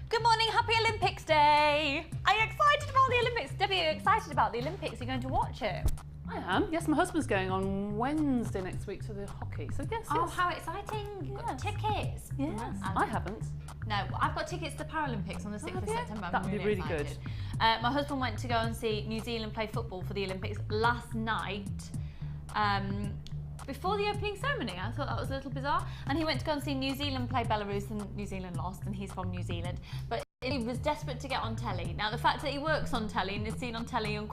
Good morning, happy Olympics Day! Are you excited about the Olympics? Debbie, are you excited about the Olympics? You're going to watch it? I am. Yes, my husband's going on Wednesday next week to the hockey. So yes, Oh, yes. how exciting! You've got tickets. Yes. I haven't. No, I've got tickets to the Paralympics on the 6th of September. That would be really good. My husband went to go and see New Zealand play football for the Olympics last night. Before the opening ceremony. I thought that was a little bizarre. And he went to go and see New Zealand play Belarus, and New Zealand lost, and he's from New Zealand. But he was desperate to get on telly. Now, the fact that he works on telly and is seen on telly for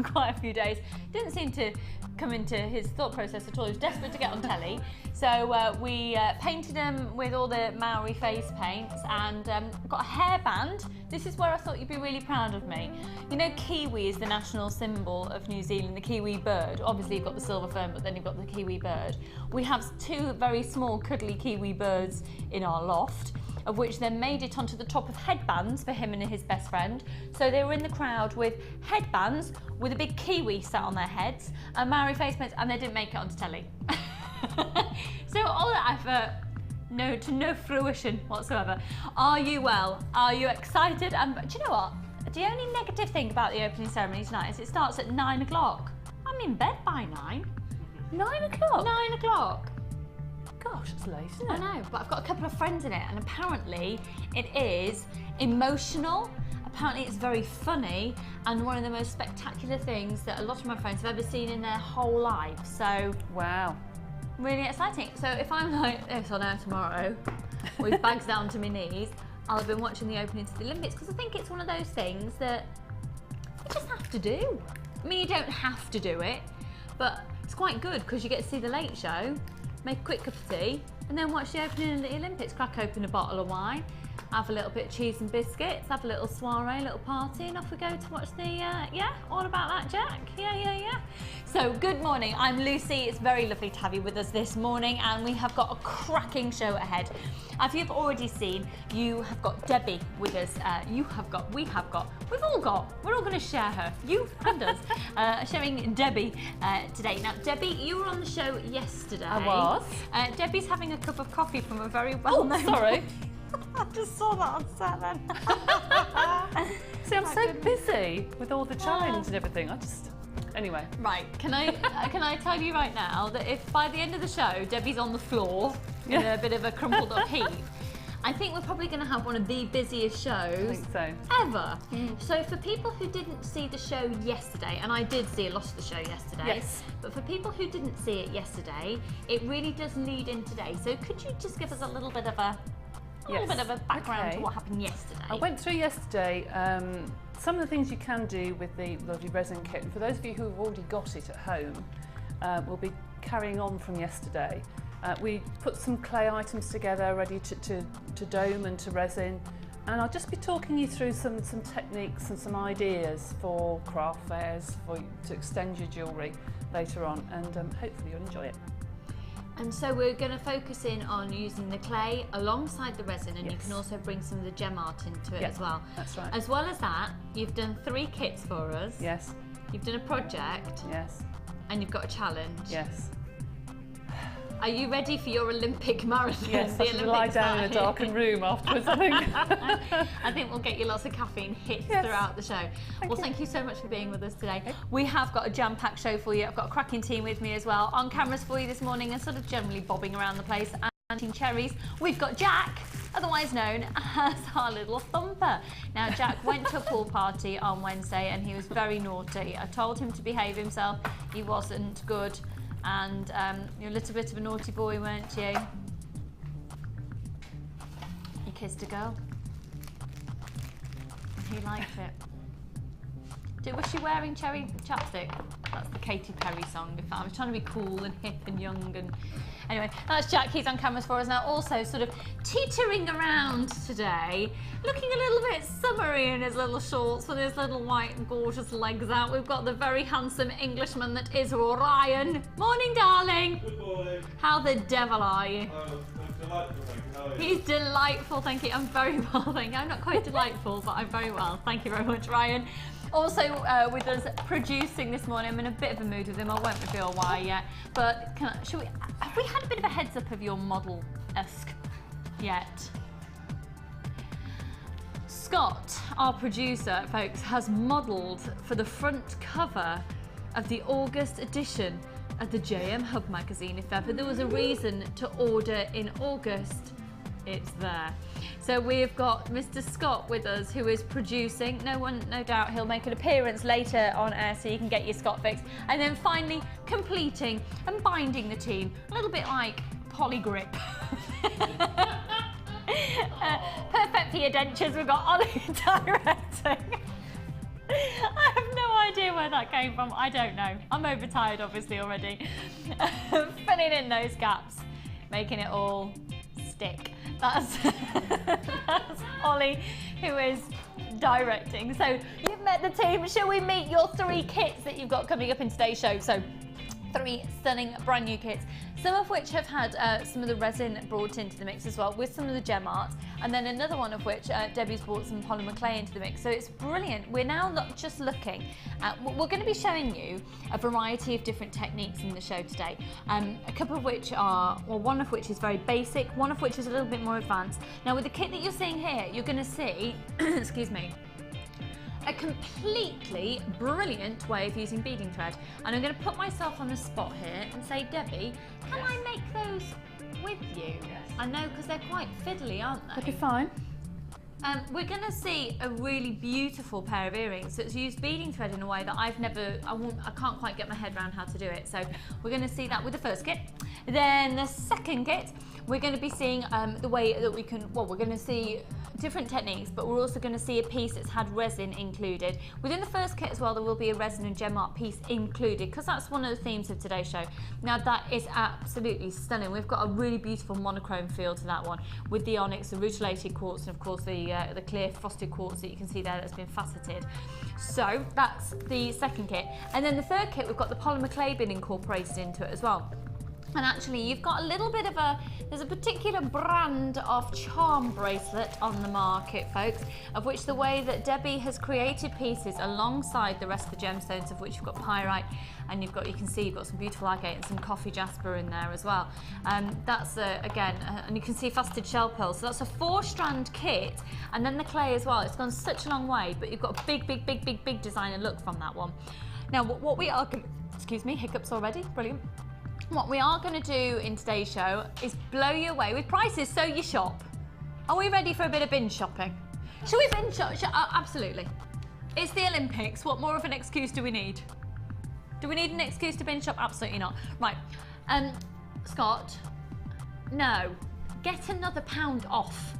quite a few days didn't seem to come into his thought process at all. He was desperate to get on telly. So we painted him with all the Maori face paints and got a hairband. This is where I thought you'd be really proud of me. You know, kiwi is the national symbol of New Zealand, the kiwi bird. Obviously, you've got the silver fern, but then you've got the kiwi bird. We have two very small, cuddly kiwi birds in our loft, of which then made it onto the top of headbands for him and his best friend. So they were in the crowd with headbands with a big kiwi sat on their heads and Maori face paints, and they didn't make it onto telly. So all that effort, to no fruition whatsoever. Are you well? Are you excited? And do you know what? The only negative thing about the opening ceremony tonight is it starts at 9 o'clock. I'm in bed by 9. 9 o'clock? 9 o'clock. Gosh, it's late, isn't it? I know, but I've got a couple of friends in it, and apparently it is emotional. Apparently it's very funny, and one of the most spectacular things that a lot of my friends have ever seen in their whole life. So, wow. Really exciting. So if I'm like this on air tomorrow, with bags down to my knees, I'll have been watching the opening to the Olympics, because I think it's one of those things that you just have to do. I mean, you don't have to do it, but it's quite good because you get to see the late show, make a quick cup of tea, and then watch the opening of the Olympics, crack open a bottle of wine, have a little bit of cheese and biscuits, have a little soiree, little party, and off we go to watch the, all about that, Jack. Yeah. So, good morning, I'm Lucy. It's very lovely to have you with us this morning, and we have got a cracking show ahead. As you've already seen, you have got Debbie with us. We're all going to share her, you and us, sharing Debbie today. Now, Debbie, you were on the show yesterday. I was. Debbie's having a cup of coffee from a very well-known... Oh, sorry. I just saw that on set then. See, I'm so busy with all the challenge and everything. Anyway. Right, can I tell you right now that if by the end of the show Debbie's on the floor in a bit of a crumpled up heap, I think we're probably going to have one of the busiest shows ever. So for people who didn't see the show yesterday, and I did see a lot of the show yesterday, but for people who didn't see it yesterday, it really does lead in today. So could you just give us a little bit of a background to what happened yesterday? I went through yesterday some of the things you can do with the lovely resin kit. And for those of you who have already got it at home, we'll be carrying on from yesterday. We put some clay items together ready to dome and to resin, and I'll just be talking you through some techniques and some ideas for craft fairs to extend your jewellery later on, and hopefully you'll enjoy it. And so we're going to focus in on using the clay alongside the resin, and you can also bring some of the gem art into it as well. That's right. As well as that, you've done 3 kits for us. Yes. You've done a project. Yes. And you've got a challenge. Yes. Are you ready for your Olympic marathon? Yes, I should lie down in a darkened room afterwards, I think. I think we'll get you lots of caffeine hits throughout the show. Thank you so much for being with us today. We have got a jam-packed show for you. I've got a cracking team with me as well. On cameras for you this morning and sort of generally bobbing around the place. And cherries, we've got Jack, otherwise known as our little thumper. Now, Jack went to a pool party on Wednesday and he was very naughty. I told him to behave himself. He wasn't good. And you're a little bit of a naughty boy, weren't you? You kissed a girl. He liked it. Was she wearing cherry chapstick? That's the Katy Perry song. I was trying to be cool and hip and young. And anyway, that's Jack. He's on cameras for us now. Also, sort of teetering around today, looking a little bit summery in his little shorts with his little white gorgeous legs out. We've got the very handsome Englishman that is Ryan. Morning, darling. Good morning. How the devil are you? I'm delightful, thank you. How are you? He's delightful, thank you. I'm very well, thank you. I'm not quite delightful, but I'm very well. Thank you very much, Ryan. Also with us producing this morning, I'm in a bit of a mood with him. I won't reveal why yet. But have we had a bit of a heads up of your model-esque yet? Scott, our producer, folks, has modelled for the front cover of the August edition of the JM Hub magazine. If ever there was a reason to order in August, it's there. So we've got Mr. Scott with us, who is producing. No doubt he'll make an appearance later on air, so you can get your Scott fix. And then finally completing and binding the team, a little bit like Polygrip. Perfect for your dentures. We've got Ollie directing. I have no idea where that came from. I don't know. I'm overtired, obviously, already. Filling in those gaps, making it all stick. That's Ollie, who is directing. So you've met the team. Shall we meet your 3 kits that you've got coming up in today's show? So 3 stunning brand new kits, some of which have had some of the resin brought into the mix as well, with some of the gem art, and then another one of which Debbie's brought some polymer clay into the mix. So it's brilliant. We're now not just looking at, we're going to be showing you a variety of different techniques in the show today, a couple of which are, well, one of which is very basic, one of which is a little bit more advanced. Now with the kit that you're seeing here, you're going to see, excuse me, a completely brilliant way of using beading thread. And I'm going to put myself on the spot here and say, Debbie, can I make those with you? Yes. I know, because they're quite fiddly, aren't they? That'd be fine. We're going to see a really beautiful pair of earrings that's used beading thread in a way that I can't quite get my head around how to do it. So we're going to see that with the first kit. Then the second kit, we're going to be seeing the way that we can, well, we're going to see different techniques, but we're also going to see a piece that's had resin included. Within the first kit as well, there will be a resin and gem art piece included, because that's one of the themes of today's show. Now that is absolutely stunning. We've got a really beautiful monochrome feel to that one, with the onyx, the rutilated quartz, and of course the clear frosted quartz that you can see there that's been faceted. So that's the second kit. And then the third kit, we've got the polymer clay bin incorporated into it as well. And actually you've got a little bit of there's a particular brand of charm bracelet on the market, folks, of which the way that Debbie has created pieces alongside the rest of the gemstones, of which you've got pyrite, and you can see you've got some beautiful agate and some coffee jasper in there as well. That's again, and you can see faceted shell pearls. So that's a 4-strand kit, and then the clay as well. It's gone such a long way, but you've got a big designer look from that one. Now what we are, excuse me, hiccups already, brilliant. What we are going to do in today's show is blow you away with prices so you shop. Are we ready for a bit of binge shopping? Shall we binge shop? Absolutely. It's the Olympics. What more of an excuse do we need? Do we need an excuse to binge shop? Absolutely not. Right. Scott, no. Get another £1 off.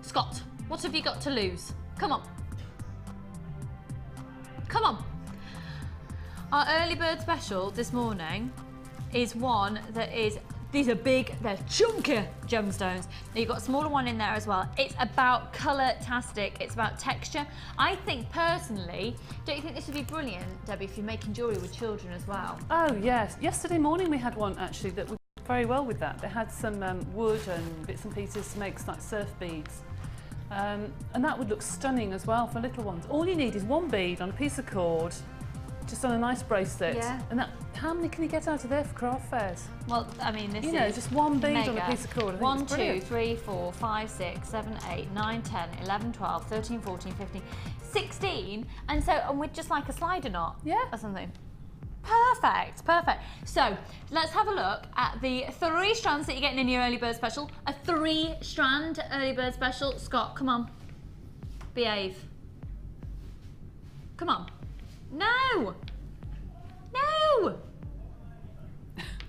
Scott, what have you got to lose? Come on. Come on. Our early bird special this morning is one that is, these are big, they're chunky gemstones. You've got a smaller one in there as well. It's about colour-tastic, it's about texture. I think personally, don't you think this would be brilliant, Debbie, if you're making jewellery with children as well? Oh yes, yesterday morning we had one actually that worked very well with that. They had some wood and bits and pieces to make like surf beads. And that would look stunning as well for little ones. All you need is 1 bead on a piece of cord, just on a nice bracelet. Yeah. And that, how many can you get out of there for craft fairs? Well, I mean, this is just 1 bead mega. On a piece of cord. 1, 2, 3, 4, 5, 6, 7, 8, 9, 10, 11, 12, 13, 14, 15, 16. And so, and with just like a slider knot. Yeah. Or something. Perfect, perfect. So let's have a look at the 3 strands that you're getting in your early bird special. A 3-strand early bird special. Scott, come on. Behave. Come on. No! No!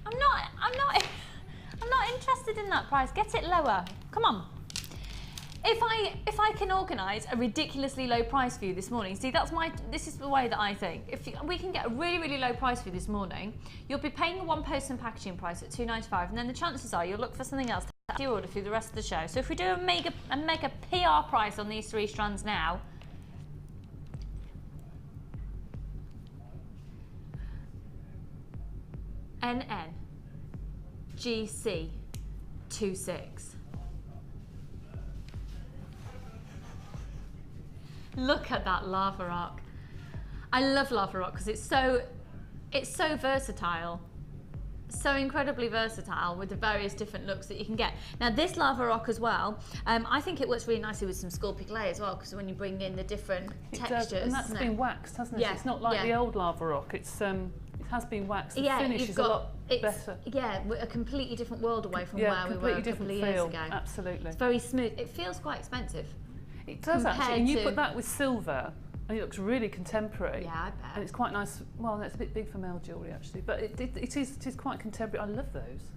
I'm not interested in that price. Get it lower. Come on. If I can organise a ridiculously low price for you this morning, see, this is the way that I think. If we can get a really low price for you this morning, you'll be paying a 1 post and packaging price at £2.95, and then the chances are you'll look for something else to add to your order through the rest of the show. So if we do a mega PR price on these 3 strands now, NN GC 26. Look at that lava rock. I love lava rock because it's so versatile. So incredibly versatile with the various different looks that you can get. Now this lava rock as well, I think it works really nicely with some sculpey clay as well, because when you bring in the different textures. Does, and that's been waxed, hasn't it? Yeah. It's not like the old lava rock. It's it has been waxed. The finish is a lot better. Yeah, we're a completely different world away from where we were a couple of years ago. Absolutely. It's very smooth. It feels quite expensive. It does actually. And you put that with silver, and it looks really contemporary. Yeah, I bet. And it's quite nice. Well, it's a bit big for male jewellery actually, but it is quite contemporary. I love those.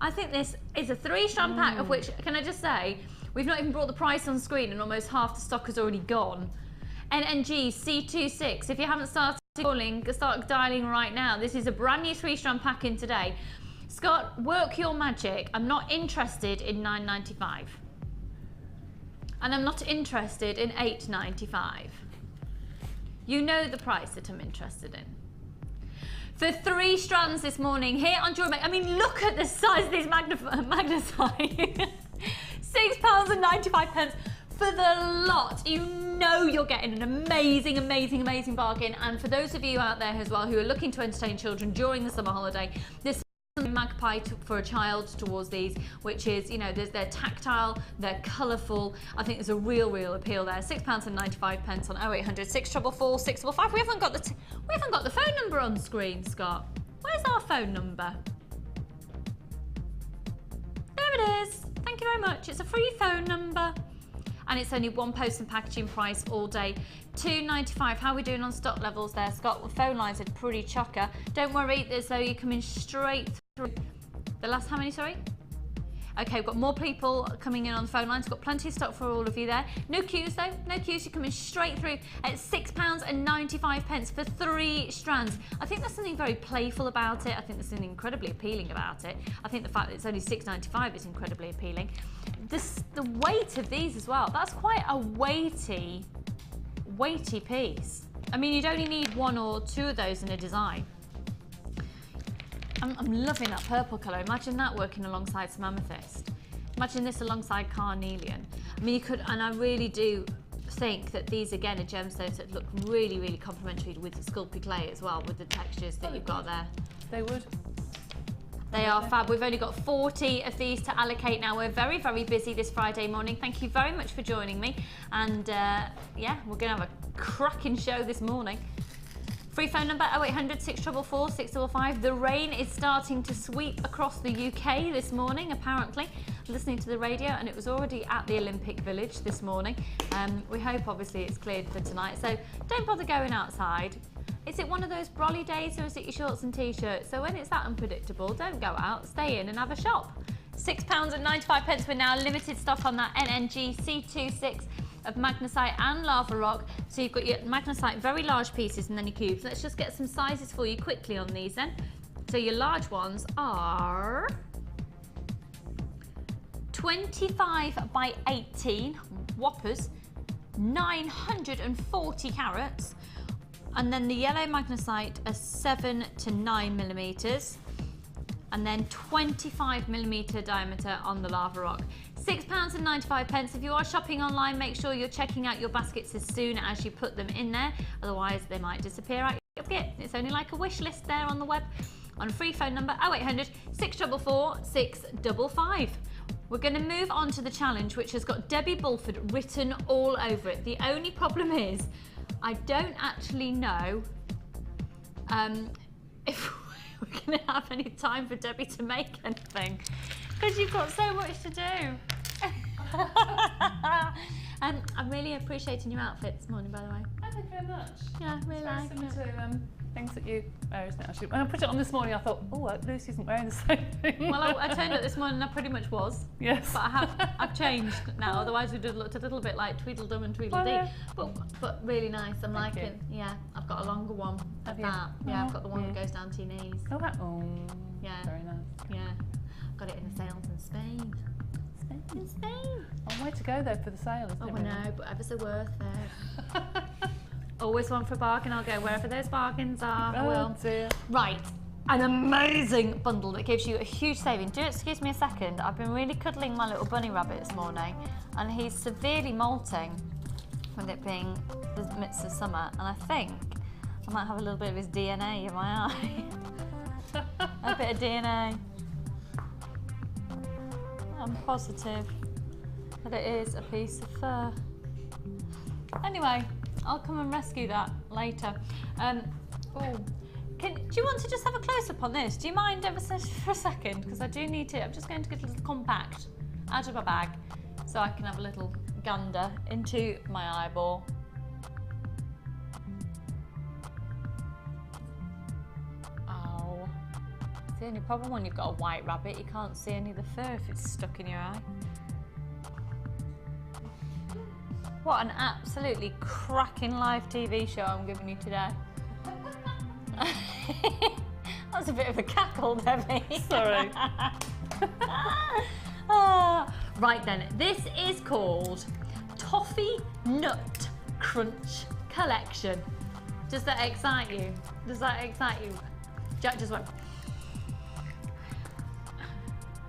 I think this is a 3-strand pack, of which, can I just say, we've not even brought the price on screen and almost half the stock has already gone. NNG C26, if you haven't started calling, start dialing right now. This is a brand new 3-strand pack in today. Scott, work your magic. I'm not interested in $9.95. And I'm not interested in $8.95. You know the price that I'm interested in. For 3 strands this morning here on Jewellery Maker. I mean, look at the size of these magnifiers. £6.95 for the lot. You know you're getting an amazing, amazing, amazing bargain. And for those of you out there as well who are looking to entertain children during the summer holiday, this magpie for a child towards these, which is, you know, they're tactile, they're colourful. I think there's a real appeal there. £6.95 on 0800 644 655. We haven't got the phone number on screen, Scott. Where's our phone number? There it is. Thank you very much. It's a free phone number. And it's only one post and packaging price all day, £2.95. How are we doing on stock levels there, Scott? Well, phone lines are pretty chocker. Don't worry, as though you're coming straight through. The last, how many, sorry? Okay, we've got more people coming in on the phone lines. Got plenty of stock for all of you there. No queues though, no queues. You're coming straight through at £6.95 for 3 strands. I think there's something very playful about it. I think there's something incredibly appealing about it. I think the fact that it's only £6.95 is incredibly appealing. The weight of these as well, that's quite a weighty piece. I mean, you'd only need 1 or 2 of those in a design. I'm loving that purple colour. Imagine that working alongside some amethyst. Imagine this alongside carnelian. I mean, you could, and I really do think that these again are gemstones that look really complementary with the sculpey clay as well, with the textures that you've got there. They would. They are fab. We've only got 40 of these to allocate now. We're very busy this Friday morning. Thank you very much for joining me. And yeah, we're going to have a cracking show this morning. Free phone number 0800 644 655. The rain is starting to sweep across the UK this morning, apparently. Listening to the radio, and it was already at the Olympic Village this morning. We hope, obviously, it's cleared for tonight. So don't bother going outside. Is it one of those brolly days, or is it your shorts and t-shirts? So when it's that unpredictable, don't go out, stay in and have a shop. £6.95 for now, limited stock on that NNG C26 of magnesite and lava rock. So you've got your magnesite, very large pieces, and then your cubes. Let's just get some sizes for you quickly on these then. So your large ones are 25 by 18 whoppers, 940 carats. And then the yellow magnesite are 7 to 9 millimeters, and then 25 millimeter diameter on the lava rock. £6.95. If you are shopping online, make sure you're checking out your baskets as soon as you put them in there, otherwise they might disappear out your basket. It's only like a wish list there on the web. On a free phone number 0800 644 655. We're going to move on to the challenge, which has got Debbie Bulford written all over it. The only problem is I don't actually know if we're going to have any time for Debbie to make anything, because you've got so much to do. I'm really appreciating your outfit this morning, by the way. Thank you very much. Yeah, I really like similar it. to things that you wear, isn't it? Actually, when I put it on this morning, I thought, oh, Lucy isn't wearing the same thing. Well, I turned up this morning and I pretty much was. Yes. But I've changed now. Otherwise, we'd have looked a little bit like Tweedledum and Tweedledee. Oh, yeah. But really nice. I'm liking. Yeah, I've got a longer one of that. Yeah, I've got the one that goes down to your knees. Oh, that. Oh. Yeah. Very nice. Yeah. Got it in the sales in Spain. In Spain. Oh, way to go though for the sale, isn't it? Oh, I know, but ever so worth it. Always one for a bargain. I'll go wherever those bargains are. I will. Dear. Right. An amazing bundle that gives you a huge saving. Do excuse me a second. I've been really cuddling my little bunny rabbit this morning, and he's severely molting with it being the midst of summer, and I think I might have a little bit of his DNA in my eye. A bit of DNA. I'm positive that it is a piece of fur. Anyway, I'll come and rescue that later. Do you want to just have a close-up on this? Do you mind ever so for a second? Because I do need to, I'm just going to get a little compact out of my bag so I can have a little gander into my eyeball. Oh, it's the only problem when you've got a white rabbit, you can't see any of the fur if it's stuck in your eye. What an absolutely cracking live TV show I'm giving you today. That was a bit of a cackle, Debbie. Sorry. Right then, this is called Toffee Nut Crunch Collection. Does that excite you? Does that excite you? Jack just went.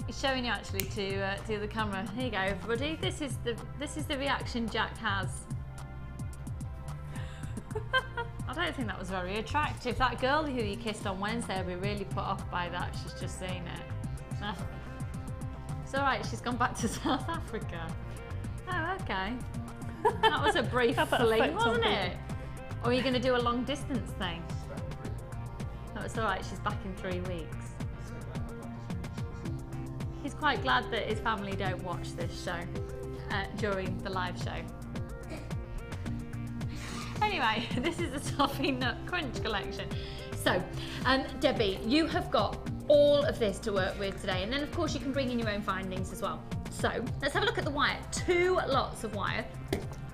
He's showing you actually to the camera. Here you go, everybody. This is the reaction Jack has. I don't think that was very attractive. That girl who you kissed on Wednesday will be really put off by that. She's just seen it. It's all right. She's gone back to South Africa. Oh, okay. That was a brief fling, wasn't it? Or are you going to do a long distance thing? No, it's all right. She's back in 3 weeks. He's quite glad that his family don't watch this show during the live show. Anyway, this is the Toffee Nut Crunch collection. So, Debbie, you have got all of this to work with today, and then of course you can bring in your own findings as well. So, let's have a look at the wire. 2 lots of wire.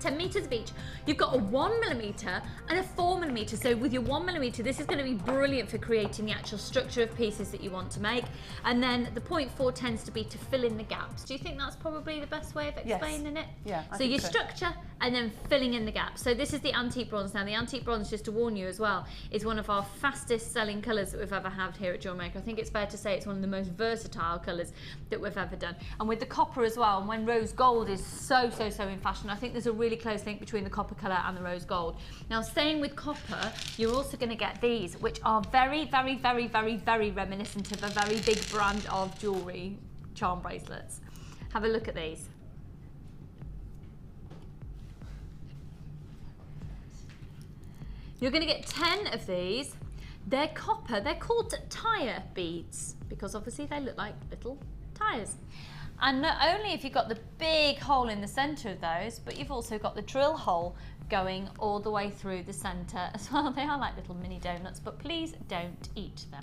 10 meters of each. You've got a 1mm and a 4mm. So with your 1mm, this is going to be brilliant for creating the actual structure of pieces that you want to make. And then the 0.4 tends to be to fill in the gaps. Do you think that's probably the best way of explaining it? Yeah. So your structure and then filling in the gaps. So this is the antique bronze. Now the antique bronze, just to warn you as well, is one of our fastest selling colours that we've ever had here at Jewellery Maker. I think it's fair to say it's one of the most versatile colours that we've ever done. And with the copper as well, and when rose gold is so in fashion, I think there's a really close link between the copper colour and the rose gold. Now, staying with copper, you're also going to get these, which are very reminiscent of a very big brand of jewellery charm bracelets. Have a look at these. You're going to get 10 of these. They're copper. They're called tyre beads because obviously they look like little tyres. And not only have you got the big hole in the centre of those, but you've also got the drill hole going all the way through the centre as well. They are like little mini donuts, but please don't eat them.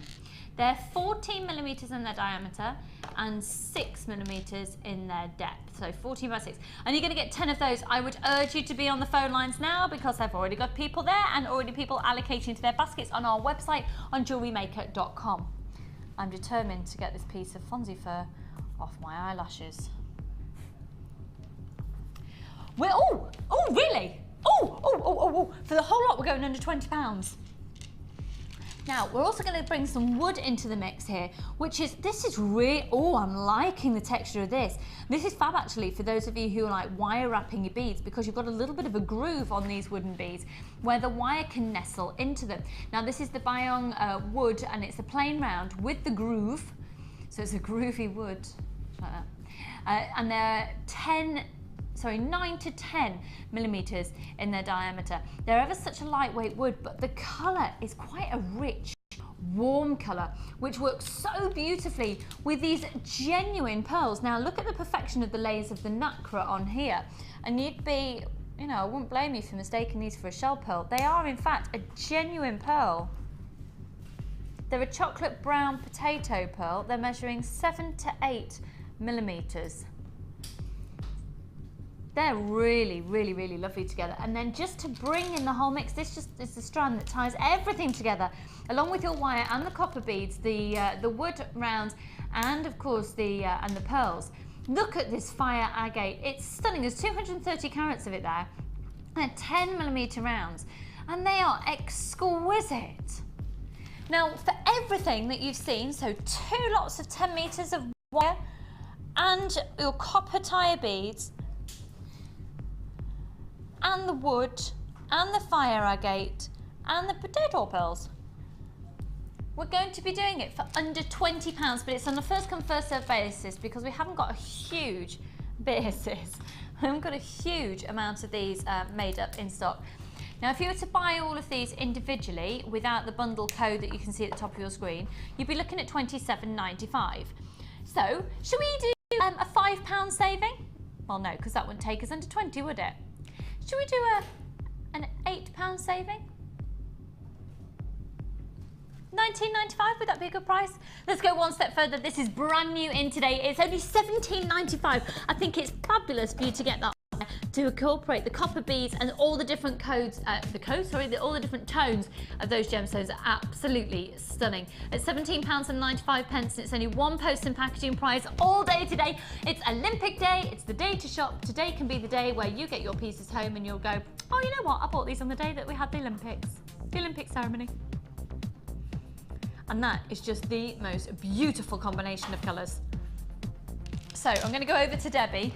They're 14mm in their diameter and 6mm in their depth, so 14 by 6. And you're going to get 10 of those. I would urge you to be on the phone lines now because I've already got people there and already people allocating to their baskets on our website on jewellerymaker.com. I'm determined to get this piece of Fonzie fur off my eyelashes. We're, oh, really? Oh, for the whole lot we're going under £20. Now, we're also going to bring some wood into the mix here, which is, this is really, I'm liking the texture of this. This is fab actually for those of you who are like wire wrapping your beads because you've got a little bit of a groove on these wooden beads where the wire can nestle into them. Now, this is the Bayong wood and it's a plain round with the groove. So it's a groovy wood, like that. And they're 9 to 10mm in their diameter. They're ever such a lightweight wood, but the colour is quite a rich, warm colour, which works so beautifully with these genuine pearls. Now look at the perfection of the layers of the nacre on here, and you'd be, I wouldn't blame you for mistaking these for a shell pearl. They are in fact a genuine pearl. They're a chocolate brown potato pearl. They're measuring 7 to 8mm. They're really lovely together. And then just to bring in the whole mix, this just is the strand that ties everything together, along with your wire and the copper beads, the wood rounds, and of course the pearls. Look at this fire agate. It's stunning. There's 230 carats of it there. They're 10mm rounds, and they are exquisite. Now, for everything that you've seen, so 2 lots of 10 meters of wire and your copper tyre beads and the wood and the fire agate and the potato pearls. We're going to be doing it for under £20, but it's on a first come first served basis because we haven't got a huge basis. We haven't got a huge amount of these made up in stock. Now, if you were to buy all of these individually without the bundle code that you can see at the top of your screen, you'd be looking at £27.95. So, should we do a £5 saving? Well, no, because that wouldn't take us under 20, would it? Should we do an £8 saving? £19.95, would that be a good price? Let's go one step further. This is brand new in today. It's only £17.95. I think it's fabulous for you to get that to incorporate the copper beads and all the different codes, all the different tones of those gemstones are absolutely stunning. At £17.95, and it's only one post and packaging price all day today. It's Olympic Day, it's the day to shop. Today can be the day where you get your pieces home and you'll go, oh, you know what, I bought these on the day that we had the Olympic ceremony. And that is just the most beautiful combination of colours. So I'm going to go over to Debbie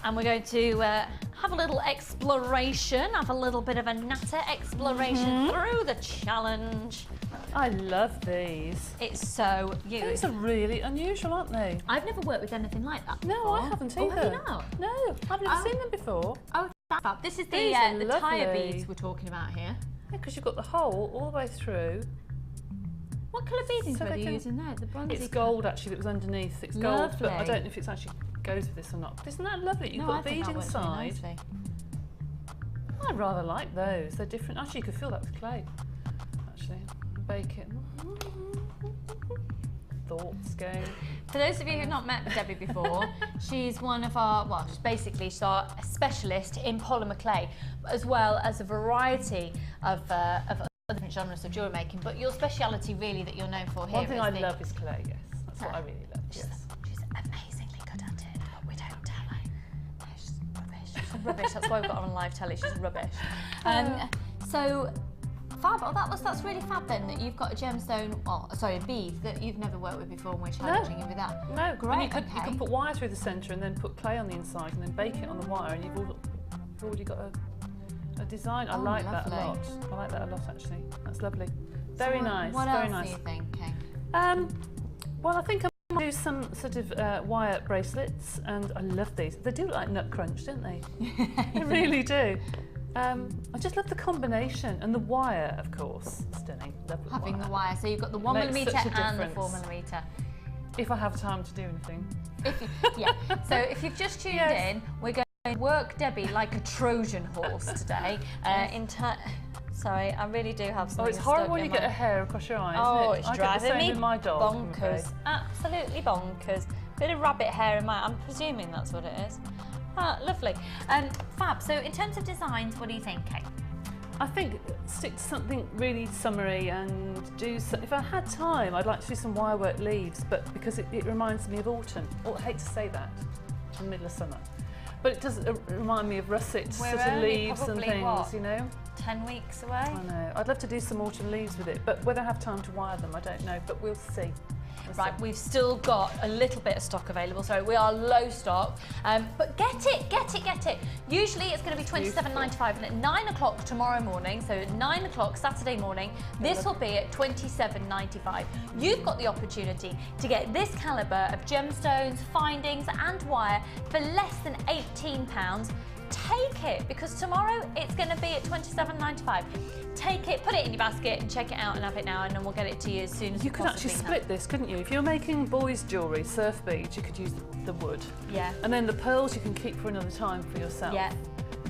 and we're going to have a little exploration, have a little bit of a natter exploration through the challenge. I love these. It's so beautiful. These are really unusual, aren't they? I've never worked with anything like that before. No, I haven't either. Oh, have you not? No, I've never seen them before. Oh, that's fab. This is These are the lovely. tyre beads we're talking about here. Yeah, because you've got the hole all the way through. What colour beading So thread are they you can- using there? The bronzy It's gold actually that was underneath. It's gold, but I Lovely. don't know if it's actually goes with this or not. But isn't that lovely? You've No, I got a think bead that works really inside. nicely. I rather like those. They're different. Actually, you could fill that with clay. Actually, bake it. Thoughts going. For those of you who've not met Debbie before, she's one of our, well, she's our specialist in polymer clay, as well as a variety of other different genres of jewellery making. But your speciality really that you're known for here One thing is I the- love is clay, yes. That's what I really love, She's, yes. she's amazingly good at it, but we don't tell her. No, she's rubbish. She's rubbish. That's why we've got her on live telly. She's rubbish. So, fab. Oh, that's really fab then that you've got a gemstone, a bead that you've never worked with before and we're challenging you with that. No, Great, and you okay. could put wire through the centre and then put clay on the inside and then bake it on the wire and you've already got a design. I Oh, like that a lot. lovely. I like that a lot actually. That's lovely. Very nice. What very else nice. are you thinking? Well, I think I'm going to do some sort of wire bracelets, and I love these. They do look like nut crunch, don't they? They really do. I just love the combination and the wire, of course. Stunning. Love the Having wire. the wire, so you've got the 1mm Makes such a and the difference. 4mm. If I have time to do anything. Yeah. So if you've just tuned Yes. in, we're going to work Debbie like a Trojan horse today. Sorry, I really do have something. Oh, it's horrible when you get a hair across your eyes, Oh, isn't it? it's I get driving the same me with my dog. I'm afraid. bonkers. Absolutely bonkers. Bit of rabbit hair in my. I'm presuming that's what it is. Ah, lovely. Fab. So in terms of designs, what are you thinking? I think stick to something really summery and do some, if I had time, I'd like to do some wirework leaves, but because it reminds me of autumn. Oh, I hate to say that, in the middle of summer. But it does remind me of russet We're sort of only leaves and probably, things, what? you know? 10 weeks away? I know. I'd love to do some autumn leaves with it, but whether I have time to wire them, I don't know, but we'll see. Right, we've still got a little bit of stock available, so we are low stock, but get it. Usually it's going to be £27.95, and at 9 o'clock tomorrow morning, so at 9 o'clock Saturday morning, this will be at £27.95. You've got the opportunity to get this calibre of gemstones, findings and wire for less than £18. Take it, because tomorrow it's going to be at £27.95. Take it, put it in your basket and check it out and have it now, and then we'll get it to you as soon as You we could actually possibly split this, couldn't you? If you're making boys' jewellery, surf beads, you could use the wood. Yeah. And then the pearls you can keep for another time for yourself. Yeah.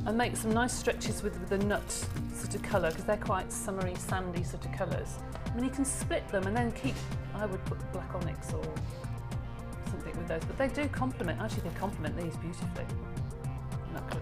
And make some nice stretches with the nut sort of colour, because they're quite summery, sandy sort of colours. I mean, you can split them and then keep, I would put black onyx or something with those, but they do complement, actually they complement these beautifully.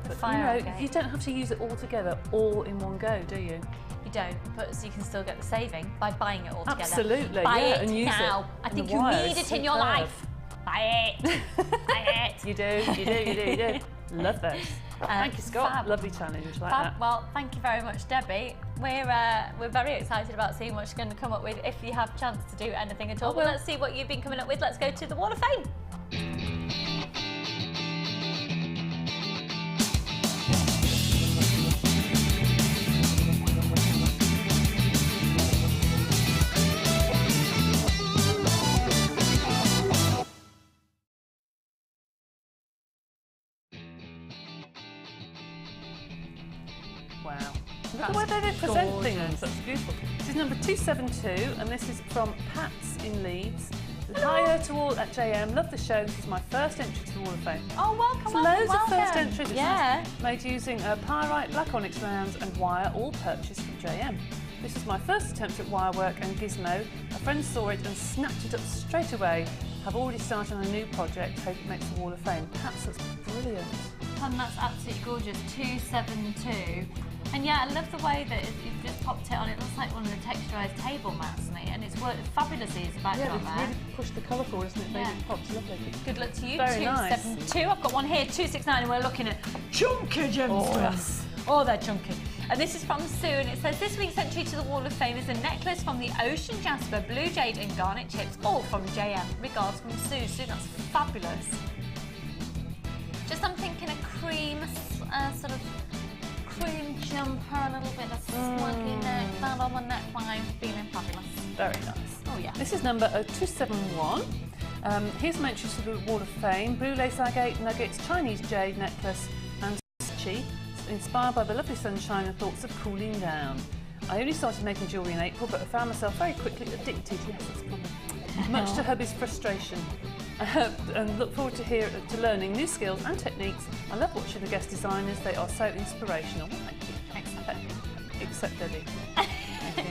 But, fire you know, you don't have to use it all together, all in one go, do you? You don't, but so you can still get the saving by buying it all together. Absolutely, Buy yeah, it and use now. it. I And think the you wire need is it in your superb. life. Buy it. Buy it. You do. Love those. Thank you, Scott. Fab. Lovely challenge like Fab. that. Well, thank you very much, Debbie. We're very excited about seeing what you're going to come up with if you have a chance to do anything at all. But will. let's see what you've been coming up with. Let's go to the Wall of Fame. Wow. Look at the way they present gorgeous. things. That's beautiful. This is number 272, and this is from Pat's in Leeds. Hiya to all at JM. Love the show. This is my first entry to the Wall of Fame. Oh, welcome, So welcome, loads of first welcome. entries. It's Yeah. made using pyrite, black onyx rounds and wire, all purchased from JM. This is my first attempt at wire work and gizmo. A friend saw it and snapped it up straight away. I've already started on a new project. Hope it makes the Wall of Fame. Perhaps that's brilliant. And that's absolutely gorgeous. 272. And yeah, I love the way that you've just popped it on. It looks like one of the texturised table mats, mate, and it's worked fabulously as a background Yeah, there. it's really pushed the colour forward, isn't it? Made Yeah. it pops lovely. Good luck to you. Very nice. 272. I've got one here, 269, and we're looking at chunky gemstones. Oh, yes. Oh, they're chunky. And this is from Sue, and it says, this week's entry to the Wall of Fame is a necklace from the Ocean Jasper, Blue Jade and Garnet Chips, all from JM. Regards from Sue. Sue, that's fabulous. Just I'm thinking a cream, sort of cream jumper, a little bit of sluggy neck, that on the neckline, feeling fabulous. Very nice. Oh yeah. This is number 271. Here's my entry to the Wall of Fame. Blue lace agate nuggets, Chinese jade necklace and chi, inspired by the lovely sunshine and thoughts of cooling down. I only started making jewellery in April, but I found myself very quickly addicted. Yes, that's probably much to hubby's frustration. And look forward to learning new skills and techniques. I love watching the guest designers. They are so inspirational. Thank you. Except Debbie.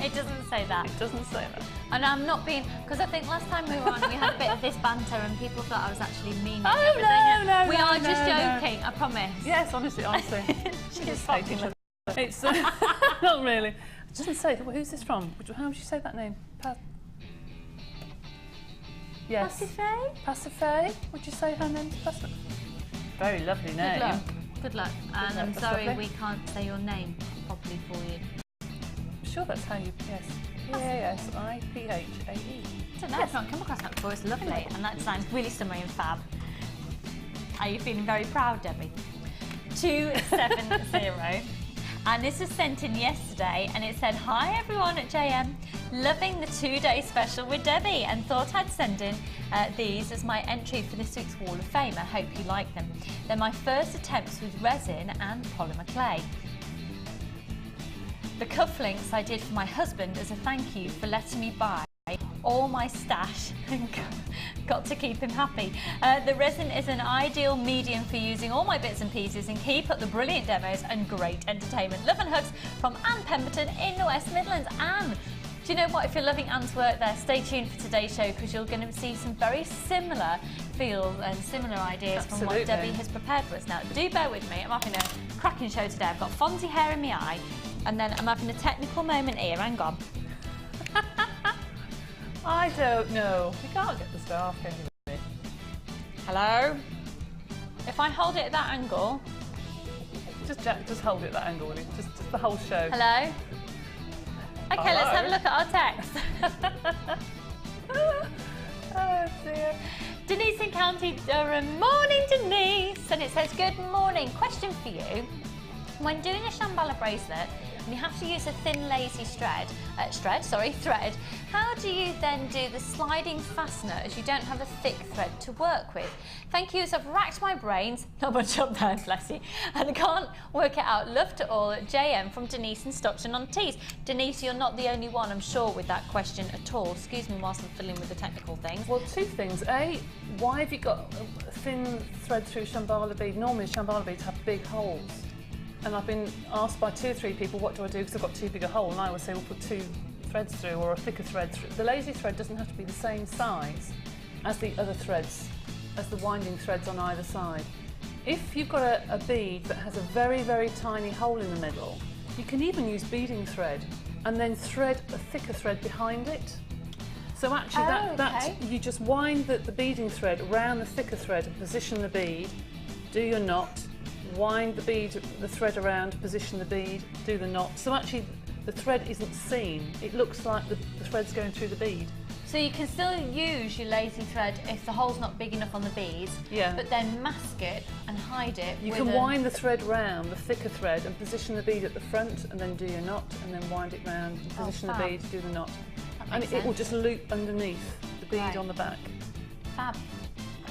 It doesn't say that. It doesn't say that. And I'm not being, because I think last time we were on, we had a bit of this banter and people thought I was actually meaning Oh, everything. no, we no, are no, just no. joking, I promise. Yes, honestly. She just hate popped each in. other. It's not really. It doesn't say. Who's this from? How would you say that name? Yes. Pasiphae? Would you say her name's Pasiphae? Very lovely name. Good luck. Good luck. And I'm That's sorry lovely. we can't say your name properly for you. I'm sure that's how you. Yes. Pasiphae. I don't know, I've not come across that before. It's lovely, and that sounds really summery and fab. Are you feeling very proud, Debbie? 270. And this was sent in yesterday, and it said, hi everyone at JM, loving the 2-day special with Debbie, and thought I'd send in these as my entry for this week's Wall of Fame. I hope you like them. They're my first attempts with resin and polymer clay. The cufflinks I did for my husband as a thank you for letting me buy all my stash and got to keep him happy. The resin is an ideal medium for using all my bits and pieces and keep up the brilliant demos and great entertainment. Love and hugs from Anne Pemberton in the West Midlands. Anne, do you know what? If you're loving Anne's work there, stay tuned for today's show because you're going to see some very similar feels and similar ideas from what Absolutely. Debbie has prepared for us. Now, do bear with me. I'm having a cracking show today. I've got Fonzie hair in my eye and then I'm having a technical moment here. Hang on. I don't know. You can't get the staff, can you? Hello? If I hold it at that angle. Just hold it at that angle, will you? Just the whole show. Hello? Okay, let's have a look at our text. Oh dear. Denise in County Durham. Morning, Denise. And it says, good morning. Question for you. When doing a Shambhala bracelet, and you have to use a thin, lazy thread, how do you then do the sliding fastener as you don't have a thick thread to work with? Thank you, so I've racked my brains, not much up there, bless you, and I can't work it out. Love to all at JM from Denise in Stockton-on-Tees. Denise, you're not the only one, I'm sure, with that question at all. Excuse me whilst I'm fiddling with the technical things. Well, two things. A, why have you got a thin thread through Shambhala bead? Normally Shambhala beads have big holes. And I've been asked by 2 or 3 people, what do I do? Because I've got too big a hole. And I always say, we'll put 2 threads through or a thicker thread through. The lazy thread doesn't have to be the same size as the other threads, as the winding threads on either side. If you've got a bead that has a very, very tiny hole in the middle, you can even use beading thread and then thread a thicker thread behind it. So actually you just wind the beading thread around the thicker thread and position the bead, do your knot, wind the thread around, position the bead, do the knot. So actually the thread isn't seen. It looks like the thread's going through the bead. So you can still use your lazy thread if the hole's not big enough on the beads, but then mask it and hide it. You can wind the thread round, the thicker thread, and position the bead at the front and then do your knot and then wind it round and position the bead, do the knot. And it will just loop underneath the bead on the back. Fab.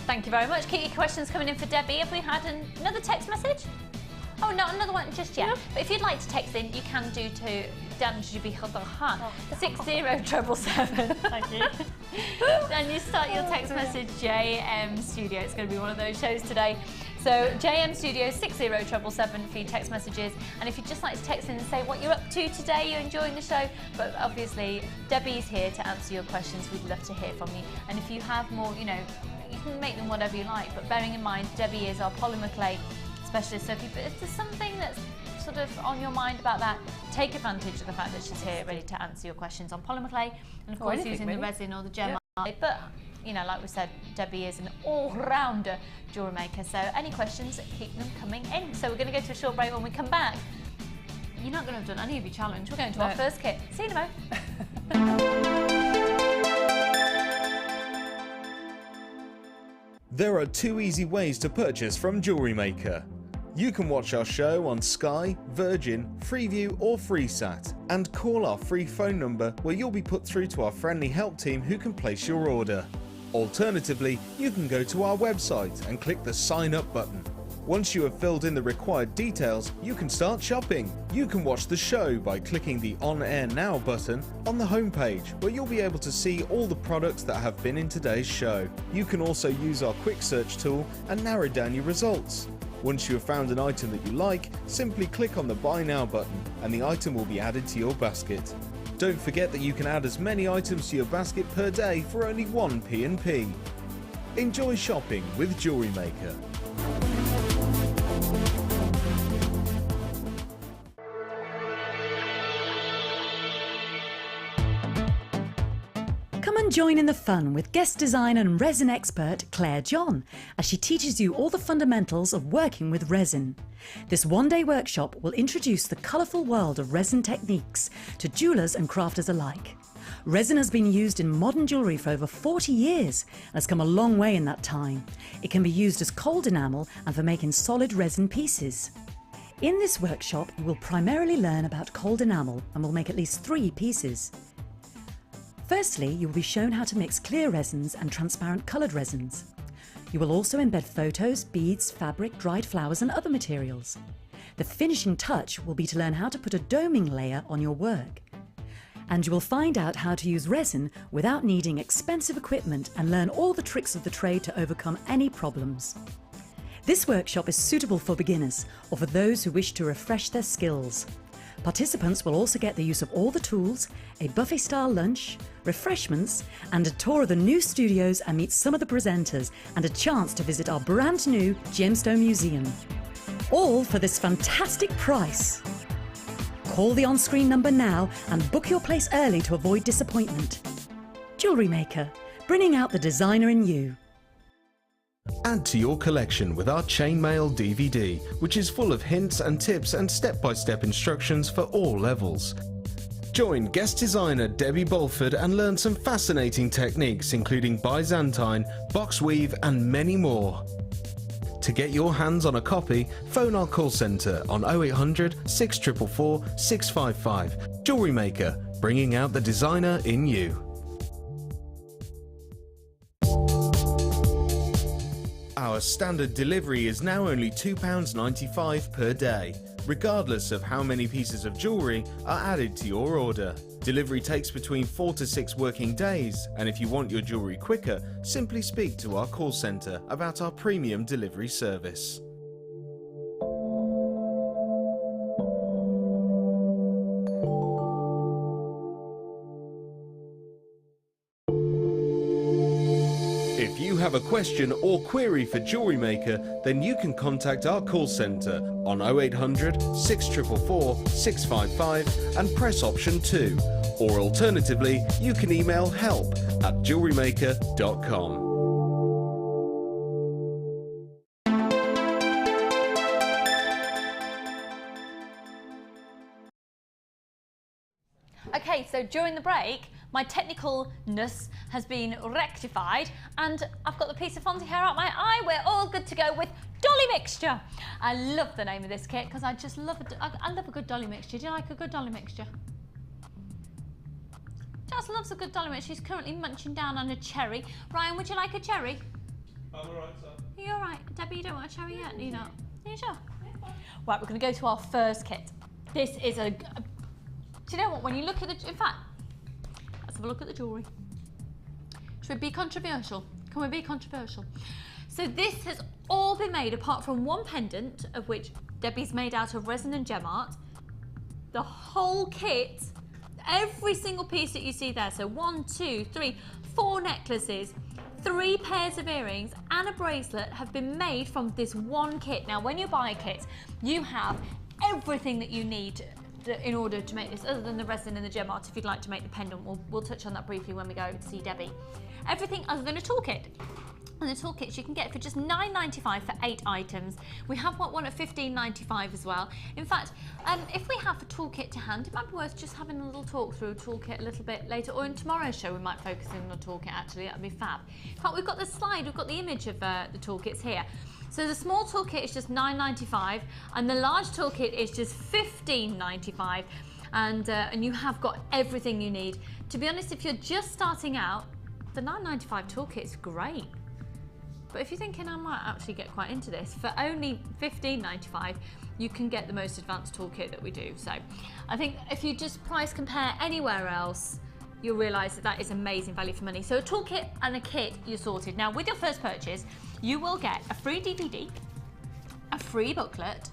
Thank you very much. Keep your questions coming in for Debbie. Have we had another text message? Oh, not another one just yet. No. But if you'd like to text in, you can do to Dan should be 60777. Thank you. Then you start your text message JM Studio. It's going to be one of those shows today. So JM Studio 60777 for your text messages. And if you'd just like to text in and say what you're up to today, you're enjoying the show, but obviously Debbie's here to answer your questions. We'd love to hear from you. And if you have more, you know, you can make them whatever you like, but bearing in mind Debbie is our polymer clay specialist. So if there's something that's sort of on your mind about that, take advantage of the fact that she's here ready to answer your questions on polymer clay, and of course using the resin or the gem. But you know, like we said, Debbie is an all-rounder jewellery maker, so any questions, keep them coming in. So we're going to go to a short break. When we come back, you're not going to have done any of your challenge. We're going to our first kit. See you in a moment. There are 2 easy ways to purchase from Jewellery Maker. You can watch our show on Sky, Virgin, Freeview or FreeSat, and call our free phone number where you'll be put through to our friendly help team who can place your order. Alternatively, you can go to our website and click the Sign Up button. Once you have filled in the required details, you can start shopping. You can watch the show by clicking the On Air Now button on the homepage, where you'll be able to see all the products that have been in today's show. You can also use our quick search tool and narrow down your results. Once you have found an item that you like, simply click on the Buy Now button and the item will be added to your basket. Don't forget that you can add as many items to your basket per day for only 1 P&P. Enjoy shopping with Jewellery Maker. Come and join in the fun with guest designer and resin expert Claire John as she teaches you all the fundamentals of working with resin. This one-day workshop will introduce the colourful world of resin techniques to jewellers and crafters alike. Resin has been used in modern jewellery for over 40 years and has come a long way in that time. It can be used as cold enamel and for making solid resin pieces. In this workshop, you will primarily learn about cold enamel and will make at least 3 pieces. Firstly, you will be shown how to mix clear resins and transparent coloured resins. You will also embed photos, beads, fabric, dried flowers and other materials. The finishing touch will be to learn how to put a doming layer on your work. And you will find out how to use resin without needing expensive equipment and learn all the tricks of the trade to overcome any problems. This workshop is suitable for beginners or for those who wish to refresh their skills. Participants will also get the use of all the tools, a buffet-style lunch, refreshments, and a tour of the new studios and meet some of the presenters, and a chance to visit our brand new Gemstone Museum. All for this fantastic price. Call the on-screen number now and book your place early to avoid disappointment. Jewellery Maker, bringing out the designer in you. Add to your collection with our Chainmail DVD, which is full of hints and tips and step-by-step instructions for all levels. Join guest designer Debbie Bolford and learn some fascinating techniques including Byzantine, box weave and many more. To get your hands on a copy, phone our call centre on 0800 644 655. Jewellery Maker, bringing out the designer in you. Our standard delivery is now only £2.95 per day, regardless of how many pieces of jewellery are added to your order. Delivery takes between 4 to 6 working days, and if you want your jewellery quicker, simply speak to our call centre about our premium delivery service. If you have a question or query for Jewellery Maker, then you can contact our call centre on 0800 644 655 and press option 2. Or alternatively, you can email help@jewellerymaker.com. Okay, so during the break, my technicalness has been rectified and I've got the piece of Fonzie hair out my eye. We're all good to go with Dolly Mixture. I love the name of this kit because I just love I love a good Dolly Mixture. Do you like a good Dolly Mixture? Jazz loves a good Dolly Mixture. She's currently munching down on a cherry. Ryan, would you like a cherry? I'm alright, sir. Are you alright? Debbie, you don't want a cherry yet? Are you not? Are you sure? Right, we're going to go to our first kit. This is do you know what, when you look at in fact, let's have a look at the jewellery. Should we be controversial? Can we be controversial? So this has all been made, apart from one pendant, of which Debbie's made out of resin and gem art. The whole kit, every single piece that you see there, so 1, 2, 3, 4 necklaces, 3 pairs of earrings and a bracelet have been made from this one kit. Now, when you buy a kit, you have everything that you need in order to make this, other than the resin and the gem art. If you'd like to make the pendant, we'll touch on that briefly when we go to see Debbie. Everything other than a toolkit. And the toolkits you can get for just $9.95 for 8 items. We have one at $15.95 as well. In fact, if we have a toolkit to hand, it might be worth just having a little talk through a toolkit a little bit later, or in tomorrow's show we might focus in on a toolkit actually, that'd be fab. In fact, we've got the slide, we've got the image of the toolkits here. So the small toolkit is just $9.95 and the large toolkit is just $15.95, and you have got everything you need. To be honest, if you're just starting out, the $9.95 toolkit is great. But if you're thinking I might actually get quite into this, for only $15.95 you can get the most advanced toolkit that we do. So I think if you just price compare anywhere else, you'll realise that is amazing value for money. So a toolkit and a kit, you're sorted. Now with your first purchase, you will get a free DVD, a free booklet,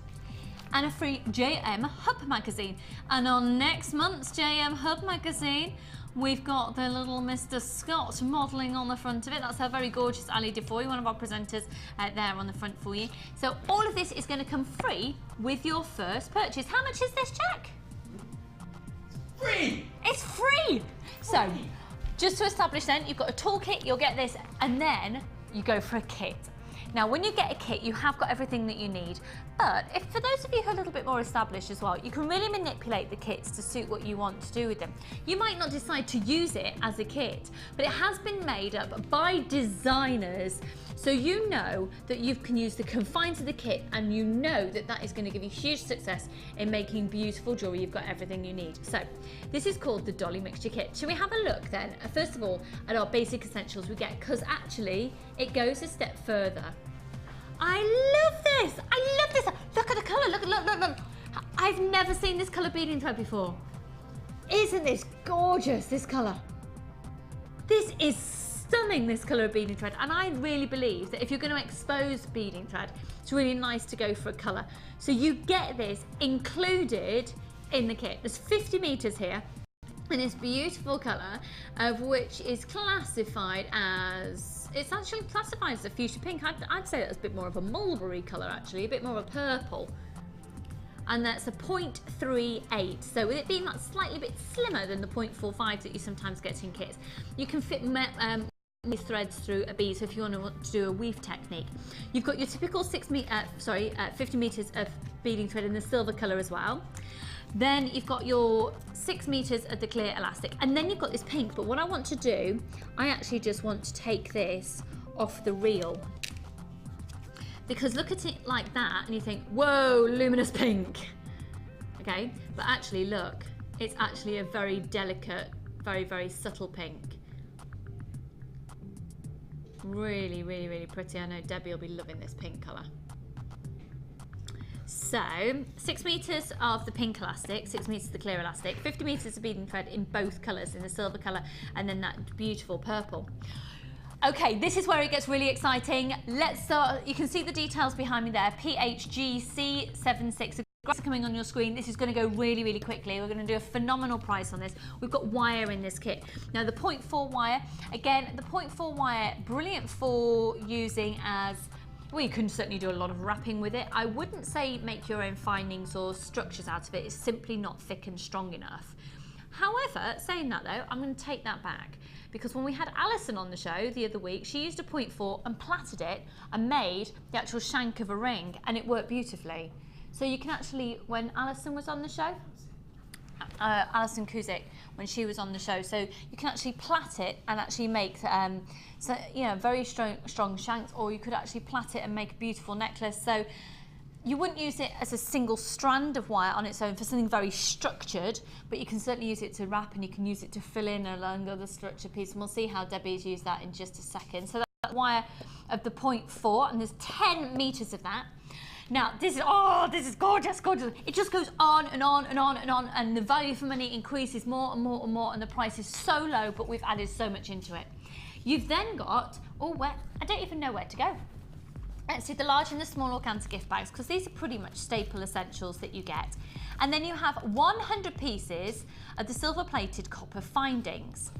and a free JM Hub magazine. And on next month's JM Hub magazine, we've got the little Mr. Scott modelling on the front of it. That's our very gorgeous Ali Defoy, one of our presenters there on the front for you. So all of this is going to come free with your first purchase. How much is this, Jack? Free! It's free! So, just to establish then, you've got a toolkit, you'll get this, and then you go for a kit. Now, when you get a kit, you have got everything that you need. But for those of you who are a little bit more established as well, you can really manipulate the kits to suit what you want to do with them. You might not decide to use it as a kit, but it has been made up by designers. So you know that you can use the confines of the kit, and you know that is going to give you huge success in making beautiful jewellery. You've got everything you need. So this is called the Dolly Mixture Kit. Shall we have a look then, first of all, at our basic essentials we get, because actually it goes a step further. I love this! I love this! Look at the colour, look. I've never seen this colour beading thread before. Isn't this gorgeous, this colour? This is stunning, this colour of beading thread, and I really believe that if you're going to expose beading thread, it's really nice to go for a colour. So you get this included in the kit. There's 50 metres here, and this beautiful colour, of which is classified as, it's actually classified as a fuchsia pink. I'd say that's a bit more of a mulberry colour actually, a bit more of a purple. And that's a 0.38. So with it being that slightly bit slimmer than the 0.45 that you sometimes get in kits, you can fit these threads through a bead. So if you want to do a weave technique, you've got your typical 50 metres of beading thread in the silver colour as well. Then you've got your 6 metres of the clear elastic, and then you've got this pink. But what I want to do, I actually just want to take this off the reel, because look at it like that and you think, whoa, luminous pink. Okay, but actually look, it's actually a very delicate, very, very subtle pink. Really, really, really pretty. I know Debbie will be loving this pink colour. So 6 metres of the pink elastic, 6 metres of the clear elastic, 50 metres of beading thread in both colours, in the silver colour and then that beautiful purple. Okay, this is where it gets really exciting. Let's start. You can see the details behind me there. PHGC76 are coming on your screen. This is going to go really, really quickly. We're going to do a phenomenal price on this. We've got wire in this kit. Now the 0.4 wire, again, the 0.4 wire, brilliant for using as, well, you can certainly do a lot of wrapping with it. I wouldn't say make your own findings or structures out of it. It's simply not thick and strong enough. However, saying that though, I'm going to take that back, because when we had Alison on the show the other week, she used a 0.4 and plaited it and made the actual shank of a ring, and it worked beautifully. So you can actually, when Alison was on the show, Alison Kuzik, when she was on the show, so you can actually plait it and actually make so, you know, very strong shanks, or you could actually plait it and make a beautiful necklace. So you wouldn't use it as a single strand of wire on its own for something very structured, but you can certainly use it to wrap, and you can use it to fill in along other structured pieces. And we'll see how Debbie's used that in just a second. So that's wire of the 0.4, and there's 10 metres of that. Now, this is gorgeous, gorgeous. It just goes on and on and on and on, and the value for money increases more and more and more, and the price is so low, but we've added so much into it. You've then got, I don't even know where to go. Let's do the large and the small organza gift bags, because these are pretty much staple essentials that you get. And then you have 100 pieces of the silver-plated copper findings.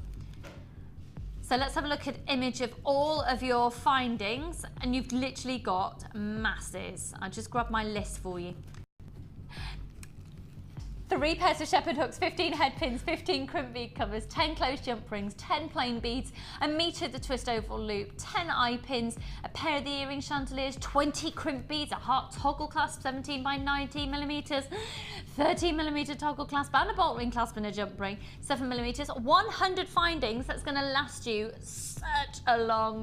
So let's have a look at an image of all of your findings, and you've literally got masses. I'll just grab my list for you. 3 pairs of shepherd hooks, 15 head pins, 15 crimp bead covers, 10 closed jump rings, 10 plain beads, a metre of the twist oval loop, 10 eye pins, a pair of the earring chandeliers, 20 crimp beads, a heart toggle clasp, 17 by 19 millimetres, 13 millimetre toggle clasp, and a bolt ring clasp and a jump ring, 7 millimetres, 100 findings. That's going to last you such a long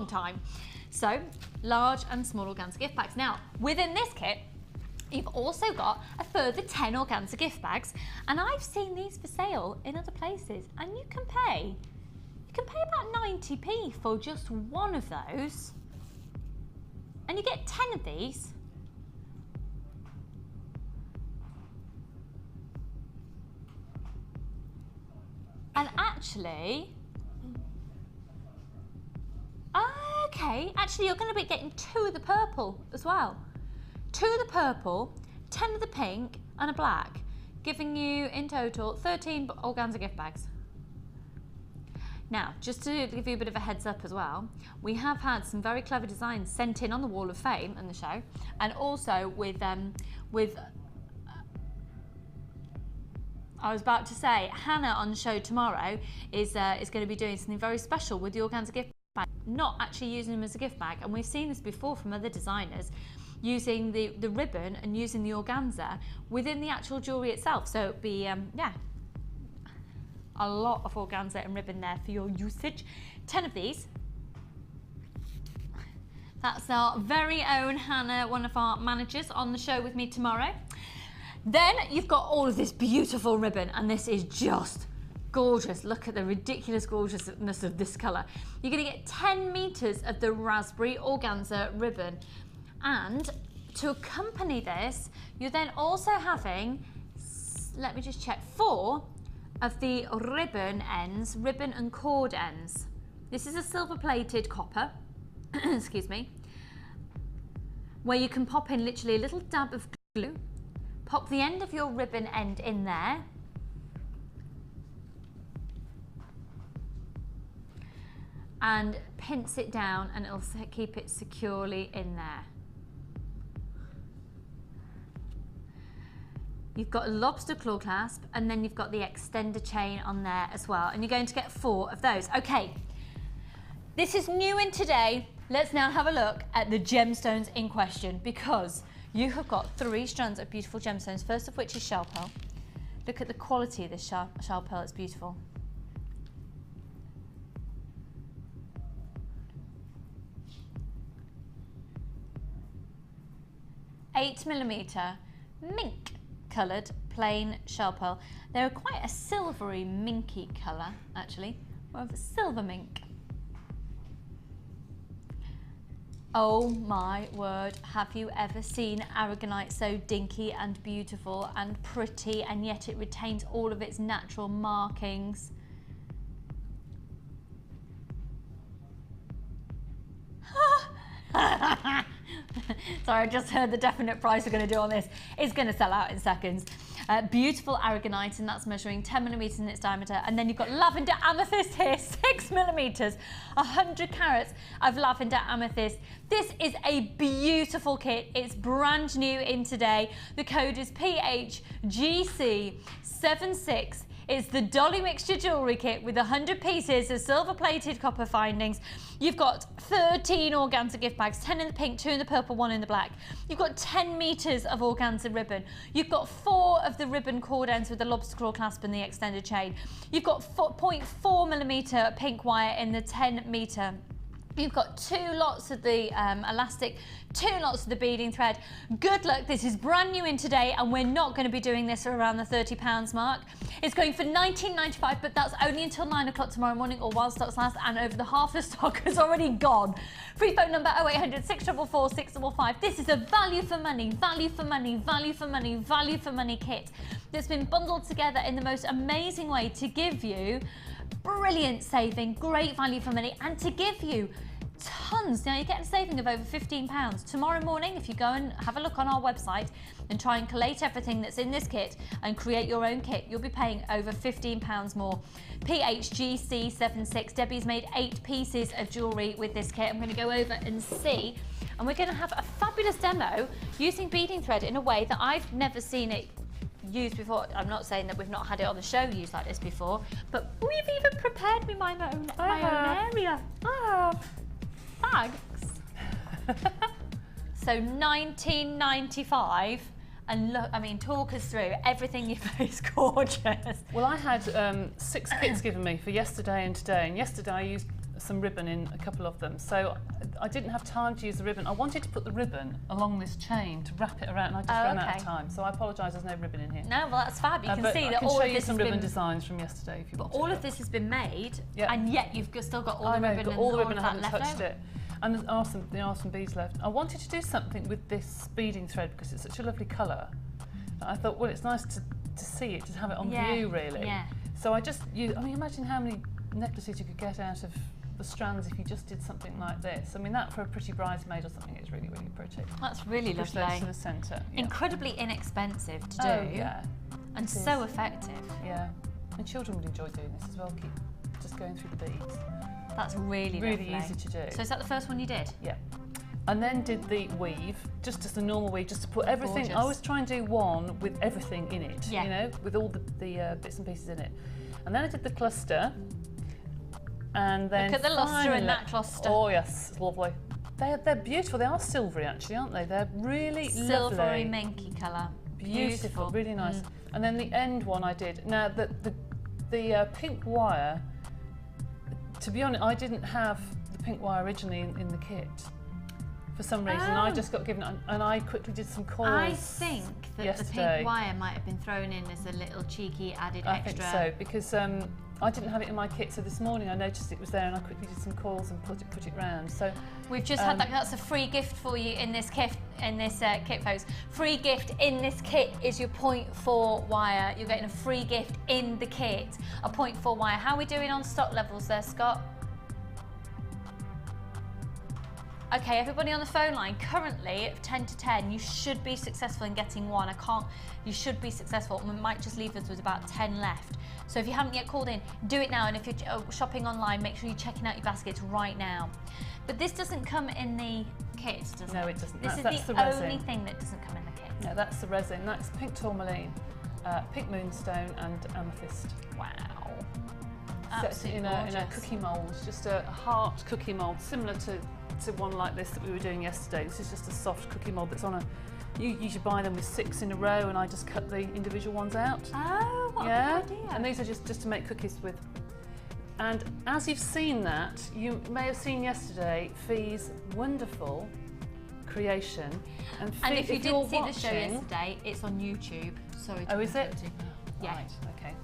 time. So, large and small organza gift bags. Now, within this kit, you've also got a further 10 organza gift bags, and I've seen these for sale in other places, and you can pay about 90p for just one of those, and you get 10 of these. And actually, you're going to be getting 2 of the purple as well. 2 of the purple, 10 of the pink, and a black, giving you in total 13 organza gift bags. Now, just to give you a bit of a heads up as well, we have had some very clever designs sent in on the Wall of Fame in the show, and also with I was about to say, Hannah on the show tomorrow is going to be doing something very special with the organza gift bag, not actually using them as a gift bag, and we've seen this before from other designers, using the ribbon and using the organza within the actual jewellery itself. So it'd be, yeah, a lot of organza and ribbon there for your usage. 10 of these. That's our very own Hannah, one of our managers, on the show with me tomorrow. Then you've got all of this beautiful ribbon, and this is just gorgeous. Look at the ridiculous gorgeousness of this colour. You're going to get 10 metres of the raspberry organza ribbon. And to accompany this, you're then also having, let me just check, 4 of the ribbon ends, ribbon and cord ends. This is a silver-plated copper, excuse me, where you can pop in literally a little dab of glue, pop the end of your ribbon end in there, and pinch it down, and it'll keep it securely in there. You've got a lobster claw clasp, and then you've got the extender chain on there as well, and you're going to get 4 of those. Okay, this is new in today. Let's now have a look at the gemstones in question, because you have got 3 strands of beautiful gemstones, first of which is shell pearl. Look at the quality of this shell pearl, it's beautiful. $8mm mink coloured plain shell pearl. They're quite a silvery minky colour, actually, more of a silver mink. Oh my word, have you ever seen aragonite so dinky and beautiful and pretty, and yet it retains all of its natural markings? Sorry, I just heard the definite price we're going to do on this. It's going to sell out in seconds. Beautiful aragonite, and that's measuring 10mm in its diameter. And then you've got lavender amethyst here, 6mm, 100 carats of lavender amethyst. This is a beautiful kit. It's brand new in today. The code is PHGC76. It's the Dolly Mixture Jewellery Kit with 100 pieces of silver-plated copper findings. You've got 13 organza gift bags, 10 in the pink, 2 in the purple, 1 in the black. You've got 10 metres of organza ribbon. You've got 4 of the ribbon cord ends with the lobster claw clasp and the extended chain. You've got 0.4mm pink wire in the 10 metre. You've got 2 lots of the elastic, 2 lots of the beading thread. Good luck, this is brand new in today and we're not going to be doing this around the £30 mark. It's going for £19.95, but that's only until 9 o'clock tomorrow morning or while stocks last, and over the half the stock has already gone. Free phone number 0800 644 655. This is a value for money, value for money, value for money, value for money kit that's been bundled together in the most amazing way to give you brilliant saving, great value for money, and to give you tons. Now you're getting a saving of over £15. Tomorrow morning, if you go and have a look on our website and try and collate everything that's in this kit and create your own kit, you'll be paying over £15 more. PHGC76. Debbie's made 8 pieces of jewellery with this kit. I'm going to go over and see, and we're going to have a fabulous demo using beading thread in a way that I've never seen it used before. I'm not saying that we've not had it on the show used like this before, but we've even prepared me my own area. Thanks. So £19.95, and look, I mean, talk us through everything you've made is gorgeous. Well, I had 6 kits given me for yesterday and today, and yesterday I used some ribbon in a couple of them, so I didn't have time to use the ribbon. I wanted to put the ribbon along this chain to wrap it around, and I just ran out of time, so I apologise, there's no ribbon in here. No, well that's fab. You can but see I that can all show of you this some has ribbon been, designs from yesterday if you want. all of this has been made, yeah. and yet you've still got all I the know, ribbon got and all the ribbon, of I that haven't left touched over. it. And there are some beads left. I wanted to do something with this beading thread because it's such a lovely colour. I thought, well, it's nice to see it, to have it on view, really. Yeah. So I mean, imagine how many necklaces you could get out of the strands if you just did something like this. I mean, that for a pretty bridesmaid or something is really, really pretty. That's really Push lovely. those to the centre. Yeah. Incredibly inexpensive to do, Oh, yeah. and It so is. effective. Yeah. And children would enjoy doing this as well, keep just going through the beads. That's really Really lovely. easy to do. So is that the first one you did? Yeah. And then did the weave, just as a normal weave, just to put everything. Gorgeous. I always try and do one with everything in it, Yeah. you know, with all the bits and pieces in it. And then I did the cluster. And then Look at the lustre in finally- that cluster. Oh yes, it's lovely. They're beautiful. They are silvery actually, aren't they? They're really Silvery lovely. minky colour. Beautiful, really nice. And then the end one I did. Now the pink wire. To be honest, I didn't have the pink wire originally in the kit. For some reason, I Oh. just got given it, and I quickly did some coils. I think that yesterday. the pink wire might have been thrown in as a little cheeky added I extra. think so, because I didn't have it in my kit, so this morning I noticed it was there and I quickly did some coils and put it round. So We've just had that. That's a free gift for you in this kit, folks. Free gift in this kit is your 0.4 wire. You're getting a free gift in the kit, a 0.4 wire. How are we doing on stock levels there, Scott? Okay, everybody on the phone line, currently at 10 to 10, you should be successful in getting one. You should be successful. We might just leave us with about 10 left. So if you haven't yet called in, do it now. And if you're shopping online, make sure you're checking out your baskets right now. But this doesn't come in the kit, does it? No, it doesn't. This That's is the the resin. only thing that doesn't come in the kit. no, that's the resin. That's pink tourmaline, pink moonstone, and amethyst. Wow. Set Absolutely in a gorgeous. cookie mould, just a heart cookie mould, similar to one like this that we were doing yesterday. This is just a soft cookie mould that's on a. You should buy them with 6 in a row, and I just cut the individual ones out. Oh, what Yeah, a good idea. and these are just to make cookies with. And as you've seen that, you may have seen yesterday Fee's wonderful creation. And if you you're didn't see the watching, show yesterday, it's on YouTube. Sorry. to Oh, is it? interrupt you. Yeah. Right, okay.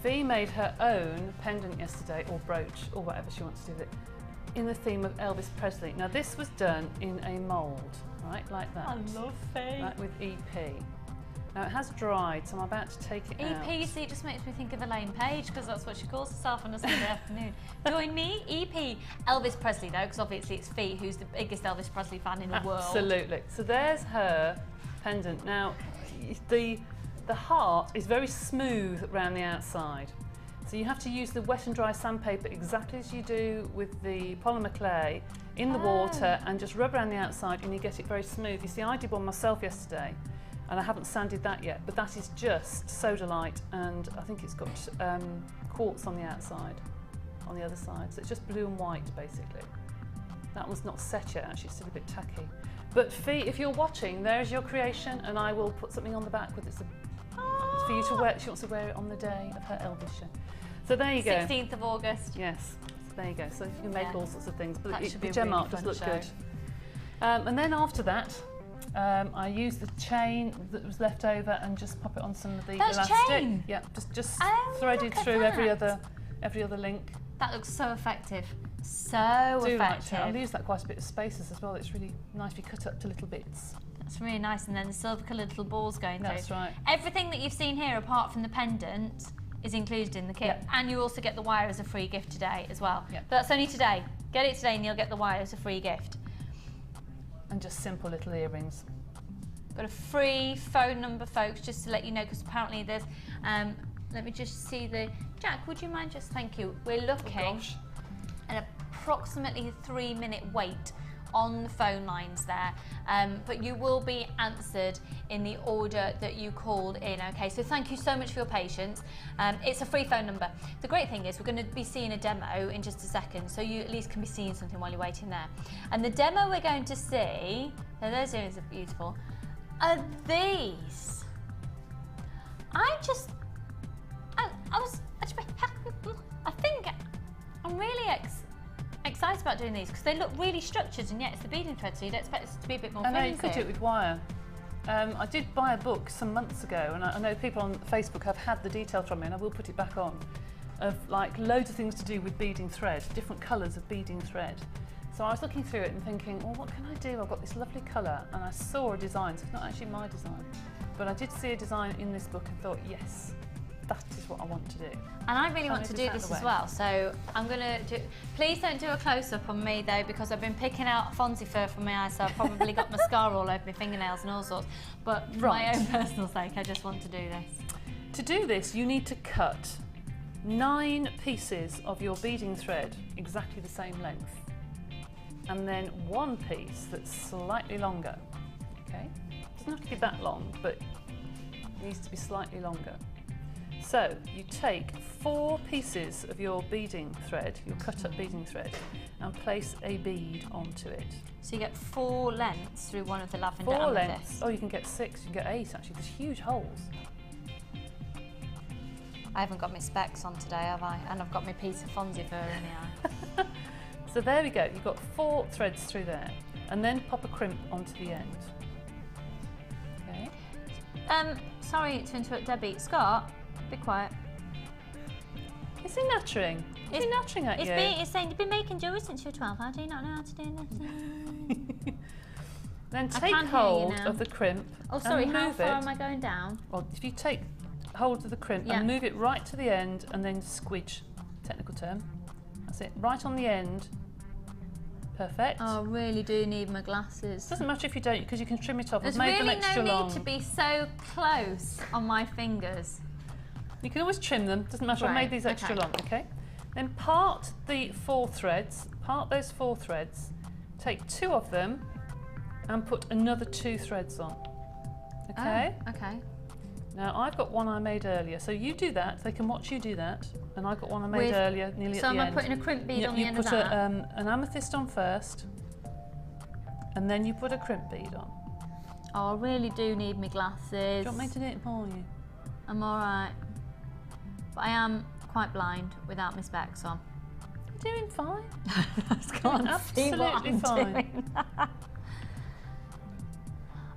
Fee made her own pendant yesterday, or brooch, or whatever she wants to do with it, in the theme of Elvis Presley. Now this was done in a mould, right, like that. I love Fee. Like with EP. Now it has dried, so I'm about to take it out. EP, see, it just makes me think of Elaine Page, because that's what she calls herself on a Sunday afternoon. Join me, EP. Elvis Presley, though, because obviously it's Fee, who's the biggest Elvis Presley fan in the world. Absolutely. So there's her pendant. Now, the heart is very smooth around the outside. So you have to use the wet and dry sandpaper exactly as you do with the polymer clay in the water, and just rub around the outside and you get it very smooth. You see, I did one myself yesterday and I haven't sanded that yet, but that is just Sodalite, and I think it's got quartz on the outside, on the other side. So it's just blue and white basically. That one's not set yet, actually, it's still a bit tacky. But Fee, if you're watching, there's your creation, and I will put something on the back with it. It's for you to wear. She wants to wear it on the day of her Elvis show. So there you go. 16th of August. Yes. There you go. So you can make all sorts of things, but That the should be a gem really art does fun look show. good. And then after that, I use the chain that was left over and just pop it on some of the That's elastic. chain? Yeah, just Oh, threaded look at through every that. other link. That looks so effective. So Do like effective. to. I'll use that quite a bit of spaces as well. It's really nice if you cut up to little bits. That's really nice. And then the silver coloured little balls going through. That's right. Everything that you've seen here, apart from the pendant, is included in the kit. Yep. And you also get the wire as a free gift today as well. Yep. But that's only today. Get it today and you'll get the wire as a free gift. And just simple little earrings. Got a free phone number, folks, just to let you know, because apparently there's, let me just see the, Jack, would you mind just, thank you. We're looking at approximately a 3-minute wait on the phone lines there, but you will be answered in the order that you called in, okay? So thank you so much for your patience. It's a free phone number. The great thing is we're going to be seeing a demo in just a second, so you at least can be seeing something while you're waiting there. And the demo we're going to see, now those earrings are beautiful, are these. I think I'm really excited about doing these because they look really structured, and yet it's the beading thread, so you'd expect it to be a bit more I know you flimsy. could do it with wire. I did buy a book some months ago, and I know people on Facebook have had the detail from me, and I will put it back on, of like loads of things to do with beading thread, different colours of beading thread. So I was looking through it and thinking, well, what can I do? I've got this lovely colour, and I saw a design, so it's not actually my design, but I did see a design in this book and thought, yes, that is what I want to do. And I really So want to just do out this the as way. well, so I'm going to do, please don't do a close-up on me though, because I've been picking out Fonzie fur from my eyes, so I've probably got mascara all over my fingernails and all sorts, but for my Right. own personal sake, I just want to do this. To do this, you need to cut 9 pieces of your beading thread exactly the same length, and then 1 piece that's slightly longer. Okay, doesn't have to be that long, but it needs to be slightly longer. So you take 4 pieces of your beading thread, your cut up beading thread, and place a bead onto it. So you get 4 lengths through one of the lavender 4 amethyst. lengths. Oh, you can get 6, you can get 8 actually. There's huge holes. I haven't got my specs on today, have I? And I've got my piece of Fonzie fur in the eye. So there we go. You've got 4 threads through there, and then pop a crimp onto the end. Okay. Sorry to interrupt, Debbie. Scott, be quiet. Is he nattering? Is he nattering at you? It's saying you've been making jewellery since you were 12. How do you not know how to do this? Then I take can't hear you hold now. of the crimp Oh, sorry. and How move far it. am I going down? Well, if you take hold of the crimp Yeah. and move it right to the end and then squidge, technical term. That's it. Right on the end. Perfect. Oh, I really do need my glasses. Doesn't matter if you don't, because you can trim it off. There's I've made really them extra no long. need to be so close on my fingers. You can always trim them, doesn't matter. I've Right, made these extra okay. long, okay? Then part the 4 threads, part those 4 threads, take 2 of them and put another 2 threads on. Okay? Oh, okay. Now I've got one I made earlier, so you do that, they can watch you do that, and I've got one I made With- earlier, nearly So at the am I end. putting a crimp bead You- on the you end put of that? an amethyst on first, and then you put a crimp bead on. Oh, I really do need my Do glasses. you want me to do it for you? I'm alright. But I am quite blind without my specs on. You're doing fine. I can't see what Absolutely I'm fine. doing.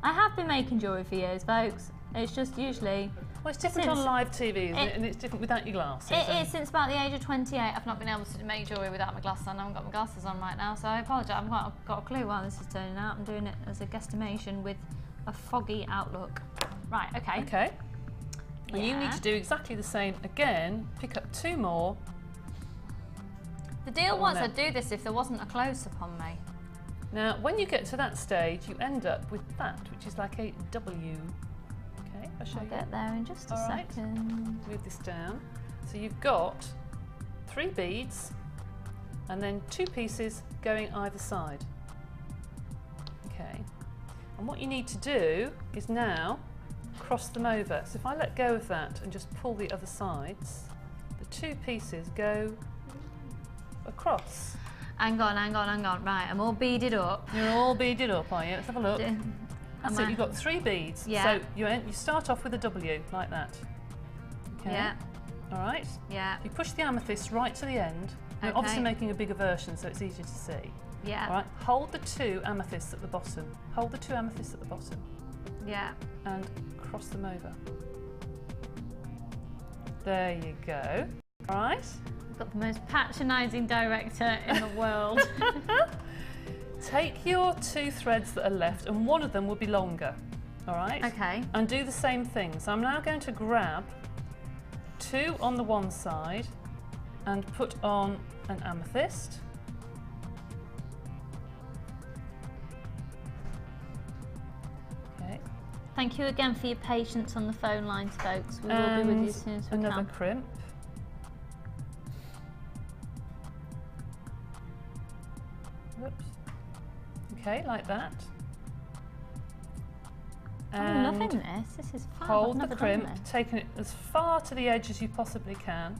I have been making jewellery for years, folks. It's just usually... Well, it's different Since- on live TV, isn't it? it- And it's different without your glasses. It and- is since about the age of 28. I've not been able to make jewellery without my glasses on. I haven't got my glasses on right now, so I apologise. I've not got a clue how this is turning out. I'm doing it as a guesstimation with a foggy outlook. Right, okay. Okay. And you need Yeah. to do exactly the same again. Pick up 2 more. The deal Go on was then. I'd do this if there wasn't a close-up on me. Now, when you get to that stage, you end up with that, which is like a W. Okay, I'll show I'll you. get there in just a All right. second. Move this down. So you've got 3 beads and then 2 pieces going either side. Okay. And what you need to do is now cross them over. So if I let go of that and just pull the other sides, the 2 pieces go across. Hang on. Right, I'm all beaded up. You're all beaded up, are you? Let's have a look. Am That's I- it, you've got 3 beads. Yeah. So you start off with a W, like that. Okay. Yeah, All right. yeah. You push the amethyst right to the end, You're obviously Okay. making a bigger version, so it's easier to see. Yeah. All right, hold the 2 amethysts at the bottom. Hold the 2 amethysts at the bottom Yeah. and cross them over. There you go. All right. Got the most patronising director in the world. Take your 2 threads that are left, and one of them will be longer. All right. Okay. And do the same thing. So I'm now going to grab 2 on the one side and put on an amethyst. Okay. Thank you again for your patience on the phone lines, folks. We will be with you as soon as we another can. crimp. Whoops. Okay, like that. I'm loving this. This is fun. I've Hold the never done crimp, this. taking it as far to the edge as you possibly can,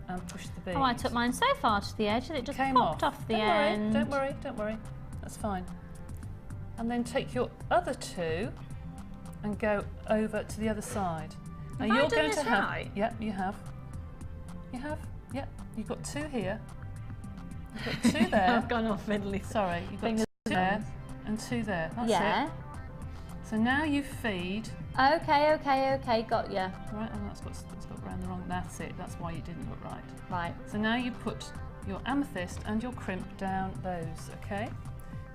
and push the bead. Oh, I took mine so far to the edge that it just Came popped off the don't end. Worry, don't worry, don't worry. That's fine. And then take your other 2 and go over to the other side. Now Have I you're done going this to have. right? Yep, you have. You have. Yep. You've got 2 here. You've got 2 there. I've gone off fiddly. Sorry, you've got Fingers 2 there and 2 there. That's Yeah. it. So now you feed. Okay, okay, okay. Got ya. Right, oh, it's got round the wrong. That's it. That's why you didn't look right. Right. So now you put your amethyst and your crimp down those, okay?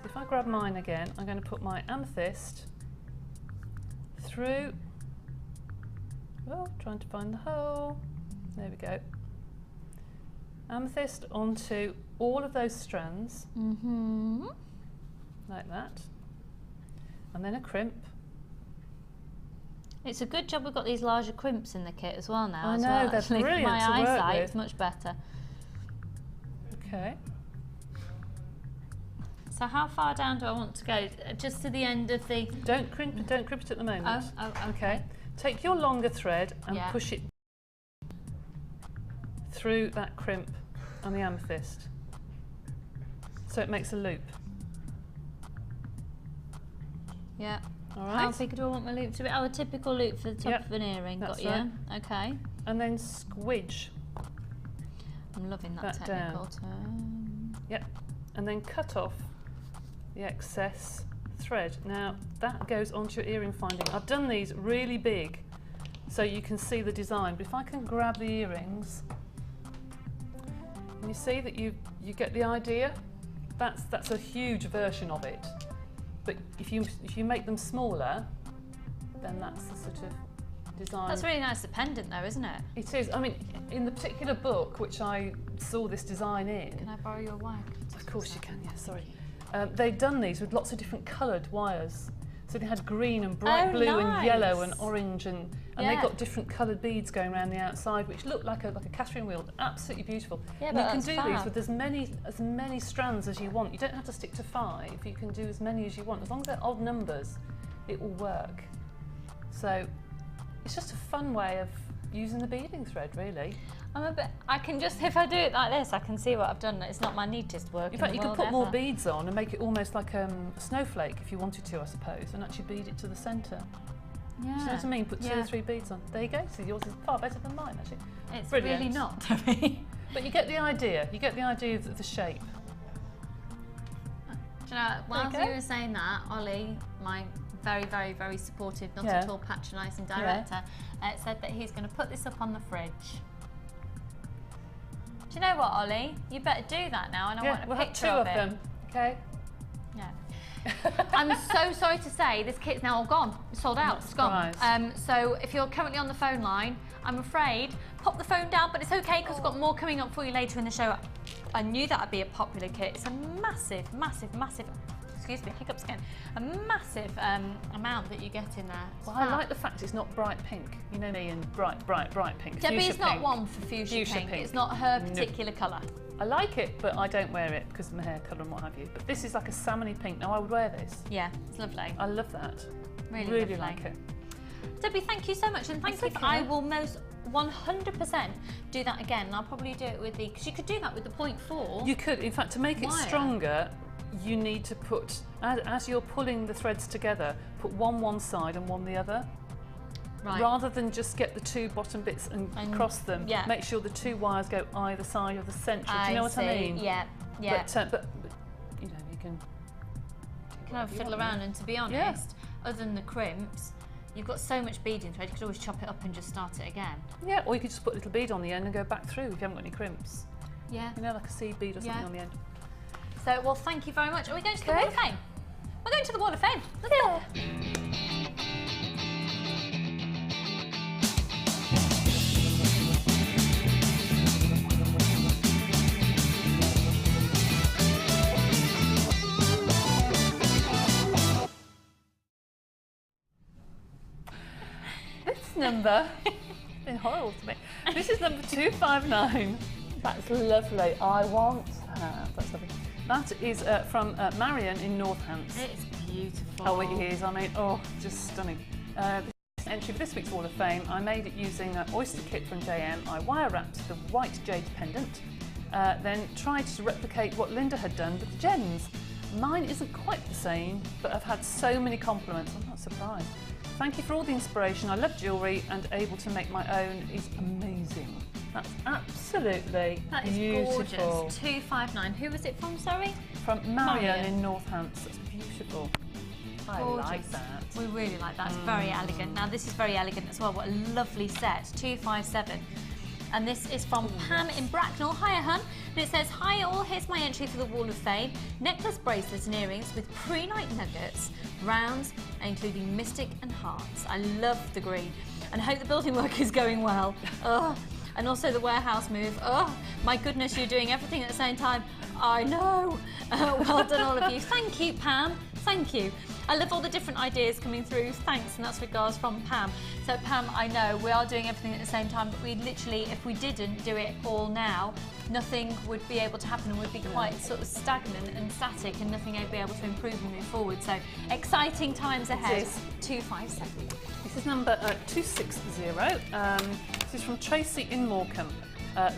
So if I grab mine again, I'm going to put my amethyst through, well, trying to find the hole. There we go. Amethyst onto all of those strands, Mm-hmm. like that. And then a crimp. It's a good job we've got these larger crimps in the kit as well now. I as know, well, they're actually. brilliant My to work eyesight with. is much better. Okay. So how far down do I want to go? Just to the end of the... Don't crimp it at the moment. Oh, Okay. Take your longer thread and Yeah. push it through that crimp on the amethyst. So it makes a loop. Yeah. All How right. big do I want my loop to be? Oh, a typical loop for the top Yep, of an earring. that's Got you. right. Okay. And then squidge. I'm loving that That technical down. term. Yep. And then cut off the excess thread. Now that goes onto your earring finding. I've done these really big so you can see the design. But if I can grab the earrings, and you see that you get the idea. That's a huge version of it. But if you make them smaller, then that's the sort of design. That's really nice, the pendant though, isn't it? It is. I mean, in the particular book which I saw this design in, Can I borrow your wire? of course you can. Yeah, sorry. They'd done these with lots of different coloured wires. So they had green and bright Oh, blue and yellow nice. and orange, and Yeah. they got different coloured beads going around the outside, which looked like a catherine wheel. Absolutely beautiful. Yeah, And but you can that's do these fab. with as many strands as you want. You don't have to stick to 5. You can do as many as you want. As long as they're odd numbers, it will work. So it's just a fun way of using the beading thread, really. I can just, if I do it like this, I can see what I've done. It's not my neatest work In fact, in you the could world put more ever. beads on and make it almost like a snowflake if you wanted to, I suppose, and actually bead it to the centre. Yeah. Do you know what I mean? Put 2 Yeah. or 3 beads on. There you go. So yours is far better than mine, actually. It's Brilliant. really not to me. But you get the idea. You get the idea of the shape. Do you know, whilst Okay. you were saying that, Ollie, my very, very, very supportive, not Yeah. at all patronising director, said that he's going to put this up on the fridge. Do you know what, Ollie? You better do that now, and I want a we'll have picture 2 of it. them. Okay. Yeah. I'm so sorry to say this kit's now all gone. It's sold out. Not It's gone. surprised. So if you're currently on the phone line, I'm afraid pop the phone down, but it's okay because we've got more coming up for you later in the show. I knew that'd be a popular kit. It's a massive, massive, massive. Excuse me, hiccups again. A massive amount that you get in there. It's Well, I fab. like the fact it's not bright pink. You know me and bright pink. Debbie's Fuchsia not pink. one for fuchsia Fuchsia pink. pink. It's not her No. particular colour. I like it, but I don't wear it because of my hair colour and what have you. But this is like a salmony pink. Now I would wear this. Yeah, it's lovely. I love that. Really lovely. like it. Debbie, thank you so much, and thank That's you. okay. I will most 100% do that again. And I'll probably do it with the, because you could do that with the 0.4. You could, in fact, to make it Wire. stronger, you need to put, as you're pulling the threads together, put one side and one the other. Right. rather than just get the two bottom bits and cross them. Yeah. Make sure the two wires go either side of the centre. Do you know what I mean? Yeah, yeah. But you know, you can Kind of fiddle around, and to be honest, other than the crimps, you've got so much beading thread, you could always chop it up and just start it again. Yeah, or you could just put a little bead on the end and go back through if you haven't got any crimps. Yeah. You know, like a seed bead or something on the end. So, well, thank you very much. Are we going to the Wall of Fame? We're going to the Wall of Fame. Let's go. This number, it's been horrible to me. This is number 259. That's lovely. I want that. That's lovely. That is from Marion in Northants. It's beautiful. Oh, it is. I mean, oh, just stunning. This entry for this week's Wall of Fame, I made it using an oyster kit from JM. I wire wrapped the white jade pendant, then tried to replicate what Linda had done with the gems. Mine isn't quite the same, but I've had so many compliments, I'm not surprised. Thank you for all the inspiration. I love jewellery, and able to make my own is amazing. That's absolutely That is beautiful. gorgeous. 259. Who was it from, sorry? From Marion Marion. in Northants. That's beautiful. I Gorgeous. like that. We really like that. It's very elegant. Now, this is very elegant as well. What a lovely set. 257. And this is from Pam in Bracknell. Hiya, hun. And it says, hi all, here's my entry for the Wall of Fame. Necklace, bracelets and earrings with pre-night nuggets, rounds, including mystic and hearts. I love the green and hope the building work is going well. Oh, and also the warehouse move. Oh, my goodness, you're doing everything at the same time. I know. Well done, all of you. Thank you, Pam. Thank you. I love all the different ideas coming through. Thanks, and that's regards from Pam. So Pam, I know we are doing everything at the same time, but we literally, if we didn't do it all now, nothing would be able to happen and would be quite sort of stagnant and static, and nothing would be able to improve and move forward. So exciting times ahead. is. 257. This is number 260. This is from Tracy in Morecambe.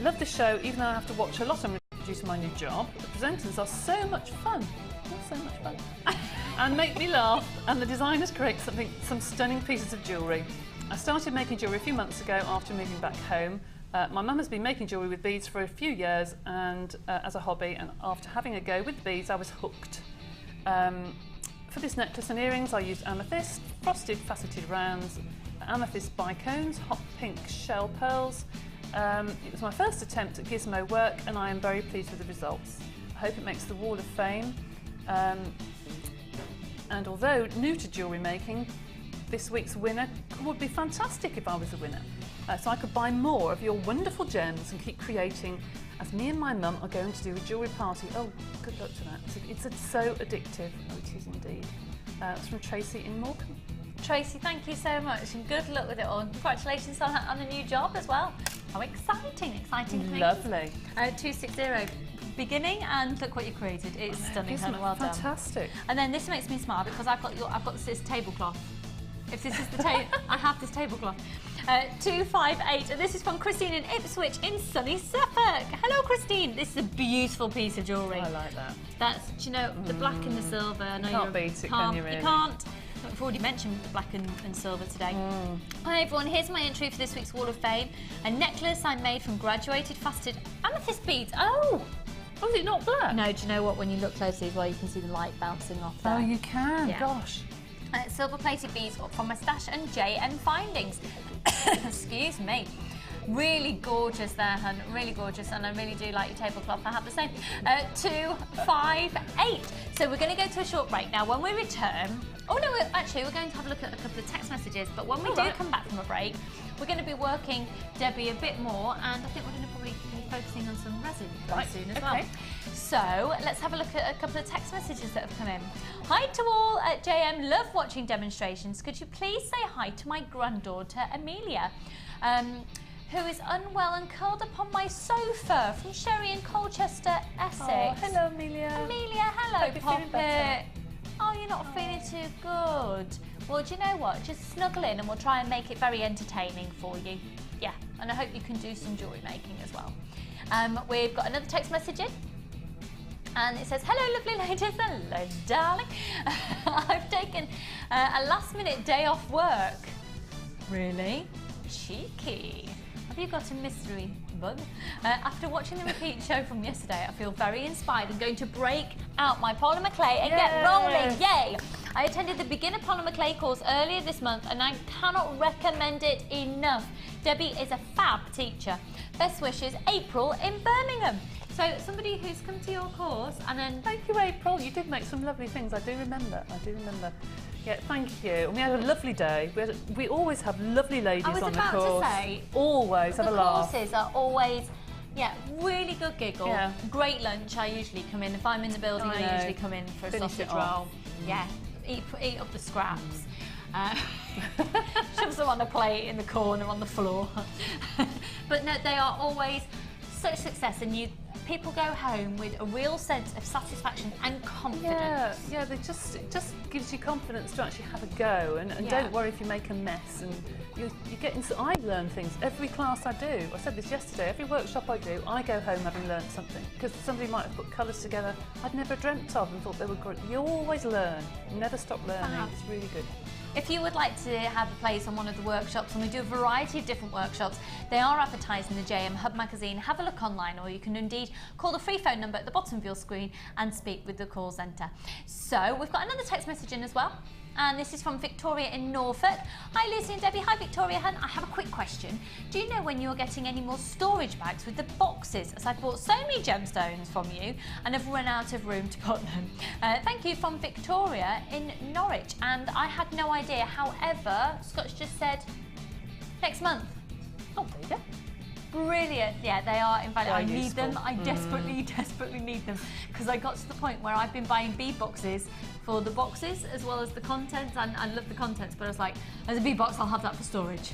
Love the show, even though I have to watch a lot of them due to my new job. The presenters are so much fun. They're so much fun. And make me laugh, and the designers create some stunning pieces of jewellery. I started making jewellery a few months ago after moving back home. My mum has been making jewellery with beads for a few years and as a hobby, and after having a go with the beads I was hooked. For this necklace and earrings I used amethyst, frosted faceted rounds, amethyst bicones, hot pink shell pearls. It was my first attempt at gizmo work and I am very pleased with the results. I hope it makes the Wall of Fame. And although new to jewellery making, this week's winner would be fantastic if I was the winner. So I could buy more of your wonderful gems and keep creating, as me and my mum are going to do a jewellery party. Oh, good luck to that. It's so addictive. Oh, it is indeed. It's from Tracy in Morecambe. Tracy, thank you so much and good luck with it all. Congratulations on the new job as well. How exciting, exciting things. Lovely. 260. Beginning, and look what you created. It's stunning, hun. Well done. Fantastic. And then this makes me smile because I've got this tablecloth. If this is the table, I have this tablecloth. 258, and this is from Christine in Ipswich in sunny Suffolk. Hello, Christine. This is a beautiful piece of jewellery. I like that. That's, do you know, the black and the silver. I know You can't beat it, can you, really? You can't. We've already mentioned the black and silver today. Hi everyone, here's my entry for this week's Wall of Fame. A necklace I made from graduated faceted amethyst beads. Oh, is it not black? no, do you know what? When you look closely as well, you can see the light bouncing off there. Oh, you can. Yeah. Gosh. Silver plated beads from my stash and JM findings. Excuse me. Really gorgeous there, hun. Really gorgeous, and I really do like your tablecloth. I have the same. 258. So we're going to go to a short break now. When we return, oh no, actually we're going to have a look at a couple of text messages. But when we do come back from a break, we're going to be working Debbie a bit more, and I think we're going to probably be focusing on some resin very soon as well. So let's have a look at a couple of text messages that have come in. Hi to all at JM, love watching demonstrations. Could you please say hi to my granddaughter Amelia, who is unwell and curled up on my sofa, from Sherry in Colchester, Essex. Oh, hello, Amelia. Amelia, hello, Hope you're feeling better. Poppet. Oh, you're not feeling too good. Well, do you know what? Just snuggle in and we'll try and make it very entertaining for you. Yeah, and I hope you can do some jewellery making as well. We've got another text message in. And it says, hello lovely ladies, hello darling. I've taken a last minute day off work. Really? Cheeky. Have you got a mystery bug? After watching the repeat show from yesterday, I feel very inspired and going to break out my polymer clay and get rolling. Yay! I attended the beginner polymer clay course earlier this month and I cannot recommend it enough. Debbie is a fab teacher. Best wishes, April in Birmingham. So somebody who's come to your course and then... Thank you, April. You did make some lovely things. I do remember. Yeah, thank you. And we had a lovely day. We always have lovely ladies on the course. I was about to say, always have a laugh. The courses are always, really good giggle. Yeah. Great lunch. I usually come in. If I'm in the building, I usually come in for a sausage roll. Yeah, eat up the scraps. Shove them on a plate in the corner on the floor. But no, they are always such success, and people go home with a real sense of satisfaction and confidence. Yeah, it just gives you confidence to actually have a go, and don't worry if you make a mess. And you get into. I learn things every class I do. I said this yesterday. Every workshop I do, I go home having learned something, because somebody might have put colours together I'd never dreamt of and thought they were great. You always learn. You never stop learning. It's really good. If you would like to have a place on one of the workshops, and we do a variety of different workshops, they are advertised in the JM Hub magazine. Have a look online, or you can indeed call the free phone number at the bottom of your screen and speak with the call centre. So we've got another text message in as well, and this is from Victoria in Norfolk. Hi Lucy and Debbie. Hi Victoria. I have a quick question. Do you know when you're getting any more storage bags with the boxes, as I've bought so many gemstones from you and have run out of room to put them? Thank you, from Victoria in Norwich. And I had no idea. However, Scott's just said next month. Oh, there you go. Brilliant. Yeah, they are invaluable. I need them. I desperately need them, because I got to the point where I've been buying bead boxes for the boxes as well as the contents, and I love the contents, but I was like, as a bead box, I'll have that for storage.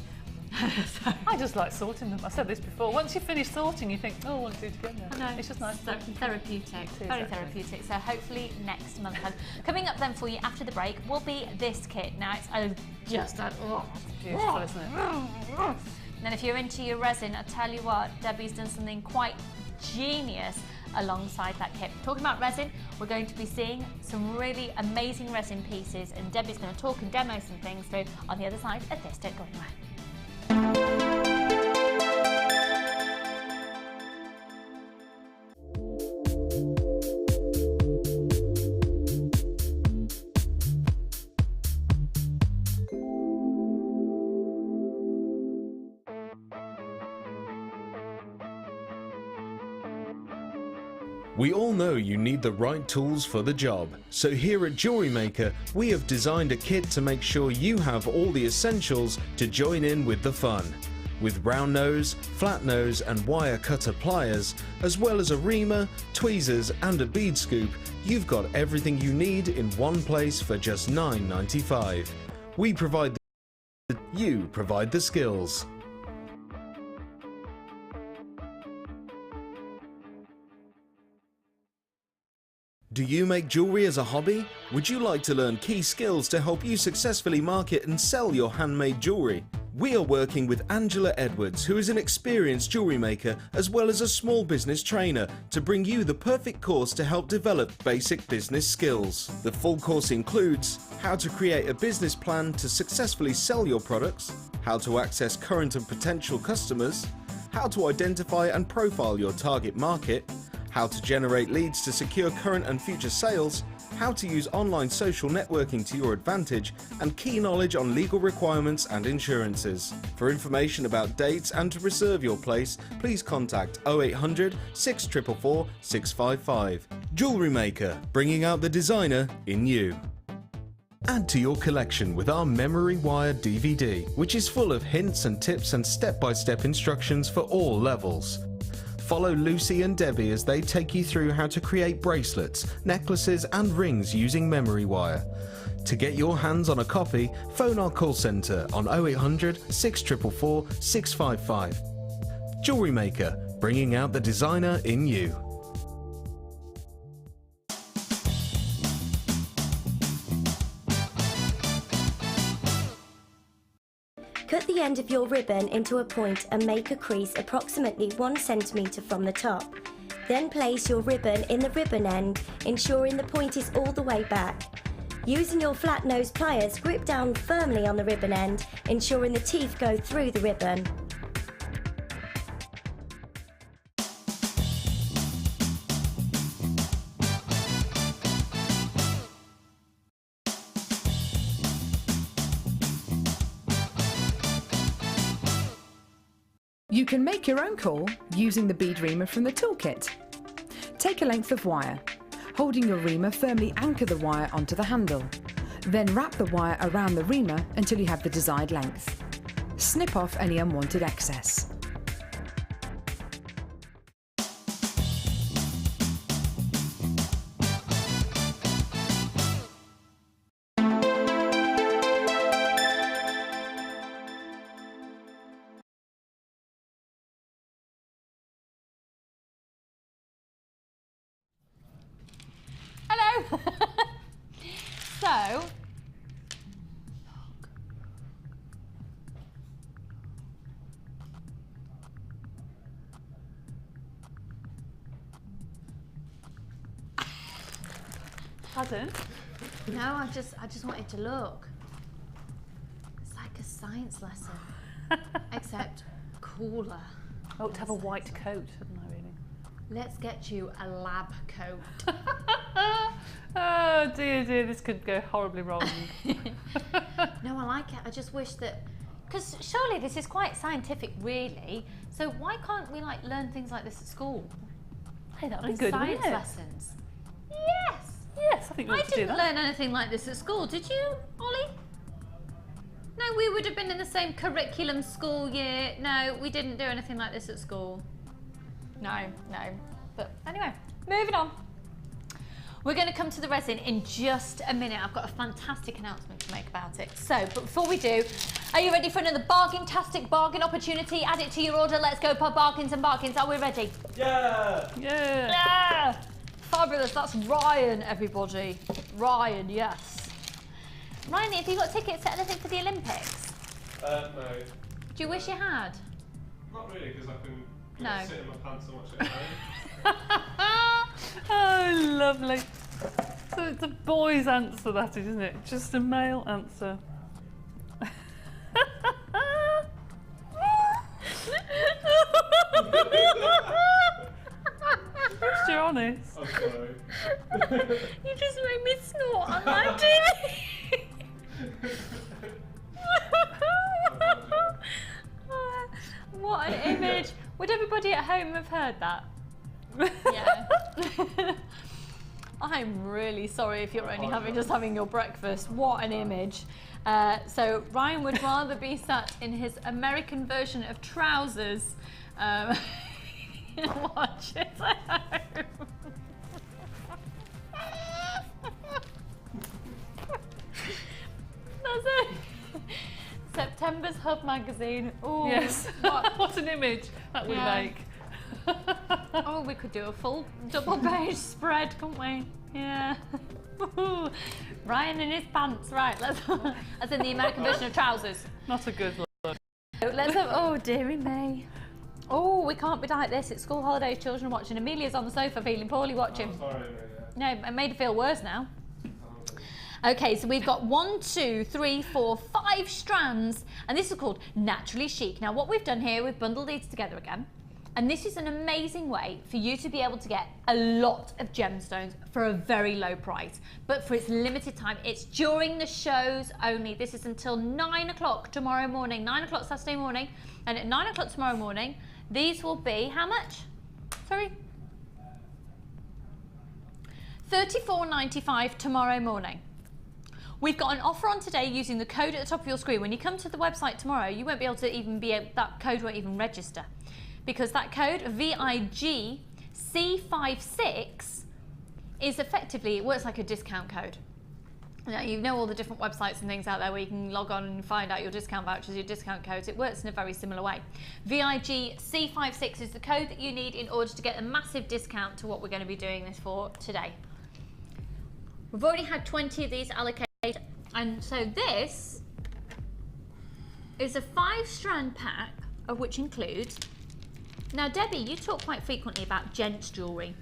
So, I just like sorting them. I've said this before. Once you finish sorting, you think, oh, I want to do it together. I know. It's just nice. So therapeutic. Very therapeutic. So hopefully next month. Coming up then for you after the break will be this kit. Now it's just that. It's beautiful, isn't it? And then if you're into your resin, I tell you what, Debbie's done something quite genius alongside that kit. Talking about resin, we're going to be seeing some really amazing resin pieces, and Debbie's going to talk and demo some things through on the other side of this. Don't go anywhere. We all know you need the right tools for the job, so here at Jewellery Maker we have designed a kit to make sure you have all the essentials to join in with the fun. With round nose, flat nose and wire cutter pliers, as well as a reamer, tweezers and a bead scoop, you've got everything you need in one place for just $9.95. We provide you provide the skills. Do you make jewellery as a hobby? Would you like to learn key skills to help you successfully market and sell your handmade jewellery? We are working with Angela Edwards, who is an experienced jewellery maker as well as a small business trainer, to bring you the perfect course to help develop basic business skills. The full course includes how to create a business plan to successfully sell your products, how to access current and potential customers, how to identify and profile your target market, how to generate leads to secure current and future sales, how to use online social networking to your advantage, and key knowledge on legal requirements and insurances. For information about dates and to reserve your place, please contact 0800 644 655. Jewellery Maker, bringing out the designer in you. Add to your collection with our Memory Wire DVD, which is full of hints and tips and step-by-step instructions for all levels. Follow Lucy and Debbie as they take you through how to create bracelets, necklaces and rings using memory wire. To get your hands on a copy, phone our call centre on 0800 644 655. Jewellery Maker, bringing out the designer in you. Cut the end of your ribbon into a point and make a crease approximately 1 centimetre from the top. Then place your ribbon in the ribbon end, ensuring the point is all the way back. Using your flat nose pliers, grip down firmly on the ribbon end, ensuring the teeth go through the ribbon. You can make your own core using the bead reamer from the toolkit. Take a length of wire. Holding your reamer, firmly anchor the wire onto the handle. Then wrap the wire around the reamer until you have the desired length. Snip off any unwanted excess. Hello. So, Pardon? no, I just wanted to look. It's like a science lesson, except cooler. Oh, to have a white coat, hadn't I really? Let's get you a lab coat. Oh dear, this could go horribly wrong. No, I like it. I just wish that, because surely this is quite scientific, really. So why can't we like learn things like this at school? Hey, that'd be Like good, science wouldn't it? lessons. Yes. Yes, I think we I ought to do didn't that. learn anything like this at school. Did you, Ollie? No, we would have been in the same curriculum school year. No, we didn't do anything like this at school. No. But anyway, moving on. We're going to come to the resin in just a minute. I've got a fantastic announcement to make about it. So, but before we do, are you ready for another bargain-tastic bargain opportunity? Add it to your order. Let's go for bargains and bargains. Are we ready? Yeah! Yeah. Yeah! Fabulous. That's Ryan, everybody. Ryan, yes. Ryan, have you got tickets to anything for the Olympics? No. Do you wish you had? Not really, because I can No. sit in my pants and watch it at home. Oh, lovely. So it's a boy's answer, that is, isn't it? Just a male answer. You're honest. I'm sorry. You just made me snort on my TV. What an image. Would everybody at home have heard that? Yeah. I'm really sorry if you're only just having your breakfast. What an image. So Ryan would rather be sat in his American version of trousers and watch it at home. That's it. September's Hub magazine. Ooh, Yes. What? What an image that would Yeah. make. Oh, we could do a full double page spread, couldn't we? Yeah. Ryan in his pants, right? Let's. As in the American version of trousers. Not a good look. Let's have. Oh, dearie me. Oh, we can't be like this. It's school holidays, children are watching. Amelia's on the sofa feeling poorly watching. I'm sorry, Amelia. No, it made her feel worse now. Okay, so we've got 1, 2, 3, 4, 5 strands, and this is called Naturally Chic. Now, what we've done here, we've bundled these together again, and this is an amazing way for you to be able to get a lot of gemstones for a very low price, but for its limited time. It's during the shows only. This is until 9 o'clock tomorrow morning, 9 o'clock Saturday morning, and at 9 o'clock tomorrow morning, these will be, how much? Sorry? $34.95 tomorrow morning. We've got an offer on today using the code at the top of your screen. When you come to the website tomorrow, you won't be able to even that code won't even register, because that code VIGC56 is effectively, it works like a discount code. Now, you know all the different websites and things out there where you can log on and find out your discount vouchers, your discount codes. It works in a very similar way. VIGC56 is the code that you need in order to get a massive discount to what we're going to be doing this for today. We've already had 20 of these allocated, and so this is a 5-strand pack, of which includes, now Debbie, you talk quite frequently about gents jewellery,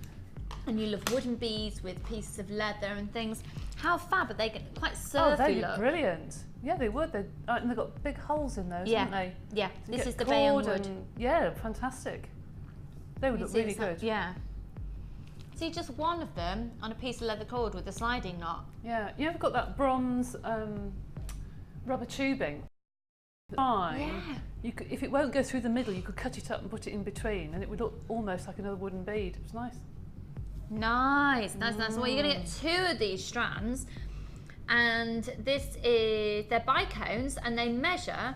and you love wooden beads with pieces of leather and things. How fab, but they get quite Oh, surfy they look. look brilliant. Yeah, they would. And they've got big holes in those, Yeah. haven't they? Yeah, To this get is the Bayonne cord wood. and- yeah, fantastic. They would You look see really this- good. Yeah. See, just one of them on a piece of leather cord with a sliding knot. Yeah, you ever got that bronze rubber tubing? Fine. Yeah. You could, if it won't go through the middle, you could cut it up and put it in between, and it would look almost like another wooden bead. It was nice. Nice, nice. So well, you're going to get 2 of these strands, and they're bicones, and they measure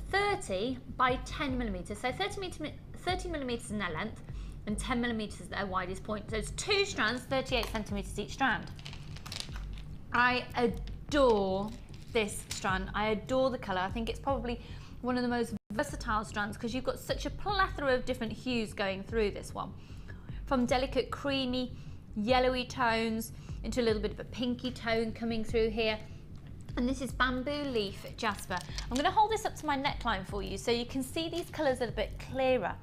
30 by 10 millimeters. So 30 millimeters in their length, and 10 millimeters at their widest point. So it's 2 strands, 38 centimeters each strand. I adore this strand. I adore the colour. I think it's probably one of the most versatile strands because you've got such a plethora of different hues going through this one. From delicate creamy, yellowy tones into a little bit of a pinky tone coming through here. And this is bamboo leaf jasper. I'm going to hold this up to my neckline for you so you can see these colours a bit clearer.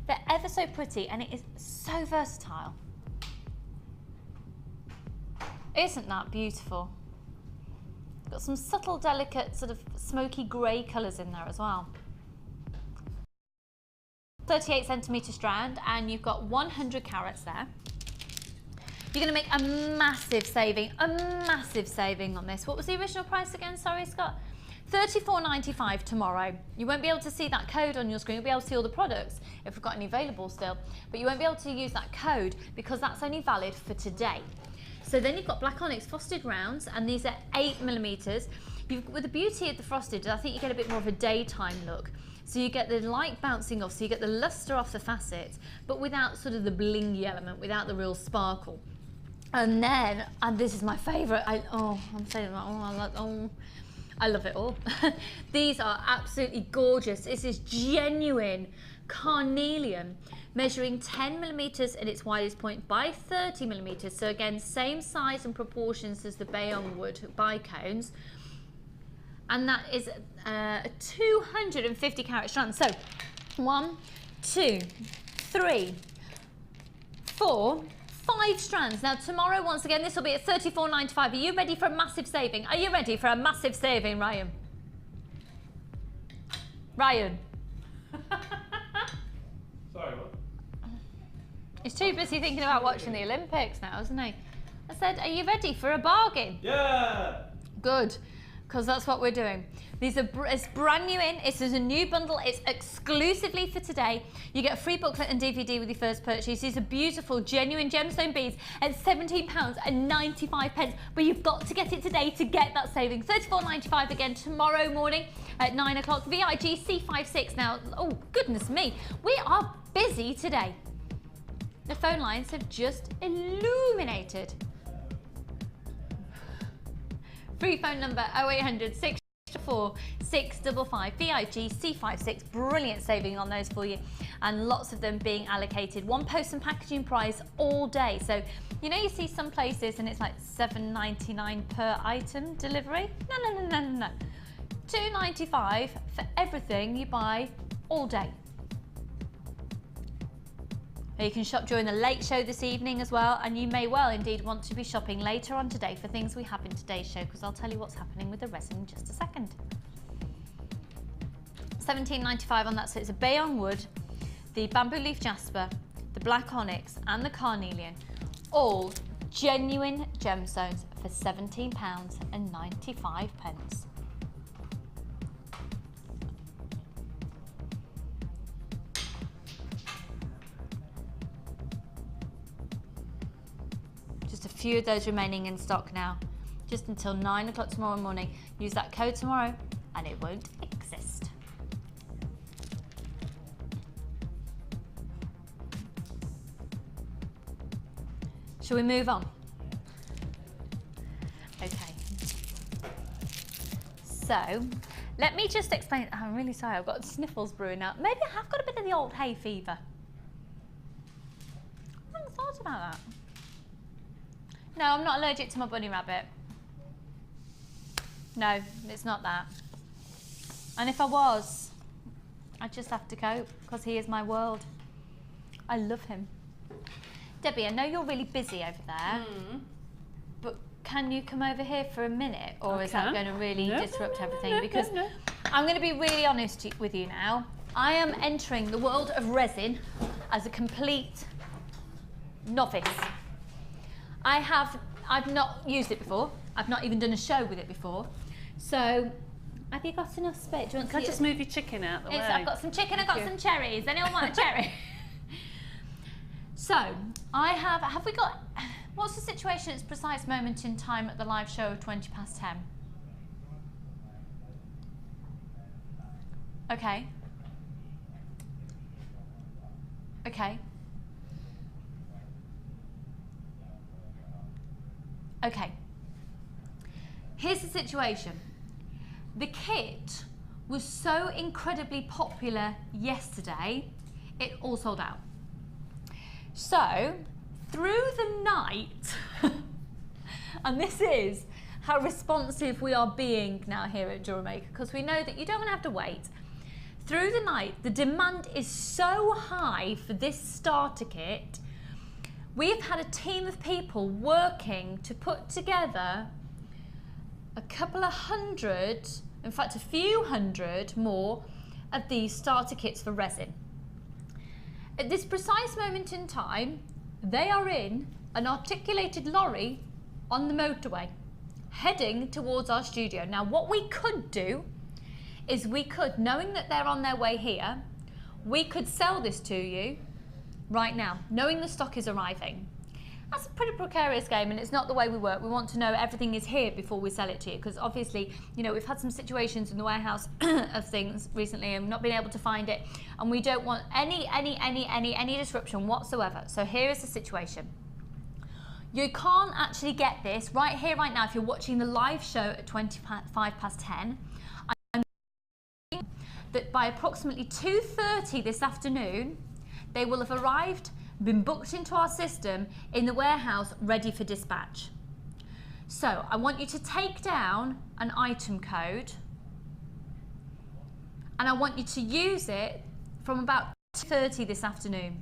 They're ever so pretty and it is so versatile. Isn't that beautiful? Got some subtle, delicate, sort of smoky grey colours in there as well. 38 centimetre strand, and you've got 100 carats there. You're going to make a massive saving on this. What was the original price again? Sorry, Scott. $34.95 tomorrow. You won't be able to see that code on your screen. You'll be able to see all the products if we've got any available still, but you won't be able to use that code because that's only valid for today. So then you've got black onyx frosted rounds, and these are 8 millimeters. With the beauty of the frosted, I think you get a bit more of a daytime look. So you get the light bouncing off, so you get the luster off the facets, but without sort of the blingy element, without the real sparkle. And then, and this is my favourite, I love it all. These are absolutely gorgeous. This is genuine carnelian, measuring 10 millimeters at its widest point by 30 millimeters. So again, same size and proportions as the Bayonne wood bicones. And that is a 250 carat strand. So 1, 2, 3, 4, 5 strands. Now tomorrow, once again, this will be at $34.95. Are you ready for a massive saving? Are you ready for a massive saving, Ryan? Ryan? Sorry, what? He's too busy thinking about watching the Olympics now, isn't he? I said, are you ready for a bargain? Yeah! Good, because that's what we're doing. These are it's brand new in. This is a new bundle. It's exclusively for today. You get a free booklet and DVD with your first purchase. These are beautiful, genuine gemstone beads at £17.95. But you've got to get it today to get that saving. $34.95 again tomorrow morning at 9 o'clock. VIG C56 now. Oh, goodness me. We are busy today. The phone lines have just illuminated. Free phone number 0800 644 655 VIG C56. Brilliant saving on those for you, and lots of them being allocated. One post and packaging price all day. So you know, you see some places and it's like $7.99 per item delivery. No. $2.95 for everything you buy all day. You can shop during the late show this evening as well, and you may well indeed want to be shopping later on today for things we have in today's show, because I'll tell you what's happening with the resin in just a second. $17.95 on that, so it's a Bayonne wood, the bamboo leaf jasper, the black onyx and the carnelian, all genuine gemstones for £17.95. Just a few of those remaining in stock now, just until 9 o'clock tomorrow morning. Use that code tomorrow and it won't exist. Shall we move on? Okay. So, let me just explain. I'm really sorry, I've got sniffles brewing up. Maybe I have got a bit of the old hay fever. I hadn't thought about that. No, I'm not allergic to my bunny rabbit. No, it's not that. And if I was, I'd just have to cope, because he is my world. I love him. Debbie, I know you're really busy over there, but can you come over here for a minute, or I is that can. going to really No, disrupt no, everything? no, Because no. I'm going to be really honest with you now. I am entering the world of resin as a complete novice. I've not used it before. I've not even done a show with it before. So, have you got enough space? Do you want Can I to just move your chicken out the way? I've got some chicken, I've got you. some cherries. Anyone want a cherry? So, have we got, what's the situation at its precise moment in time at the live show of 10:20? Okay. Okay. Okay. Here's the situation. The kit was so incredibly popular yesterday, it all sold out. So, through the night, and this is how responsive we are being now here at Jewellery Maker, because we know that you don't want to have to wait. Through the night, the demand is so high for this starter kit. We've had a team of people working to put together a couple of hundred, in fact a few hundred more of these starter kits for resin. At this precise moment in time, they are in an articulated lorry on the motorway, heading towards our studio. Now what we could do is we could, knowing that they're on their way here, we could sell this to you right now, knowing the stock is arriving. That's a pretty precarious game, and it's not the way we work. We want to know everything is here before we sell it to you, because obviously, you know, we've had some situations in the warehouse of things recently and not been able to find it, and we don't want any disruption whatsoever. So here is the situation. You can't actually get this right here, right now, if you're watching the live show at 10:25. I'm that by approximately 2:30 this afternoon, they will have arrived, been booked into our system in the warehouse, ready for dispatch. So I want you to take down an item code, and I want you to use it from about 2:30 this afternoon,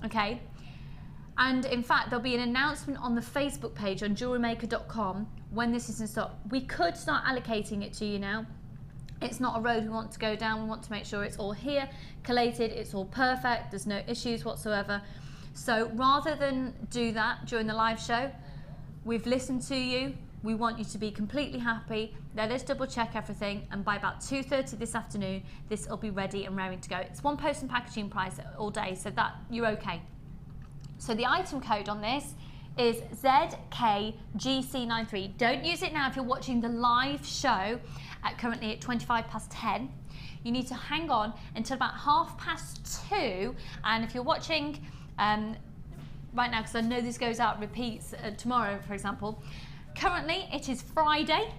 okay? And in fact, there'll be an announcement on the Facebook page on jewellerymaker.com when this is in stock. We could start allocating it to you now. It's not a road we want to go down. We want to make sure it's all here, collated, it's all perfect, there's no issues whatsoever. So rather than do that during the live show, we've listened to you. We want you to be completely happy. Let us double check everything, and by about 2:30 this afternoon, this will be ready and raring to go. It's one post and packaging price all day, so that you're okay. So the item code on this is ZKGC93. Don't use it now if you're watching the live show currently at 10:25. You need to hang on until about 2:30, and if you're watching right now, because I know this goes out repeats tomorrow, for example, currently it is Friday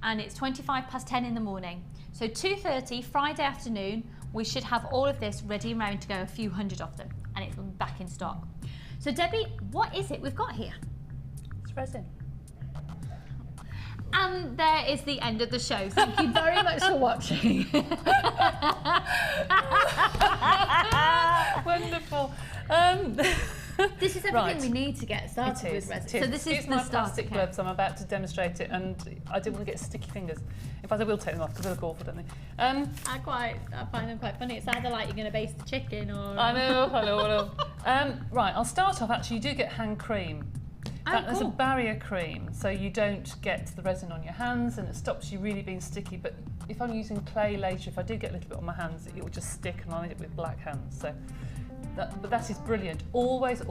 and it's 10:25 in the morning. So 2:30 Friday afternoon, we should have all of this ready and raring to go, a few hundred of them, and it's back in stock. So Debbie, what is it we've got here? It's resin. And there is the end of the show. Thank you very much for watching. Wonderful. This is everything Right. we need to get started with resin. So this is Here's the my starter plastic kit. gloves. I'm about to demonstrate it, and I didn't want to get sticky fingers. In fact, I will take them off because they look awful, don't they? I find them quite funny. It's either like you're going to baste the chicken or... I know. Right, I'll start off. Actually, you do get hand cream. There's a cool. barrier cream, so you don't get the resin on your hands, and it stops you really being sticky. But if I'm using clay later, if I do get a little bit on my hands, it will just stick, and I'll end up with black hands. So, but that is brilliant. Always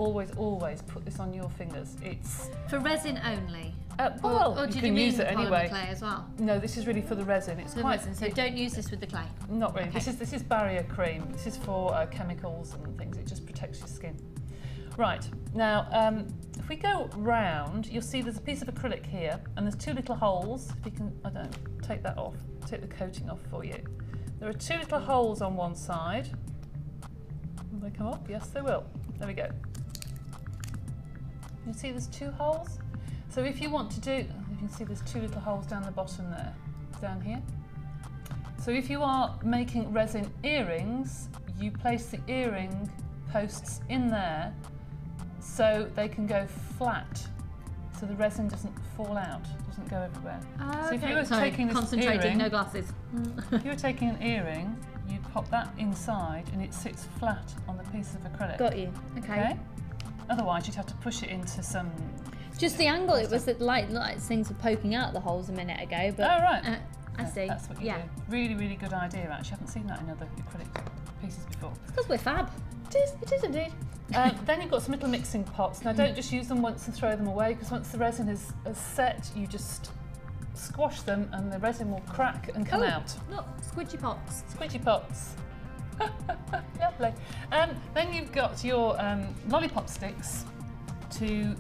put this on your fingers. It's For resin only? well, or you did can you mean use it the polymer anyway. clay as well? No, this is really for the resin. It's The quite resin, so don't use this with the clay. Not really. Okay. This is barrier cream. This is for chemicals and things. It just protects your skin. Right, now if we go round, you'll see there's a piece of acrylic here, and there's two little holes. If you can, I don't know, take that off, take the coating off for you. There are two little holes on one side. Will they come up? Yes, they will. There we go. You see there's two holes? So if you want to do, you can see there's two little holes down the bottom there, down here. So if you are making resin earrings, you place the earring posts in there so they can go flat. so the resin doesn't fall out, doesn't go everywhere. So if Okay. you were Sorry, taking this concentrating, earring, no glasses. if you were taking an earring, you'd pop that inside and it sits flat on the piece of acrylic. Got you. Okay. Otherwise, you'd have to push it into some. Just the angle, it was that like things were poking out the holes a minute ago, but Oh right. I see. That's what you do. Really, really good idea. Actually, I haven't seen that in other acrylic pieces before. Because we're fab. It is indeed. Then you've got some little mixing pots. Now don't just use them once and throw them away, because once the resin is set, you just squash them and the resin will crack and come out. Look, squidgy pots. Squidgy pots. Lovely. Then you've got your lollipop sticks to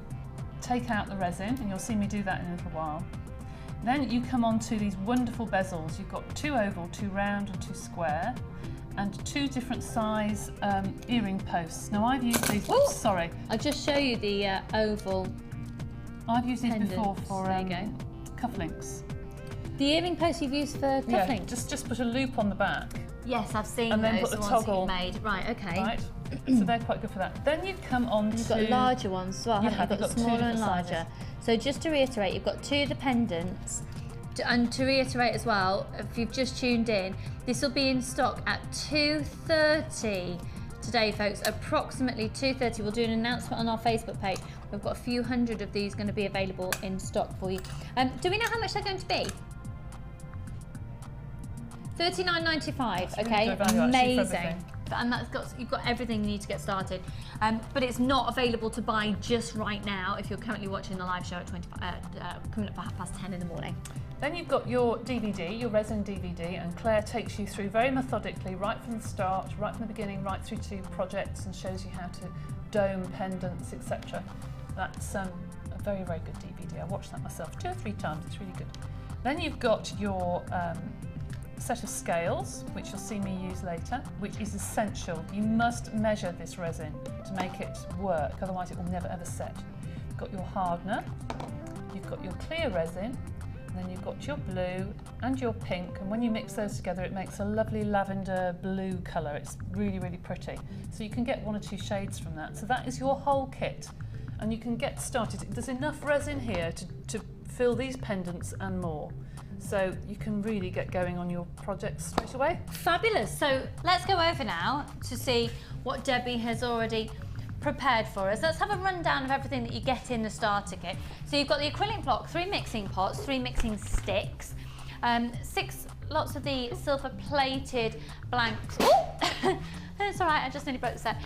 take out the resin, and you'll see me do that in a little while. Then you come on to these wonderful bezels. You've got 2 oval, 2 round and 2 square, and 2 different size earring posts. Now I've used these, sorry. I'll just show you the oval. I've used these before Pendants. for There you go. cufflinks. The earring posts you've used for Yeah, cufflinks? just put a loop on the back. Yes, I've seen And then those, put the the ones that toggle. you've made. Right, okay. Right, so they're quite good for that. Then you come on You've to... got larger ones as well, You haven't you? have, You've got you've got 2 smaller and different larger. sizes. So just to reiterate, you've got 2 of the pendants. And to reiterate as well, if you've just tuned in, this will be in stock at 2:30 today, folks. Approximately 2:30. We'll do an announcement on our Facebook page. We've got a few hundred of these going to be available in stock for you. Do we know how much they're going to be? $39.95. Okay, really good value, actually, for amazing. everything. And you've got everything you need to get started. But it's not available to buy just right now if you're currently watching the live show at coming up at 10:30 in the morning. Then you've got your DVD, your resin DVD, and Claire takes you through very methodically, right from the start, right from the beginning, right through to projects, and shows you how to dome pendants, etc. That's a very, very good DVD. I watched that myself 2 or 3 times. It's really good. Then you've got your set of scales, which you'll see me use later, which is essential. You must measure this resin to make it work, otherwise it will never ever set. You've got your hardener, you've got your clear resin, and then you've got your blue and your pink, and when you mix those together it makes a lovely lavender blue colour. It's really, really pretty. So you can get 1 or 2 shades from that. So that is your whole kit, and you can get started. There's enough resin here to fill these pendants and more. So you can really get going on your project straight away. Fabulous. So let's go over now to see what Debbie has already prepared for us. Let's have a rundown of everything that you get in the starter kit. So you've got the acrylic block, 3 mixing pots, 3 mixing sticks, 6 lots of the silver plated blanks. Ooh! It's all right, I just nearly broke the set.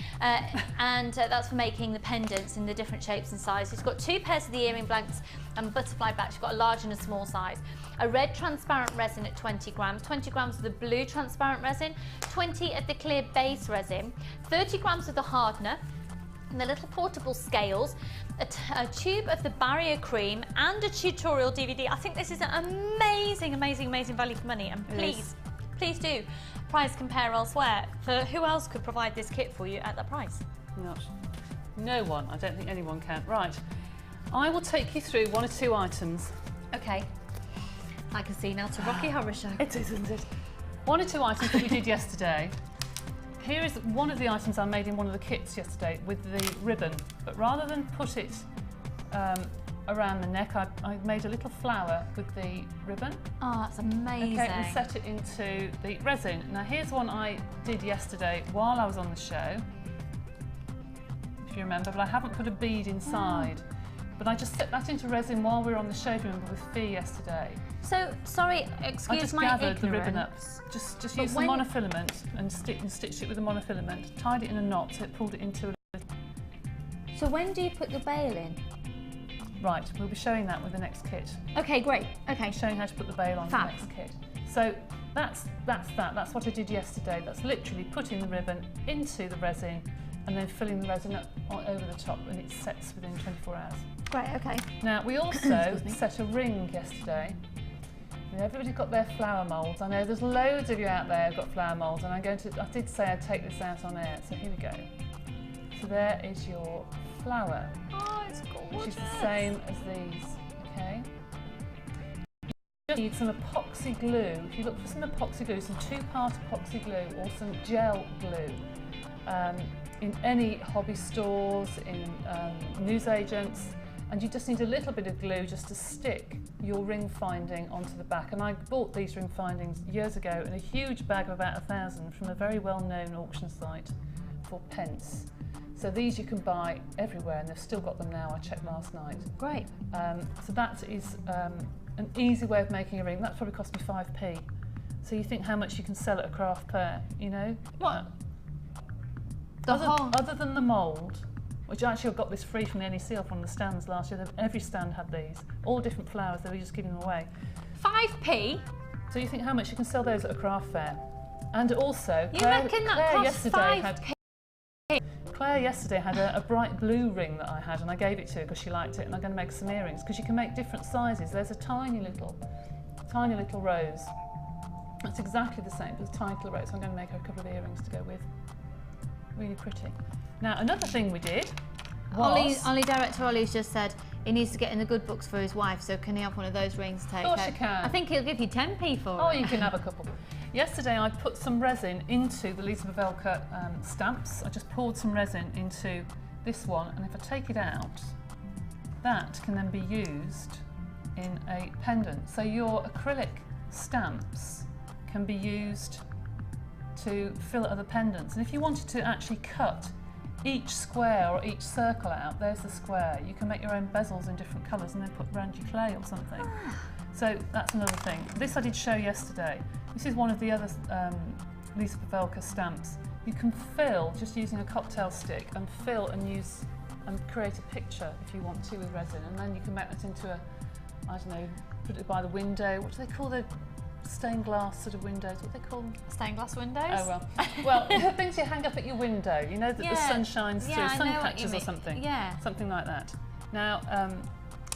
And that's for making the pendants in the different shapes and sizes. You've got 2 pairs of the earring blanks and butterfly backs. You've got a large and a small size. A red transparent resin at 20 grams, 20 grams of the blue transparent resin, 20 of the clear base resin, 30 grams of the hardener, and the little portable scales, a tube of the barrier cream, and a tutorial DVD. I think this is an amazing, amazing, amazing value for money. And please do price compare elsewhere. For who else could provide this kit for you at that price? No one. I don't think anyone can. Right. I will take you through 1 or 2 items. Okay. I can see now to Rocky Horror Show. It is, isn't it? 1 or 2 items that we did yesterday. Here is one of the items I made in one of the kits yesterday with the ribbon, but rather than put it around the neck, I made a little flower with the ribbon. Oh, that's amazing. Okay, and set it into the resin. Now here's one I did yesterday while I was on the show, if you remember, but I haven't put a bead inside. But I just set that into resin while we were on the show, remember, with Fee yesterday. So, sorry, excuse I just my gathered ignorance. the ribbon up. Just used some monofilament and stitched it with the monofilament, tied it in a knot so it pulled it into a little... So when do you put your bail in? Right, we'll be showing that with the next kit. Okay, great. Okay. I'm showing how to put the bail on the next kit. So that's what I did yesterday. That's literally putting the ribbon into the resin and then filling the resin up over the top, and it sets within 24 hours. Right, okay. Now, we also set a ring yesterday. Now, everybody's got their flower moulds. I know there's loads of you out there who've got flower moulds, and I did say I'd take this out on air, so here we go. So there is your flower. Oh, it's gorgeous. Which is the same as these, okay? You need some epoxy glue. If you look for some epoxy glue, some 2-part epoxy glue or some gel glue, in any hobby stores, in newsagents, and you just need a little bit of glue just to stick your ring finding onto the back. And I bought these ring findings years ago in a huge bag of about 1,000 from a very well-known auction site for pence. So these you can buy everywhere, and they've still got them now. I checked last night. Great. So that is an easy way of making a ring. That's probably cost me 5p. So you think how much you can sell at a craft fair, you know? What? The whole... Other than the mould, which actually I got this free from the NEC off one of the stands last year. Every stand had these, all different flowers, they were just giving them away. 5p? So you think how much you can sell those at a craft fair? And also, You reckon that costs 5p? Claire yesterday had a bright blue ring that I had, and I gave it to her because she liked it, and I'm going to make some earrings because you can make different sizes. There's a tiny little rose. It's exactly the same, but it's a tiny little rose. So I'm going to make her a couple of earrings to go with. Really pretty. Now another thing we did was... Director Ollie's just said he needs to get in the good books for his wife, so can he have one of those rings to take Of course you can. I think he'll give you 10p for it. Oh, you can have a couple. Yesterday I put some resin into the Lisa Pavelka stamps. I just poured some resin into this one, and if I take it out, that can then be used in a pendant. So your acrylic stamps can be used to fill other pendants. And if you wanted to actually cut each square or each circle out, there's the square. You can make your own bezels in different colours and then put around your clay or something. So that's another thing. This I did show yesterday. This is one of the other Lisa Pavelka stamps. You can fill, just using a cocktail stick, and fill and use and create a picture if you want to with resin, and then you can make that into a, I don't know, put it by the window. What do they call the stained glass sort of windows? What do they call them? Stained glass windows? Oh well. Well, the things you hang up at your window, you know, that the sun shines through, sun catchers or something. Yeah. Something like that. Now,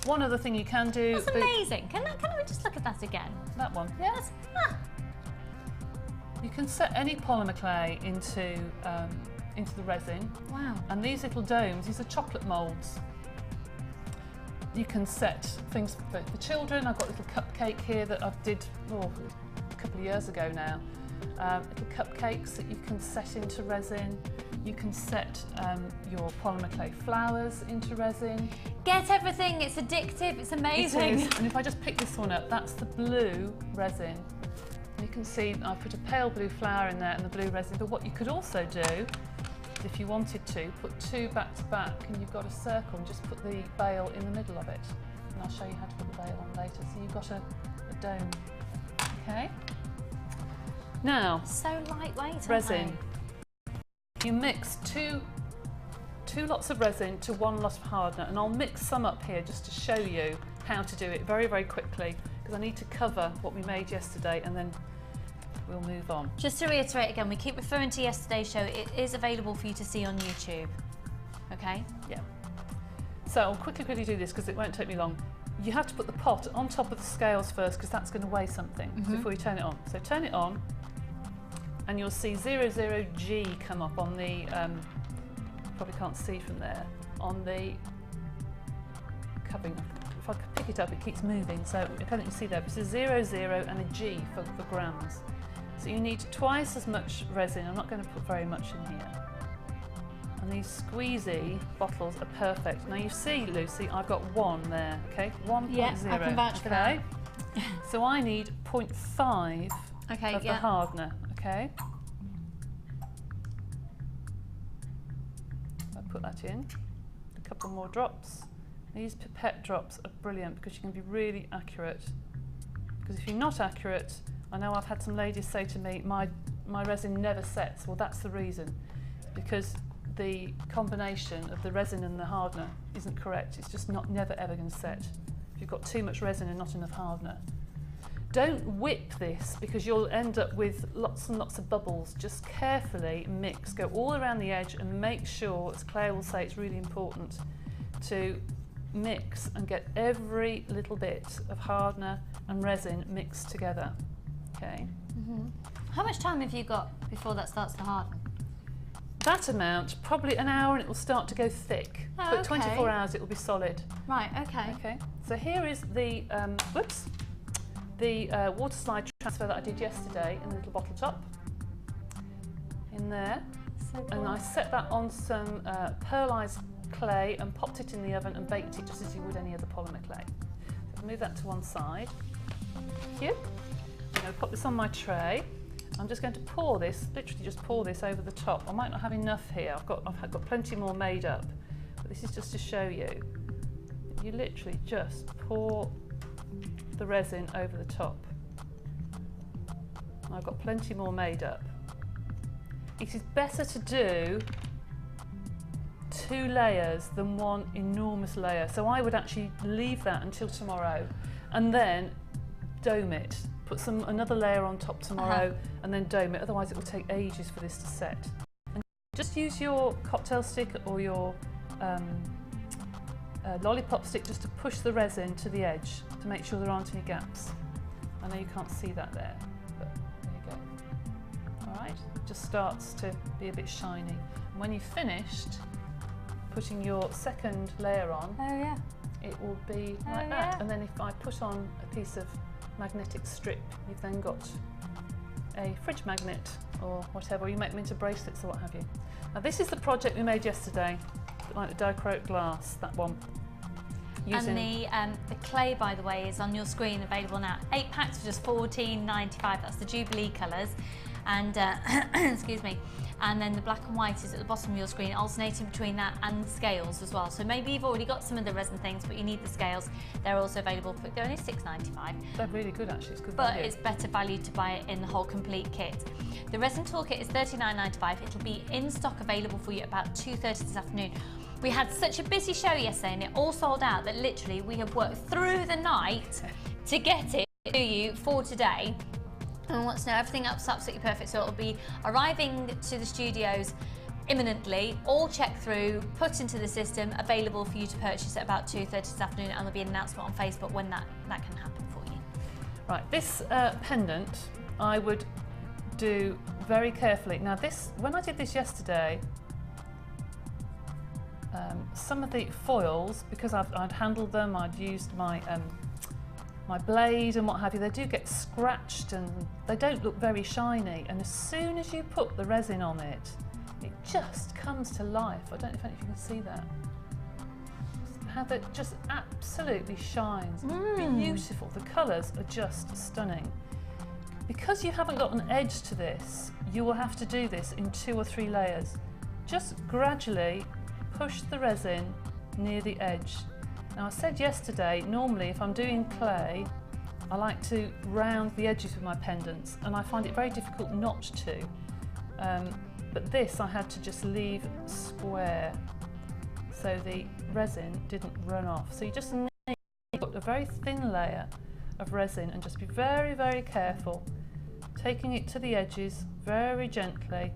one other thing you can do... That's amazing. Can we just look at that again? That one. Yes. You can set any polymer clay into the resin. Wow. And these little domes, these are chocolate moulds. You can set things for children. I've got a little cupcake here that I did a couple of years ago now. Little cupcakes that you can set into resin. You can set your polymer clay flowers into resin. Get everything, it's addictive, it's amazing. It is. And if I just pick this one up, that's the blue resin. You can see I put a pale blue flower in there and the blue resin, but what you could also do, if you wanted to, put two back to back and you've got a circle and just put the bail in the middle of it. And I'll show you how to put the bail on later. So you've got a dome. Okay. Now, so lightweight, resin. You mix two lots of resin to one lot of hardener, and I'll mix some up here just to show you how to do it very, very quickly, because I need to cover what we made yesterday and then we'll move on. Just to reiterate again, we keep referring to yesterday's show. It is available for you to see on YouTube. Okay? Yeah. So I'll quickly do this because it won't take me long. You have to put the pot on top of the scales first because that's going to weigh something before you turn it on. So turn it on and you'll see 00G come up on the, probably can't see from there, on the covering. If I pick it up, it keeps moving, so I can't see there, but it's a 00 and a G for grams. So you need twice as much resin. I'm not going to put very much in here. And these squeezy bottles are perfect. Now you see, Lucy, I've got one there, okay? 1.0. Yeah, I can vouch for that. So I need 0.5 of the hardener, okay? I'll put that in. A couple more drops. These pipette drops are brilliant because you can be really accurate. Because if you're not accurate, I know I've had some ladies say to me, my resin never sets. Well, that's the reason. Because the combination of the resin and the hardener isn't correct. It's just never ever going to set if you've got too much resin and not enough hardener. Don't whip this because you'll end up with lots and lots of bubbles. Just carefully mix, go all around the edge and make sure, as Claire will say, it's really important to mix and get every little bit of hardener and resin mixed together. Okay. How much time have you got before that starts to harden? That amount, probably an hour, and it will start to go thick. Oh, but 24 hours it will be solid. Right, okay. Okay. So here is the water slide transfer that I did yesterday in the little bottle top. In there. So and I set that on some pearlized clay and popped it in the oven and baked it just as you would any other polymer clay. So move that to one side. Thank you. I'm going to put this on my tray. I'm just going to pour this, literally just pour this over the top. I might not have enough here. I've got plenty more made up, but this is just to show you. You literally just pour the resin over the top. I've got plenty more made up. It is better to do 2 layers than one enormous layer. So I would actually leave that until tomorrow and then dome it. Put another layer on top tomorrow and then dome it, otherwise it will take ages for this to set. And just use your cocktail stick or your lollipop stick just to push the resin to the edge to make sure there aren't any gaps. I know you can't see that there, but there you go. All right, it just starts to be a bit shiny. And when you've finished putting your second layer on, it will be like that. And then if I put on a piece of magnetic strip, you've then got a fridge magnet or whatever. You make them into bracelets or what have you. Now this is the project we made yesterday, like the dichroic glass, that one. And the clay, by the way, is on your screen, available now. 8 packs for just $14.95. That's the Jubilee colours, and excuse me. And then the black and white is at the bottom of your screen, alternating between that and scales as well. So maybe you've already got some of the resin things, but you need the scales. They're also available for, they're only $6.95. They're really good actually, it's good But value. it's better value to buy it in the whole complete kit. The resin toolkit is $39.95. It'll be in stock available for you at about 2:30 this afternoon. We had such a busy show yesterday and it all sold out that literally we have worked through the night to get it to you for today. And I want to know everything else is absolutely perfect, so it'll be arriving to the studios imminently, all checked through, put into the system, available for you to purchase at about 2:30 this afternoon, and there'll be an announcement on Facebook when that can happen for you. Right, this pendant I would do very carefully. Now this, when I did this yesterday, some of the foils, because I'd handled them, I'd used my my blade and what have you, they do get scratched and they don't look very shiny, and as soon as you put the resin on it, it just comes to life. I don't know if any of you can see that. How that just absolutely shines. Beautiful. The colours are just stunning. Because you haven't got an edge to this, you will have to do this in 2 or 3 layers. Just gradually push the resin near the edge. Now I said yesterday, normally if I'm doing clay, I like to round the edges with my pendants, and I find it very difficult not to. But this I had to just leave square so the resin didn't run off. So you just need to put a very thin layer of resin and just be very, very careful, taking it to the edges very gently,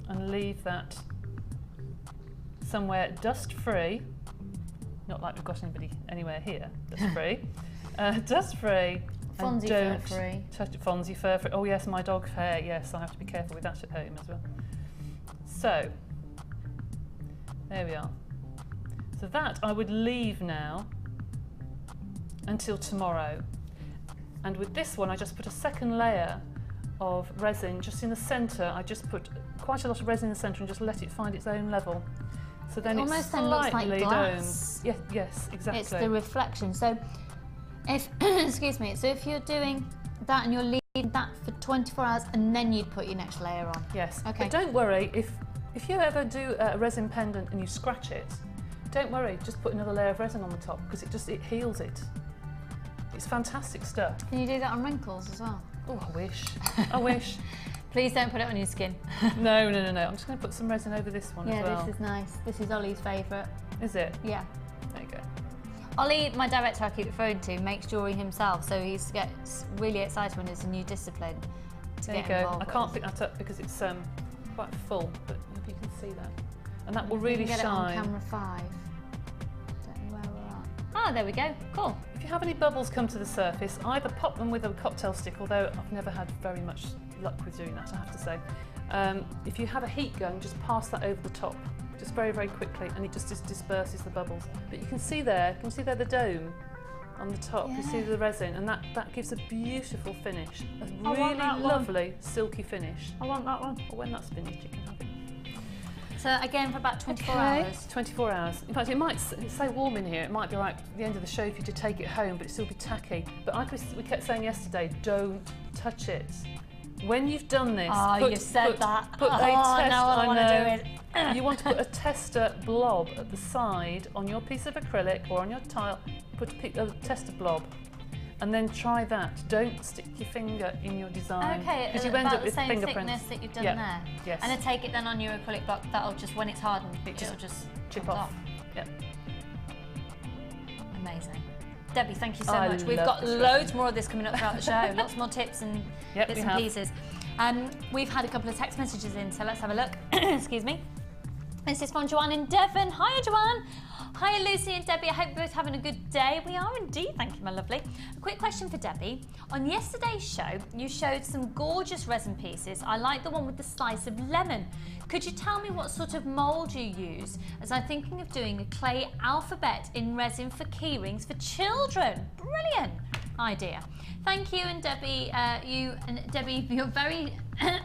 and leave that somewhere dust-free. Not like we've got anybody anywhere here, dust-free. Dust-free. Fonzie don't fur-free. touch it. Fonzie fur-free. Oh yes, my dog hair. Yes, I have to be careful with that at home as well. So, there we are. So that I would leave now until tomorrow. And with this one, I just put a second layer of resin just in the centre. I just put quite a lot of resin in the centre and just let it find its own level. So then it's almost then looks like slightly glass. domed. Yes, exactly. It's the reflection. So if, excuse me, so if you're doing that and you're leaving that for 24 hours and then you'd put your next layer on. Yes, Okay. but don't worry, if you ever do a resin pendant and you scratch it, don't worry, just put another layer of resin on the top, because it heals it. It's fantastic stuff. Can you do that on wrinkles as well? Oh, I wish. I wish. Please don't put it on your skin. No. I'm just going to put some resin over this one as well. Yeah, this is nice. This is Ollie's favourite. Is it? Yeah. There you go. Ollie, my director I keep referring to, makes jewellery himself, so he gets really excited when it's a new discipline to There you get go. involved I can't with. pick that up because it's quite full, but if you can see that. And that will You really can get shine. it on camera 5. Don't know where we're at. Ah, there we go. Cool. If you have any bubbles come to the surface, either pop them with a cocktail stick, although I've never had very much luck with doing that, I have to say. If you have a heat gun, just pass that over the top, just very, very quickly, and it just disperses the bubbles. But you can see there the dome on the top. You see the resin, and that gives a beautiful finish, a I want really that one. lovely silky finish. I want that one. Well, when that's finished, you can have it. So again, for about 24 hours. 24 hours. In fact, it might, it's so warm in here, it might be right at the end of the show for you to take it home, but it'd still be tacky. But like we kept saying yesterday, don't touch it. When you've done this, you said that. Put a test. No, I want to do it. You want to put a tester blob at the side on your piece of acrylic or on your tile. Put a tester blob, and then try that. Don't stick your finger in your design. Okay, because you about end up the with same fingerprints. thickness that you've done Yeah. there. Yes. And I take it then on your acrylic block. That'll just, when it's hardened, it'll just chip comes off. Yeah. Amazing. Debbie, thank you so I much. We've love got this loads more of this coming up throughout the show. Lots more tips and Yep, bits we and have. pieces. We've had a couple of text messages in, so let's have a look. Excuse me. This is from Joanne in Devon. Hiya, Joanne. Hiya, Lucy and Debbie. I hope you're both having a good day. We are indeed, thank you, my lovely. A quick question for Debbie. On yesterday's show, you showed some gorgeous resin pieces. I like the one with the slice of lemon. Could you tell me what sort of mould you use, as I'm thinking of doing a clay alphabet in resin for keyrings for children? Brilliant idea. Thank you, and Debbie, you're very,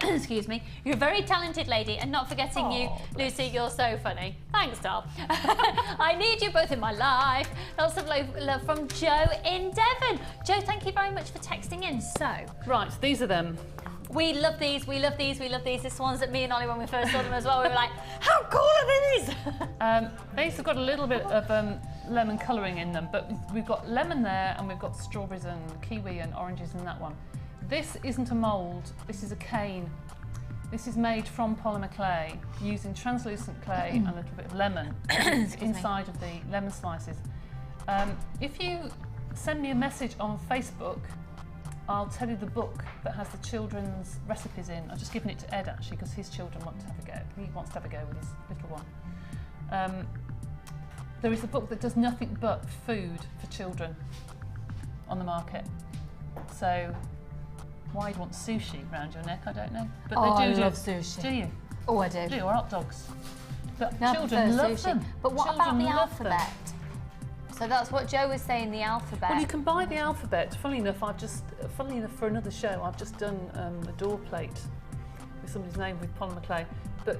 excuse me, you're a very talented lady, and not forgetting you, Lucy, you're so funny. Thanks, doll. I need you both in my life. Lots of love from Joe in Devon. Joe, thank you very much for texting in. So, Right, these are them. we love these, we love these, we love these. This one's that me and Ollie, when we first saw them as well, we were like, how cool are these? These have got a little bit of lemon colouring in them, but we've got lemon there, and we've got strawberries and kiwi and oranges in that one. This isn't a mould, this is a cane. This is made from polymer clay, using translucent clay and a little bit of lemon inside of the lemon slices. If you send me a message on Facebook, I'll tell you the book that has the children's recipes in. I've just given it to Ed, actually, because his children want to have a go. He wants to have a go with his little one. There is a book that does nothing but food for children on the market. So why you'd want sushi around your neck, I don't know. But they do love sushi. Do you? Oh, I do. Do you? Or hot dogs? But No, I children prefer love sushi. them. But what about Children the love them. alphabet? So that's what Joe was saying, the alphabet. Well, you can buy the alphabet. Funnily enough, for another show, I've just done a door plate with somebody's name with polymer clay. But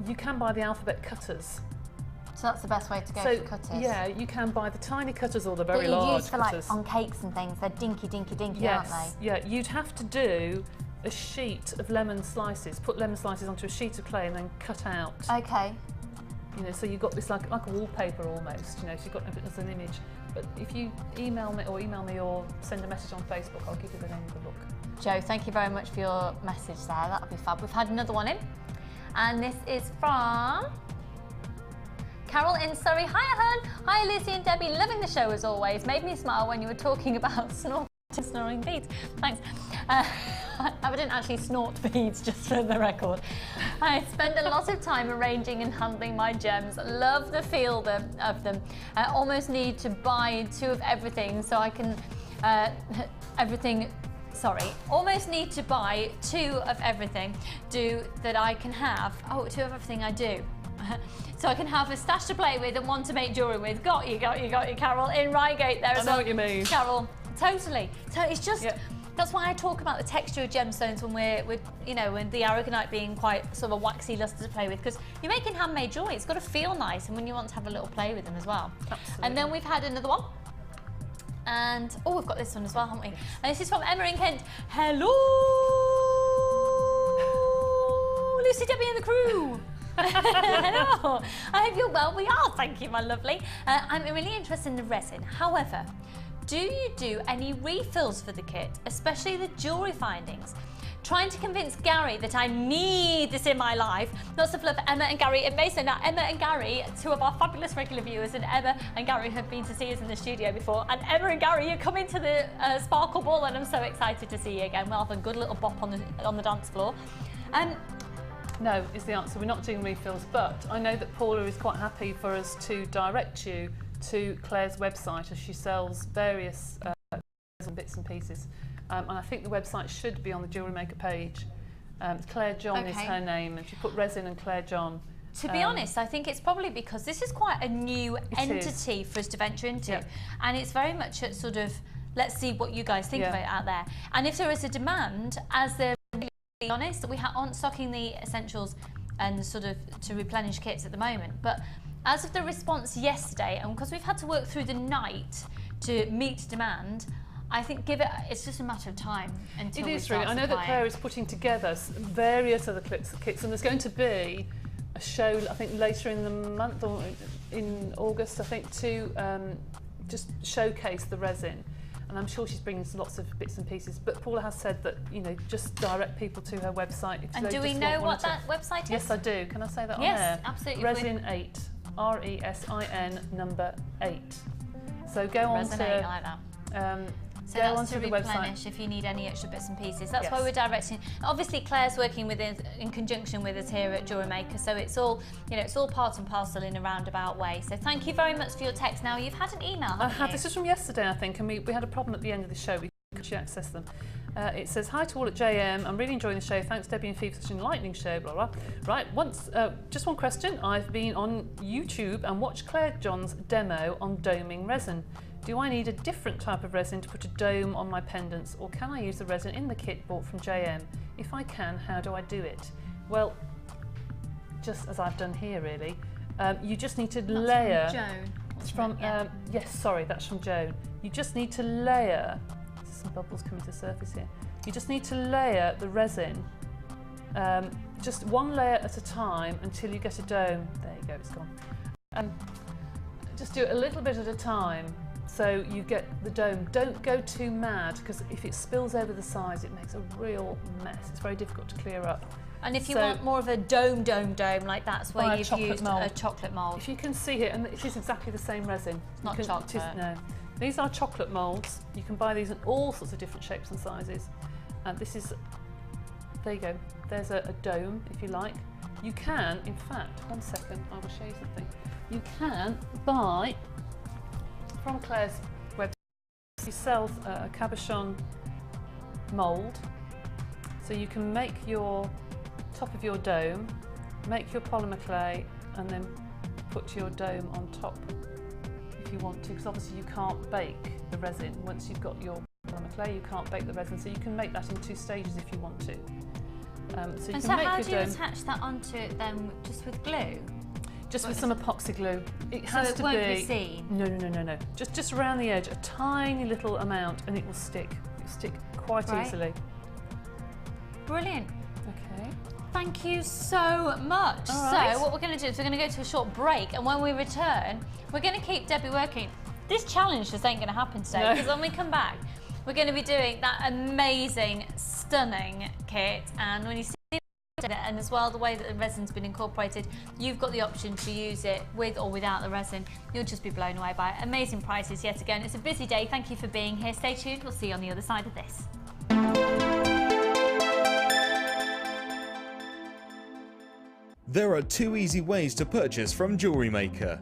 you can buy the alphabet cutters. So that's the best way to go for cutters. Yeah, you can buy the tiny cutters or the very that you large use for cutters. like on cakes and things. They're dinky, dinky, dinky, Yes, aren't they? yeah. You'd have to do a sheet of lemon slices. Put lemon slices onto a sheet of clay and then cut out. Okay. You know, so you've got this like a wallpaper almost. You know, so you've got it as an image. But if you email me or send a message on Facebook, I'll give you the name of the book. Joe, thank you very much for your message there. That'll be fab. We've had another one in, and this is from Carol in Surrey. Hiya, hun. Hi, Lucy and Debbie. Loving the show as always. Made me smile when you were talking about snoring beads. Thanks. I didn't actually snort beads, just for the record. I spend a lot of time arranging and handling my gems. Love the feel of them. I almost need to buy two of everything so I can almost need to buy two of everything that I can have. Oh, two of everything I do. So I can have a stash to play with and one to make jewellery with. Got you, Carol. In Reigate there as well. I know what you mean. Carol, totally. So it's just, that's why I talk about the texture of gemstones when we're you know, when the aragonite being quite sort of a waxy luster to play with, because you're making handmade jewellery. It's got to feel nice, and when you want to have a little play with them as well. Absolutely. And then we've had another one. And, oh, we've got this one as well, haven't we? And this is from Emma in Kent. Hello, Lucy, Debbie and the crew. Hello. I hope you're well. We are, thank you, my lovely. I'm really interested in the resin. However, do you do any refills for the kit, especially the jewellery findings? Trying to convince Gary that I need this in my life. Lots of love, Emma and Gary in Mason. Now, Emma and Gary, two of our fabulous regular viewers, and Emma and Gary have been to see us in the studio before. And Emma and Gary, you're coming to the Sparkle Ball, and I'm so excited to see you again. We'll have a good little bop on the dance floor. No, is the answer. We're not doing refills, but I know that Paula is quite happy for us to direct you to Claire's website, as she sells various bits and pieces. And I think the website should be on the Jewellery Maker page. Claire John is her name, and she put resin and Claire John. To be honest, I think it's probably because this is quite a new entity for us to venture into. And it's very much at sort of, let's see what you guys think of it out there. And if there is a demand, as they're really honest, we aren't stocking the essentials and sort of to replenish kits at the moment. But as of the response yesterday, and because we've had to work through the night to meet demand, I think it's just a matter of time until It we is start really. I know that supplying. Claire is putting together various other kits, and there's going to be a show, I think, later in the month or in August, I think, to just showcase the resin. And I'm sure she's bringing lots of bits and pieces. But Paula has said that, you know, just direct people to her website. If And they do we just know want what to- that website is? Yes, I do. Can I say that on Yes, there? absolutely. Resin 8. RESIN number 8. So go on Resonate, to... I like that. So go that's onto to the website. replenish if you need any extra bits and pieces. That's why Yes. we're directing. Obviously, Claire's working with us in conjunction with us here at Jewellery Maker, so it's all, you know, it's all part and parcel in a roundabout way. So thank you very much for your text. Now you've had an email, haven't I had you? this is from yesterday, I think, and we had a problem at the end of the show. We couldn't actually access them. It says, hi to all at JM. I'm really enjoying the show. Thanks, Debbie and Phoebe, for such an enlightening show. Blah blah. Right. Just one question. I've been on YouTube and watched Claire John's demo on doming resin. Do I need a different type of resin to put a dome on my pendants, or can I use the resin in the kit bought from JM? If I can, how do I do it? Well, just as I've done here, really. You just need to layer. From Joan. It's from, yes, sorry, that's from Joan. You just need to layer, there's some bubbles coming to the surface here. You just need to layer the resin, just one layer at a time until you get a dome. There you go, it's gone. Just do it a little bit at a time so you get the dome. Don't go too mad, because if it spills over the sides, it makes a real mess. It's very difficult to clear up. And if you So- want more of a dome, like that's Buy where a you've chocolate used mould. a chocolate mould. If you can see it, and it is exactly the same resin. It's not chocolate. No. These are chocolate moulds. You can buy these in all sorts of different shapes and sizes. And this is, there you go. There's a dome, if you like. You can, in fact, one second, I will show you something. You can buy, from Claire's website, she sells a cabochon mould. So you can make your top of your dome, make your polymer clay, and then put your dome on top if you want to, because obviously you can't bake the resin. Once you've got your polymer clay, you can't bake the resin, so you can make that in 2 stages if you want to. So you And can so make how your do you dome attach that onto it then, just with glue? just with some epoxy glue. It has so it to won't be. be seen? No. Just around the edge, a tiny little amount, and it will stick. It will stick quite Right. easily. Brilliant. Okay. Thank you so much. All right. So what we're going to do is we're going to go to a short break, and when we return, we're going to keep Debbie working. This challenge just ain't going to happen today, No. because when we come back, we're going to be doing that amazing, stunning kit, and when you see it, and as well the way that the resin's been incorporated, you've got the option to use it with or without the resin. You'll just be blown away by it. Amazing prices yet again. It's a busy day. Thank you for being here. Stay tuned. We'll see you on the other side of this. There are 2 easy ways to purchase from Jewellery Maker.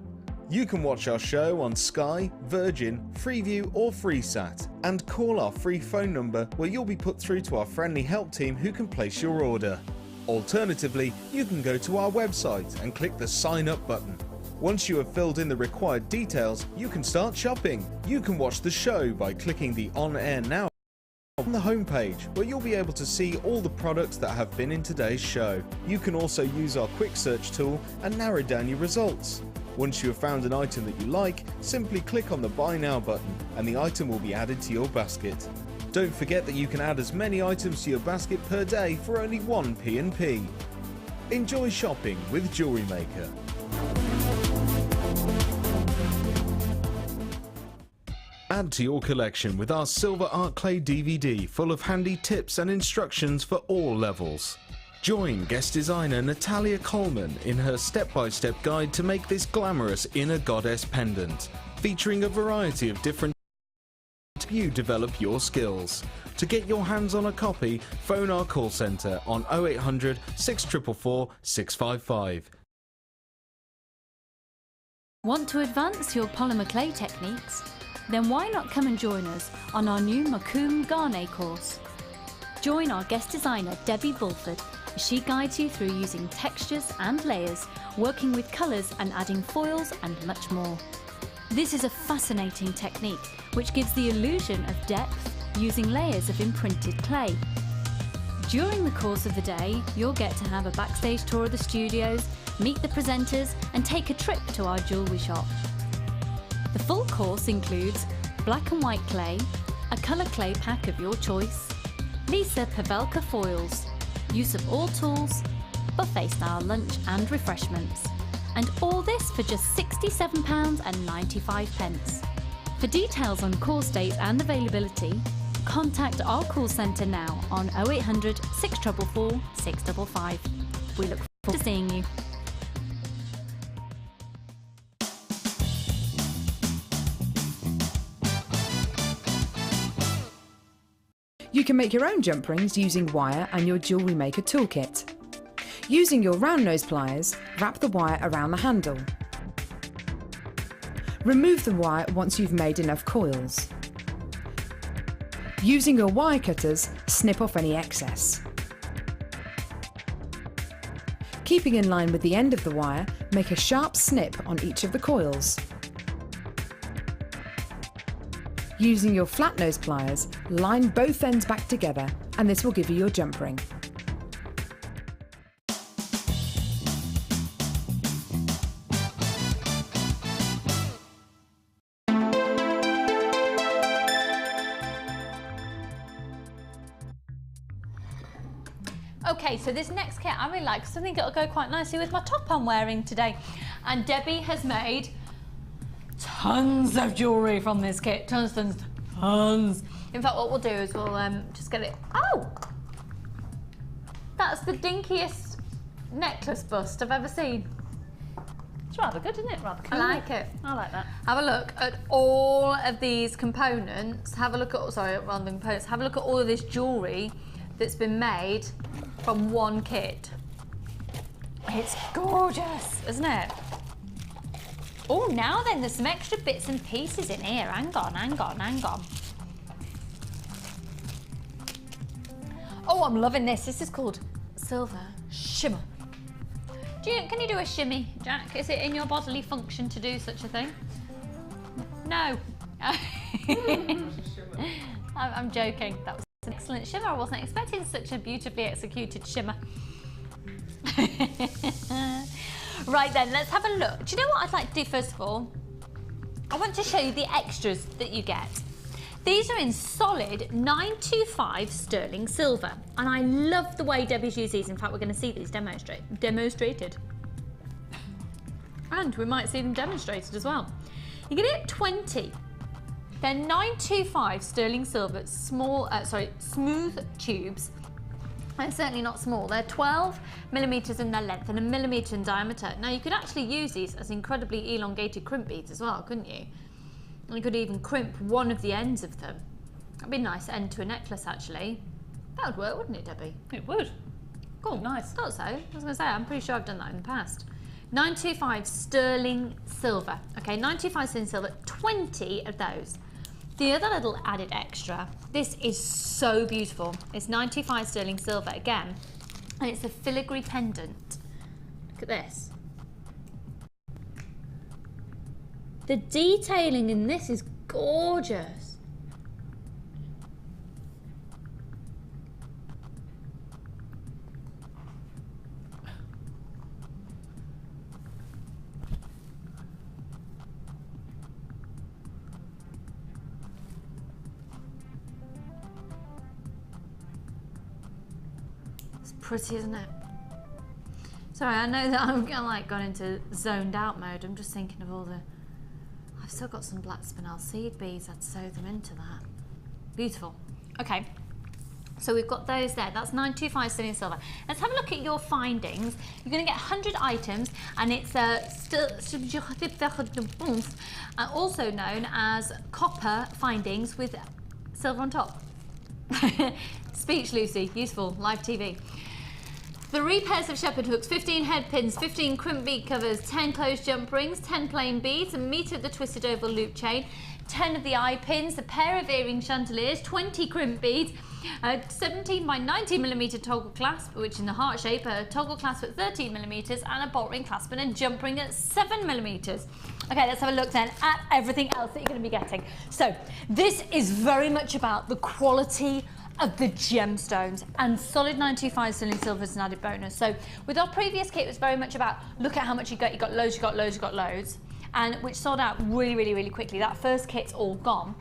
You can watch our show on Sky, Virgin, Freeview or FreeSat, and call our free phone number where you'll be put through to our friendly help team who can place your order. Alternatively, you can go to our website and click the sign up button. Once you have filled in the required details, you can start shopping. You can watch the show by clicking the On Air Now on the homepage, where you'll be able to see all the products that have been in today's show. You can also use our quick search tool and narrow down your results. Once you have found an item that you like, simply click on the Buy Now button and the item will be added to your basket. Don't forget that you can add as many items to your basket per day for only 1 P&P. Enjoy shopping with Jewellery Maker. Add to your collection with our Silver Art Clay DVD full of handy tips and instructions for all levels. Join guest designer Natalia Coleman in her step-by-step guide to make this glamorous inner goddess pendant, featuring a variety of different you develop your skills. To get your hands on a copy, phone our call centre on 0800 644 655. Want to advance your polymer clay techniques? Then why not come and join us on our new Macomb Garnet course? Join our guest designer Debbie Bulford as she guides you through using textures and layers, working with colours and adding foils and much more. This is a fascinating technique which gives the illusion of depth using layers of imprinted clay. During the course of the day, you'll get to have a backstage tour of the studios, meet the presenters, and take a trip to our jewellery shop. The full course includes black and white clay, a colour clay pack of your choice, Lisa Pavelka foils, use of all tools, buffet-style lunch and refreshments. And all this for just £67.95. For details on course dates and availability, contact our call centre now on 0800 644 655. We look forward to seeing you. You can make your own jump rings using wire and your Jewellery Maker toolkit. Using your round nose pliers, wrap the wire around the handle. Remove the wire once you've made enough coils. Using your wire cutters, snip off any excess. Keeping in line with the end of the wire, make a sharp snip on each of the coils. Using your flat nose pliers, line both ends back together, and this will give you your jump ring. Okay, so this next kit I really like because I think it'll go quite nicely with my top I'm wearing today. And Debbie has made tons of jewellery from this kit. Tons. In fact, what we'll do is we'll just get it. Oh! That's the dinkiest necklace bust I've ever seen. It's rather good, isn't it? Rather cool. I like it. I like that. Have a look at all of these components. Have a look at, sorry, rather than components, have a look at all of this jewellery that's been made from one kit. It's gorgeous, isn't it? Oh, now then, there's some extra bits and pieces in here. Hang on. Oh, I'm loving this. This is called Silver Shimmer. Can you do a shimmy, Jack? Is it in your bodily function to do such a thing? No. I'm joking. That was an excellent shimmer. I wasn't expecting such a beautifully executed shimmer. Right then, let's have a look. Do you know what I'd like to do first of all? I want to show you the extras that you get. These are in solid 925 sterling silver, and I love the way Debbie's used these. In fact, we're going to see these demonstrated. And we might see them demonstrated as well. You get it 20. They're 925 sterling silver, smooth tubes. They're certainly not small. They're 12 millimeters in their length and a millimeter in diameter. Now you could actually use these as incredibly elongated crimp beads as well, couldn't you? And you could even crimp one of the ends of them. That'd be a nice end to a necklace, actually. That would work, wouldn't it, Debbie? It would. Cool. Nice. Thought so. I was going to say, I'm pretty sure I've done that in the past. 925 sterling silver. Okay, 925 sterling silver, 20 of those. The other little added extra, this is so beautiful. It's 925 sterling silver again, and it's a filigree pendant. Look at this. The detailing in this is gorgeous. Pretty, isn't it? Sorry, I know that I'm like gone into zoned out mode. I'm just thinking of all the... I've still got some black spinel seed beads. I'd sew them into that. Beautiful. Okay, so we've got those there. That's 925 sterling silver. Let's have a look at your findings. You're going to get 100 items, and it's also known as copper findings with silver on top. Speech, Lucy. Useful. Live TV. 3 pairs of shepherd hooks, 15 head pins, 15 crimp bead covers, 10 closed jump rings, 10 plain beads, a metre of the twisted oval loop chain, 10 of the eye pins, a pair of earring chandeliers, 20 crimp beads, a 17 by 90 millimetre toggle clasp, which in the heart shape, a toggle clasp at 13 millimetres, and a bolt ring clasp and a jump ring at 7 millimetres. Okay, let's have a look then at everything else that you're going to be getting. So this is very much about the quality of the gemstones, and solid 925 sterling silver is an added bonus. So with our previous kit, it was very much about look at how much you got loads, you got loads, you got loads, and which sold out really quickly. That first kit's all gone.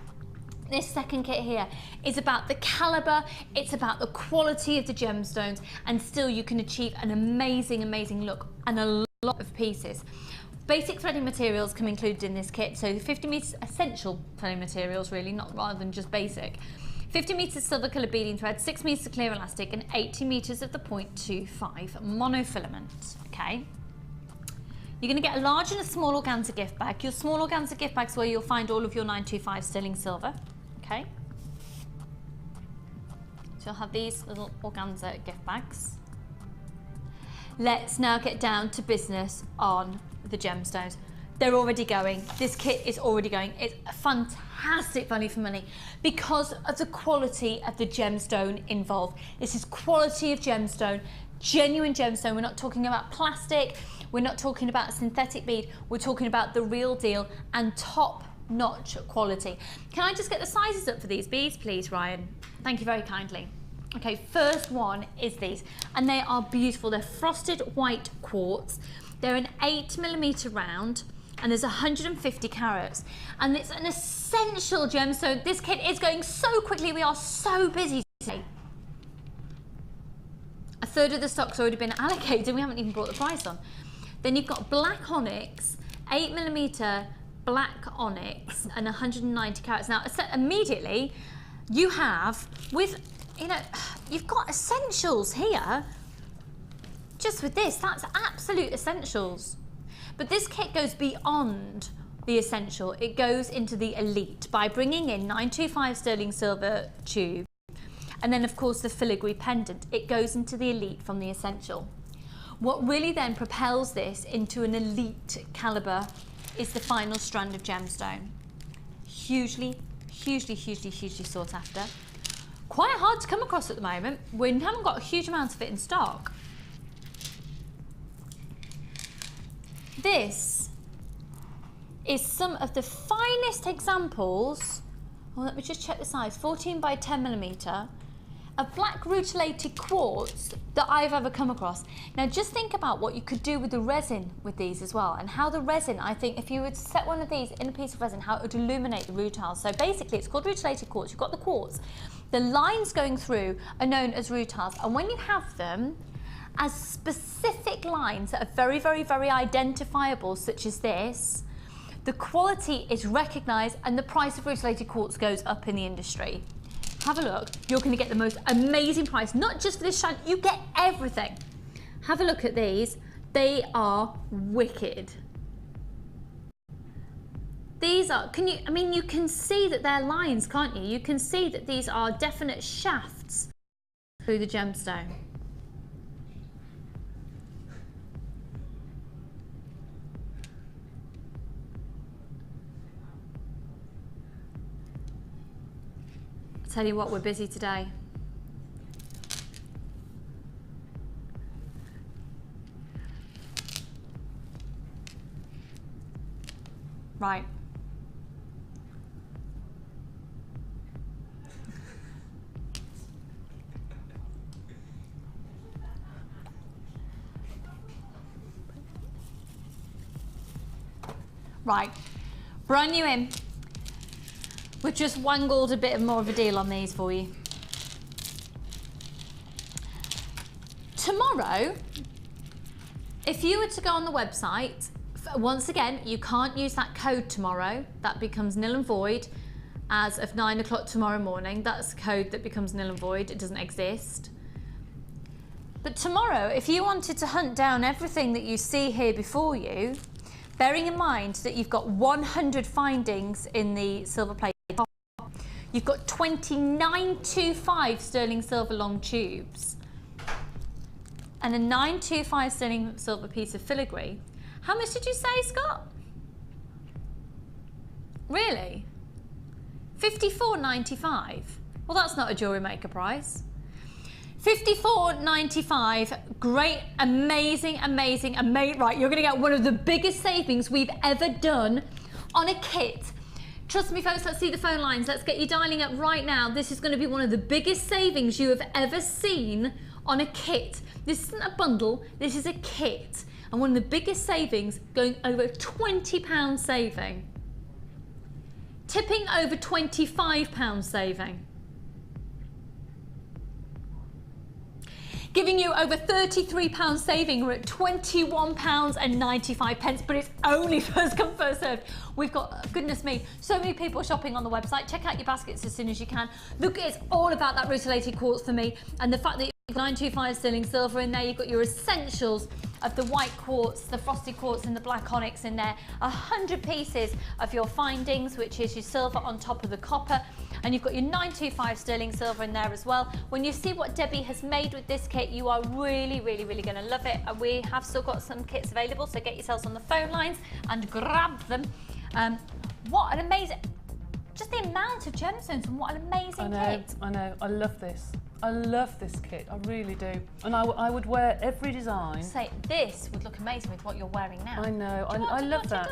This second kit here is about the caliber, it's about the quality of the gemstones, and still you can achieve an amazing look and a lot of pieces. Basic threading materials come included in this kit, so 50 meters essential threading materials really, not rather than just basic. 50 meters silver colour beading thread, 6 meters of clear elastic, and 80 meters of the 0.25 monofilament, okay? You're going to get a large and a small organza gift bag. Your small organza gift bag's where you'll find all of your 925 sterling silver, okay? So you'll have these little organza gift bags. Let's now get down to business on the gemstones. They're already going. This kit is already going. It's a fantastic value for money because of the quality of the gemstone involved. This is quality of gemstone, genuine gemstone. We're not talking about plastic. We're not talking about a synthetic bead. We're talking about the real deal and top-notch quality. Can I just get the sizes up for these beads, please, Ryan? Thank you very kindly. Okay, first one is these, and they are beautiful. They're frosted white quartz. They're an 8mm round, and there's 150 carats, and it's an essential gemstone. This kit is going so quickly. We are so busy today. A third of the stock's already been allocated. We haven't even brought the price on. Then you've got black onyx, 8mm black onyx, and 190 carats. Now, immediately, you have with, you know, you've got essentials here. Just with this, that's absolute essentials. But this kit goes beyond the essential. It goes into the elite by bringing in 925 sterling silver tube. And then, of course, the filigree pendant. It goes into the elite from the essential. What really then propels this into an elite caliber is the final strand of gemstone. Hugely sought after. Quite hard to come across at the moment. We haven't got a huge amount of it in stock. This is some of the finest examples, well, let me just check the size, 14 by 10mm, of black rutilated quartz that I've ever come across. Now just think about what you could do with the resin with these as well, and how the resin, I think if you would set one of these in a piece of resin, how it would illuminate the rutiles. So basically it's called rutilated quartz. You've got the quartz, the lines going through are known as rutiles, and when you have them as specific lines that are very identifiable, such as this, the quality is recognised and the price of rutilated quartz goes up in the industry. Have a look. You're going to get the most amazing price, not just for this shine, you get everything. Have a look at these. They are wicked. These are, I mean, you can see that they're lines, can't you? You can see that these are definite shafts through the gemstone. Tell you what, we're busy today. Right. Right. Brand new in. We've just wangled a bit more of a deal on these for you. Tomorrow, if you were to go on the website, once again, you can't use that code tomorrow. That becomes nil and void as of 9 o'clock tomorrow morning. That's a code that becomes nil and void. It doesn't exist. But tomorrow, if you wanted to hunt down everything that you see here before you, bearing in mind that you've got 100 findings in the silver plate, you've got 2925 sterling silver long tubes and a 925 sterling silver piece of filigree. How much did you say, Scott? Really? $54.95? Well, that's not a Jewellery Maker price. $54.95, great, amazing. Right, you're gonna get one of the biggest savings we've ever done on a kit Trust me folks, let's see the phone lines. Let's get you dialing up right now. This is going to be one of the biggest savings you have ever seen on a kit. This isn't a bundle, this is a kit. And one of the biggest savings, going over £20 saving. Tipping over £25 saving. Giving you over £33 saving. We're at £21.95, but it's only first come, first served. We've got, goodness me, so many people shopping on the website. Check out your baskets as soon as you can. Look, it's all about that rutilated quartz for me, and the fact that you've got 925 sterling silver in there, you've got your essentials of the white quartz, the frosted quartz and the black onyx in there, 100 pieces of your findings, which is your silver on top of the copper, and you've got your 925 sterling silver in there as well. When you see what Debbie has made with this kit, you are really going to love it. And we have still got some kits available, so get yourselves on the phone lines and grab them. What an amazing, just the amount of gemstones and what an amazing kit. I know, I love this. I love this kit, I really do. And I would wear every design. Say, this would look amazing with what you're wearing now. I know, I love that.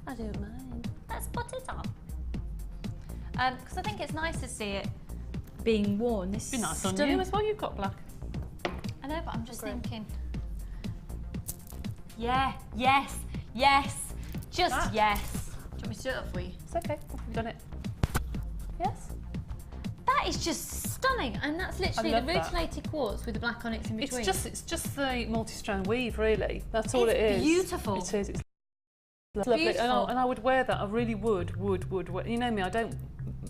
I don't mind. Let's put it on. Because I think it's nice to see it being worn. This be nice on you as well, you've got black. I know, but I'm just thinking. Yeah, yes, just that. yes. Do you want me to do it up for you? It's okay, I've done it. Yes. That is just stunning, and that's literally the rutilated quartz with the black onyx in between. It's just the multi-strand weave, really. That's all it is. It's beautiful. It is. It's lovely, beautiful. and I would wear that. I really would wear. You know me, I don't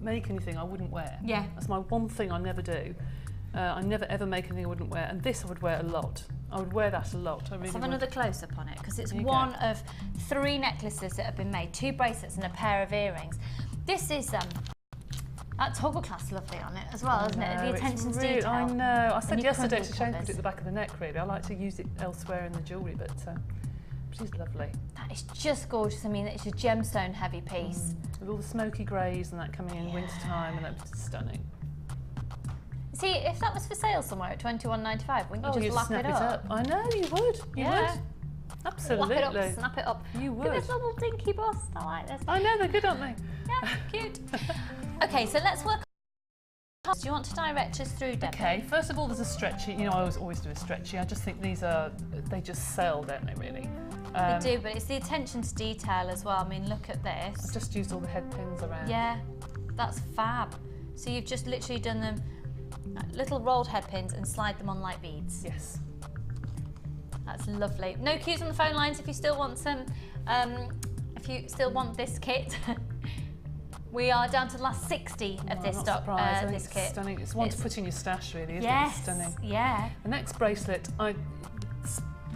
make anything I wouldn't wear. Yeah. That's my one thing I never do. I never ever make anything I wouldn't wear, and this I would wear a lot. I would wear that a lot. I really Let's have would. another close-up on it, because it's one of 3 necklaces that have been made, 2 bracelets and a pair of earrings. This is that toggle clasp lovely on it as well, isn't it? The attention to detail. I know. I said yesterday crumpled to Shane, put covers. it at the back of the neck, really. I like to use it elsewhere in the jewellery, but she's lovely. That is just gorgeous. I mean, it's a gemstone heavy piece. With all the smoky greys and that coming in winter time, and that's stunning. See, if that was for sale somewhere at £21.95, wouldn't you just lap snap it up? I know, you would. You would. Absolutely. Lap it up, snap it up. You Look at would. this little dinky bust. I like this. I know, they're good, aren't they? Yeah, cute. Okay, so let's work on. Do you want to direct us through, Debbie? Okay, first of all, there's a stretchy. You know, I always do a stretchy. I just think they just sell, don't they, really? They do, but it's the attention to detail as well. I mean, look at this. I've just used all the head pins around. Yeah, that's fab. So you've just literally done them little rolled head pins and slide them on like beads. Yes. That's lovely. No queues on the phone lines if you still want some, if you still want this kit. We are down to the last 60 of this stock, this kit. Stunning. It's one to put in your stash, really, isn't it? Yes, It's stunning. yeah. The next bracelet,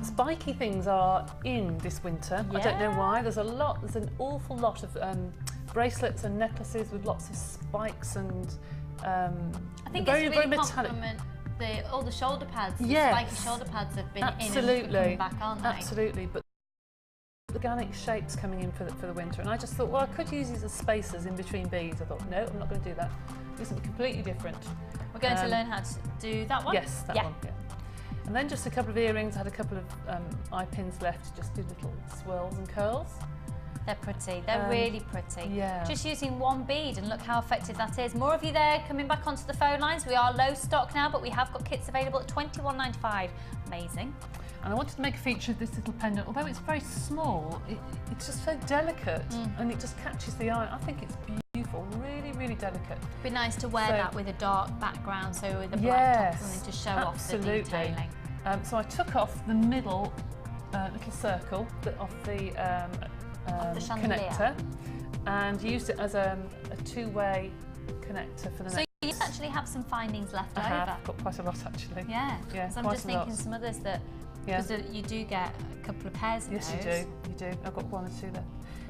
spiky things are in this winter. I don't know why. There's an awful lot of bracelets and necklaces with lots of spikes and I think very, it's really very metallic. compliment all the shoulder pads. Yes. The spiky shoulder pads have been Absolutely. in and coming back, aren't they? Absolutely. But organic shapes coming in for the winter, and I just thought, well, I could use these as spacers in between beads. I thought, no, I'm not going to do that. Do something completely different. We're going to learn how to do that one? Yes, that one. Yeah. And then just a couple of earrings. I had a couple of eye pins left to just do little swirls and curls. They're pretty. They're really pretty. Yeah. Just using one bead, and look how effective that is. More of you there coming back onto the phone lines. We are low stock now, but we have got kits available at £21.95. Amazing. And I wanted to make a feature of this little pendant. Although it's very small, it's just so delicate and it just catches the eye. I think it's beautiful, really, really delicate. It'd be nice to wear that with a dark background, so with a black top, something to show off the detailing. So I took off the middle little circle of the connector and used it as a two-way connector for the neck. So you actually have some findings left over. I've got quite a lot actually. Yeah, so I'm just thinking some others that, because you do get a couple of pairs of Yes, those. you do. I've got 1 or 2 there.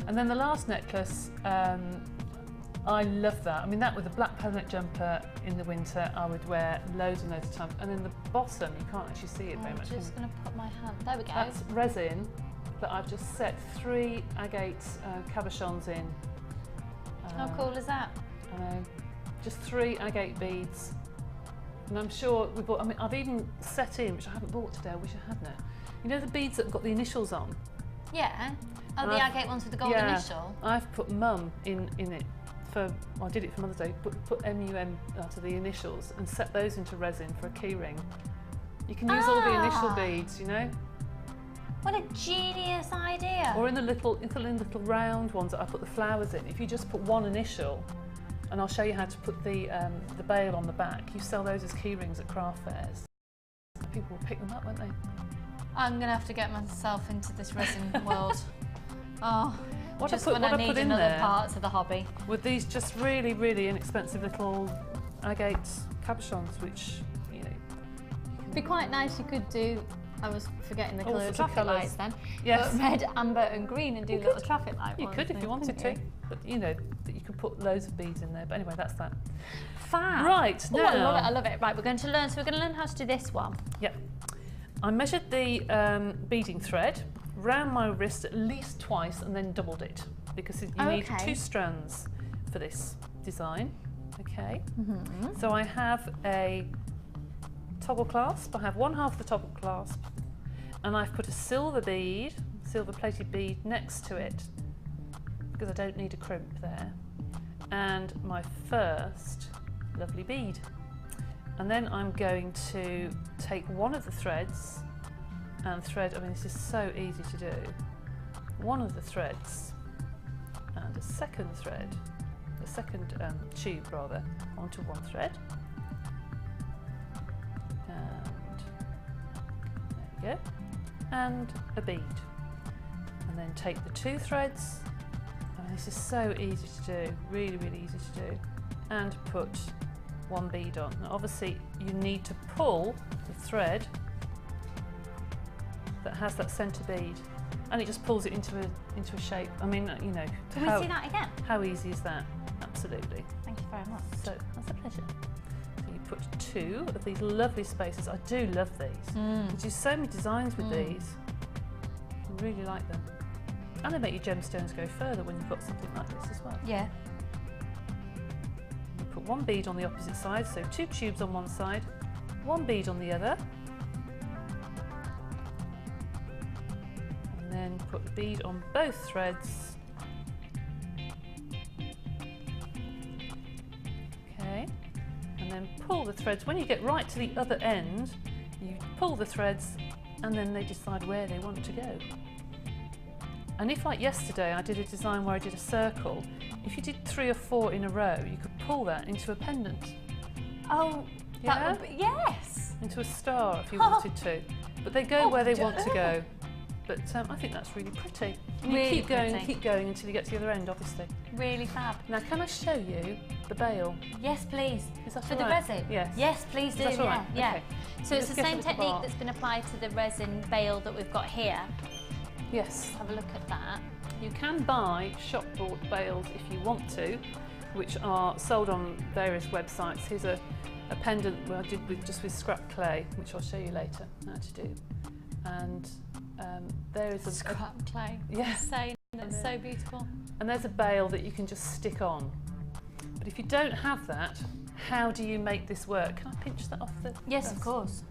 And then the last necklace, I love that. I mean, that with a black pellet jumper in the winter, I would wear loads and loads of times. And in the bottom, you can't actually see it very much. I'm just going to put my hand, there we go. That's resin that I've just set 3 agate cabochons in. How cool is that? I know. Just 3 agate beads. And I'm sure we bought, I mean, I've even set in, which I haven't bought today, I wish I hadn't. You know the beads that have got the initials on? Yeah. Oh, And the I've- agate ones with the gold initial. I've put mum in it for, well, I did it for Mother's Day, put MUM to the initials and set those into resin for a key ring. You can use all the initial beads, you know, What a genius idea. or in the little round ones that I put the flowers in. If you just put one initial, and I'll show you how to put the bail on the back. You sell those as key rings at craft fairs. People will pick them up, won't they? I'm going to have to get myself into this resin world. Oh, What just I put, when what I I need put in another there parts of the hobby. with these just really, really inexpensive little agate cabochons, which, you know, It'd be quite nice. You could do. I was forgetting the All colour of sorts of traffic colours. lights then. Yes. But red, amber, and green, and do little traffic light you ones. could if then, you wanted couldn't to. you? But you know, that you could put loads of beads in there. But anyway, that's that. Fab. Right, Oh, I now- love it. I love it. Right, we're going to learn. So we're going to learn how to do this one. Yep. I measured the beading thread round my wrist at least twice and then doubled it because you need Okay. 2 strands for this design. Okay. So I have a toggle clasp. I have one half of the toggle clasp, and I've put a silver plated bead next to it because I don't need a crimp there, and my first lovely bead. And then I'm going to take one of the threads and thread, I mean this is so easy to do, one of the threads and a second thread, a second tube rather, onto one thread. And there we go. And a bead. And then take the 2 threads, I mean this is so easy to do, really, really easy to do, and put 1 bead on. Now obviously you need to pull the thread that has that centre bead, and it just pulls it into a shape. I mean, you know, Can we see that again? how easy is that? Absolutely. Thank you very much. So that's a pleasure. So you put 2 of these lovely spaces. I do love these. You do so many designs with these. I really like them. And they make your gemstones go further when you've got something like this as well. Yeah. You put 1 bead on the opposite side, so 2 tubes on one side, 1 bead on the other, and then put the bead on both threads. Okay, and then pull the threads. When you get right to the other end, you pull the threads and then they decide where they want to go. And if, like yesterday, I did a design where I did a circle, if you did 3 or 4 in a row, you could pull that into a pendant, Oh, Yeah? that would be, yes. into a star if you wanted to. But they go where they want to do. go. But I think that's really pretty. And Really you pretty. keep going until you get to the other end, obviously. Really fab. Now, can I show you the bail? Yes, please. Is that For all the right? resin? Yes. Yes, please do. Is that all Yeah, right? yeah. Okay. So it's Just the get same at the technique bar. that's been applied to the resin bail that we've got here. Yes. Have a look at that. You can buy shop bought bails if you want to, which are sold on various websites. Here's a pendant I did just with scrap clay, which I'll show you later how to do. And there is a Scrap clay. Yeah. Insane. It's so beautiful. and there's a bail that you can just stick on. But if you don't have that, how do you make this work? Can I pinch that off the? Yes, of that's- course.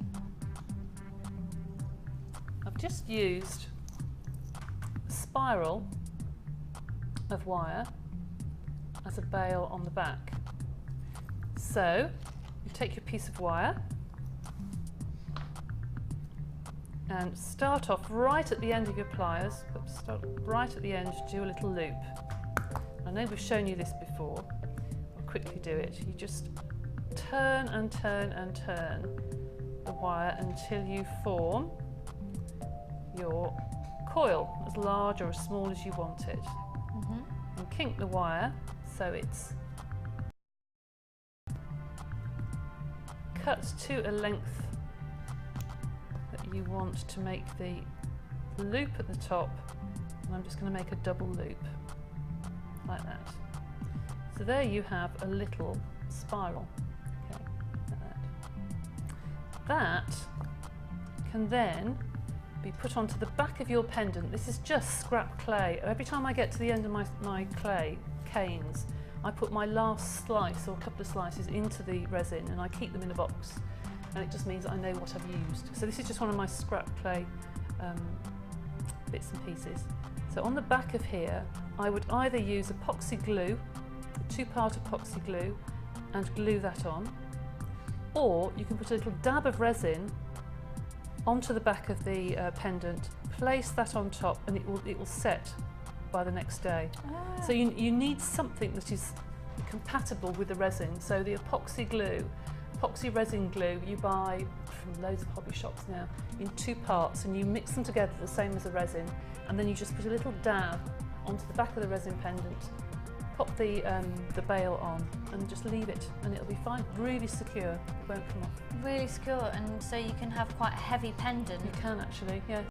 I've just used a spiral of wire as a bail on the back. So you take your piece of wire and start off right at the end of your pliers, but start right at the end, do a little loop. I know we've shown you this before, I'll quickly do it. You just turn and turn and turn the wire until you form your coil, as large or as small as you want it. And kink the wire so it's cut to a length that you want to make the loop at the top, and I'm just going to make a double loop like that. So there you have a little spiral. Okay, like that. That can then be put onto the back of your pendant. This is just scrap clay. Every time I get to the end of my clay canes, I put my last slice or a couple of slices into the resin and I keep them in a box, and it just means I know what I've used. So this is just one of my scrap clay bits and pieces. So on the back of here, I would either use epoxy glue, a 2-part epoxy glue, and glue that on, or you can put a little dab of resin onto the back of the pendant, place that on top, and it will set by the next day. So you need something that is compatible with the resin. So the epoxy resin glue, you buy from loads of hobby shops now in 2 parts, and you mix them together the same as the resin, and then you just put a little dab onto the back of the resin pendant, pop the bail on, and just leave it, and it'll be fine. Really secure, it won't come off. Really secure, and so you can have quite a heavy pendant. You can actually, yeah.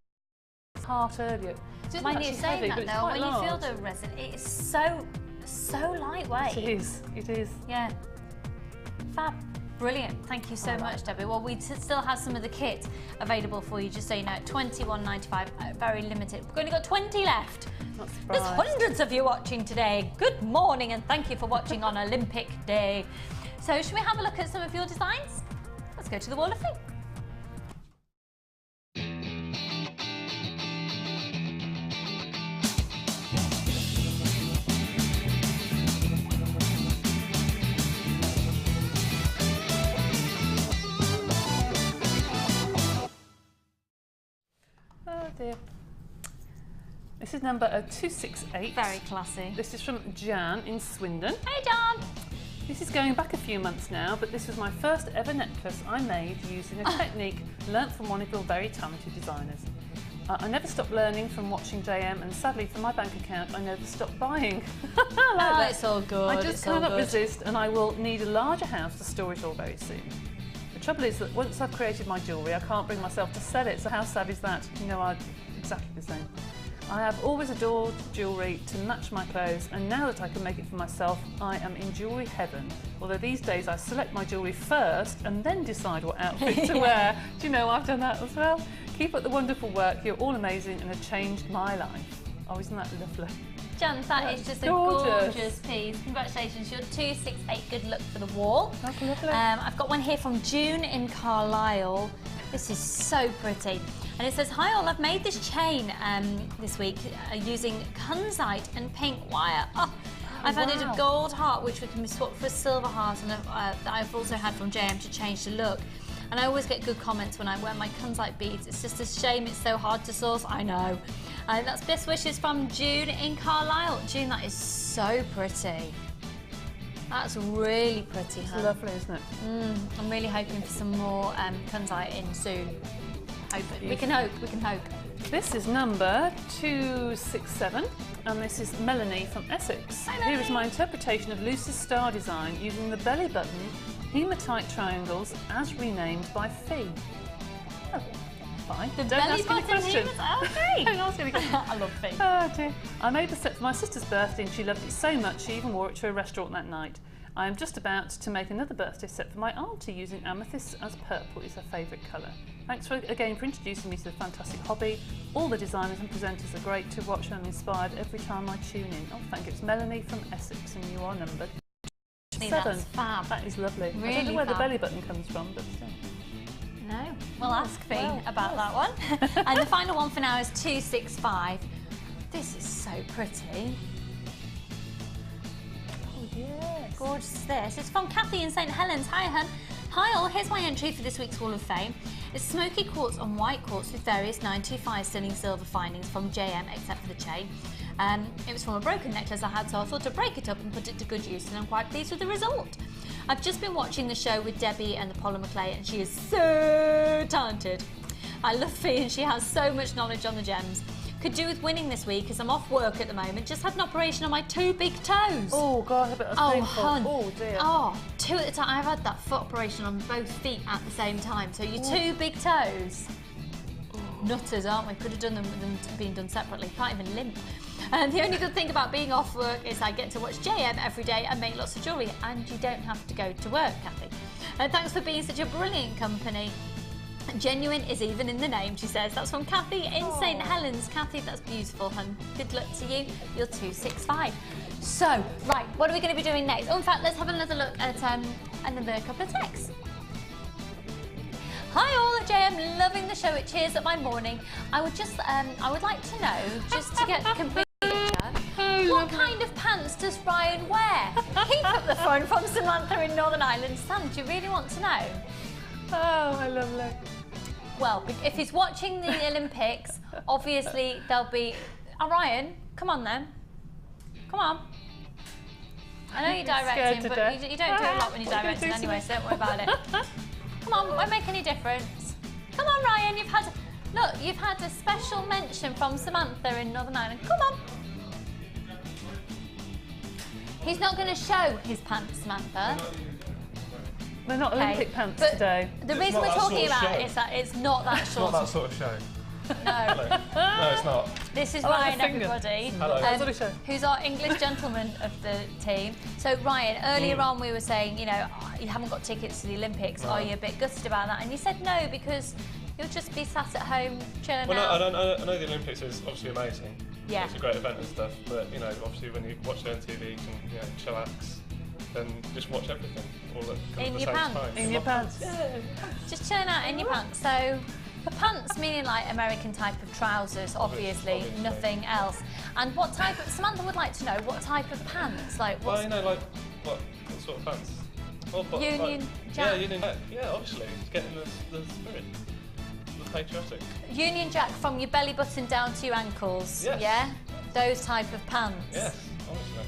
Heart earlier. It isn't Mind you actually saying heavy, that but it's though, quite when you feel large. the resin, it is so lightweight. It is, it is. Yeah. Fab. Brilliant. Thank you so much, Debbie. Well, we still have some of the kit available for you, just so you know, at £21.95, very limited. We've only got 20 left. Not There's surprised. hundreds of you watching today. Good morning, and thank you for watching on Olympic Day. So, should we have a look at some of your designs? Let's go to the Wall of Fame. Oh dear. This is number 268. Very classy. This is from Jan in Swindon. Hey, John. This is going back a few months now, but this was my first ever necklace I made using a technique learnt from one of your very talented designers. I never stopped learning from watching JM, and sadly for my bank account I never stopped buying. It's all good. I just cannot resist, and I will need a larger house to store it all very soon. The trouble is that once I've created my jewellery, I can't bring myself to sell it, so how sad is that? You know, I'm exactly the same. I have always adored jewellery to match my clothes, and now that I can make it for myself, I am in jewellery heaven. Although these days I select my jewellery first and then decide what outfit to wear. Do you know I've done that as well? Keep up the wonderful work, you're all amazing and have changed my life. Oh, isn't that lovely? John, that is just gorgeous. a gorgeous piece. Congratulations, you're 268. Good luck for the wall. That's lovely. I've got one here from June in Carlisle. This is so pretty. And it says, hi all, I've made this chain this week using kunzite and pink wire. Oh, I've added a gold heart, which can be swapped for a silver heart, and I've also had from JM to change the look. And I always get good comments when I wear my kunzite beads. It's just a shame it's so hard to source, I know. That's best wishes from June in Carlisle. June, that is so pretty. That's really pretty, It's hun. lovely, isn't it? I'm really hoping for some more kunzite in soon. Hoping. We can hope, we can hope. This is number 267, and this is Melanie from Essex. Hi, Here is Melanie. my interpretation of Lucy's star design using the belly button hematite triangles as renamed by Fee. Oh, fine. The Don't belly ask any button questions. Okay. Don't ask any questions. I love Fee. Oh dear. I made the set for my sister's birthday and she loved it so much she even wore it to a restaurant that night. I am just about to make another birthday set for my auntie using amethyst as purple is her favourite colour. Thanks again for introducing me to the fantastic hobby. All the designers and presenters are great to watch and I'm inspired every time I tune in. Oh, thank you. It's Melanie from Essex and you are number 7. That's fab. That is lovely. I don't Really know where the fab. belly button comes from, but still. No, we'll ask Fee well, about that one. And the final one for now is 265. This is so pretty. Oh, yes. Gorgeous is this. It's from Kathy in St Helens. Hi, hun. Hi all, here's my entry for this week's Wall of Fame. It's smoky quartz on white quartz with various 925 stunning silver findings from JM, except for the chain. It was from a broken necklace I had, so I thought to break it up and put it to good use, and I'm quite pleased with the result. I've just been watching the show with Debbie and the polymer clay, and she is so talented. I love Fee, and she has so much knowledge on the gems. Could do with winning this week, as I'm off work at the moment. Just had an operation on my 2 big toes. Oh, God, I bet that's Oh, painful. hun. Oh, dear. Oh, 2 at a time. I've had that foot operation on both feet at the same time. So your 2 big toes. Nutters, aren't we? Could have done them with them being done separately. Can't even limp. And the only good thing about being off work is I get to watch JM every day and make lots of jewellery. And you don't have to go to work, Kathy. Thanks for being such a brilliant company. Genuine is even in the name, she says. That's from Kathy in St Helens. Kathy, that's beautiful, hun. Good luck to you. You're 265. So, right, what are we going to be doing next? Oh, in fact, let's have another look at another couple of texts. Hi all at JM, loving the show. It cheers up my morning. I would like to know, just to get the complete picture, what kind of pants does Ryan wear? Keep up the fun from Samantha in Northern Ireland. Sam, do you really want to know? Oh, I love it. Well, if he's watching the Olympics, obviously there'll be... Oh, Ryan, come on then. Come on. I know you're directing, but you don't do a lot when you're directing anyway, so don't worry about it. Come on, won't make any difference. Come on, Ryan, you've had a special mention from Samantha in Northern Ireland. Come on. He's not going to show his pants, Samantha. They're not Olympic pants but today. The reason we're talking about it is that it's not that It's short. not that sort of show. No. No, it's not. This is I like Ryan, the fingers. everybody, Hello. who's our English gentleman of the team. So Ryan, earlier on we were saying, you know, you haven't got tickets to the Olympics. No. Are you a bit gutted about that? And you said no, because you'll just be sat at home chilling Well, out. I know the Olympics is obviously amazing. Yeah. It's a great event and stuff, but you know, obviously when you watch it on TV, you can chillax, then just watch everything all at In the your same pants. time. In your pants. Just chilling out in your pants. So pants meaning like American type of trousers, obviously, nothing else. And what type of, Samantha would like to know, what type of pants? Like Well, what's you know, like what sort of pants? Well, but, Union Jack? Yeah, Union Jack. Yeah, obviously, it's getting the spirit, the patriotic. Union Jack from your belly button down to your ankles? Yes. Yeah? Those type of pants? Yes, honestly.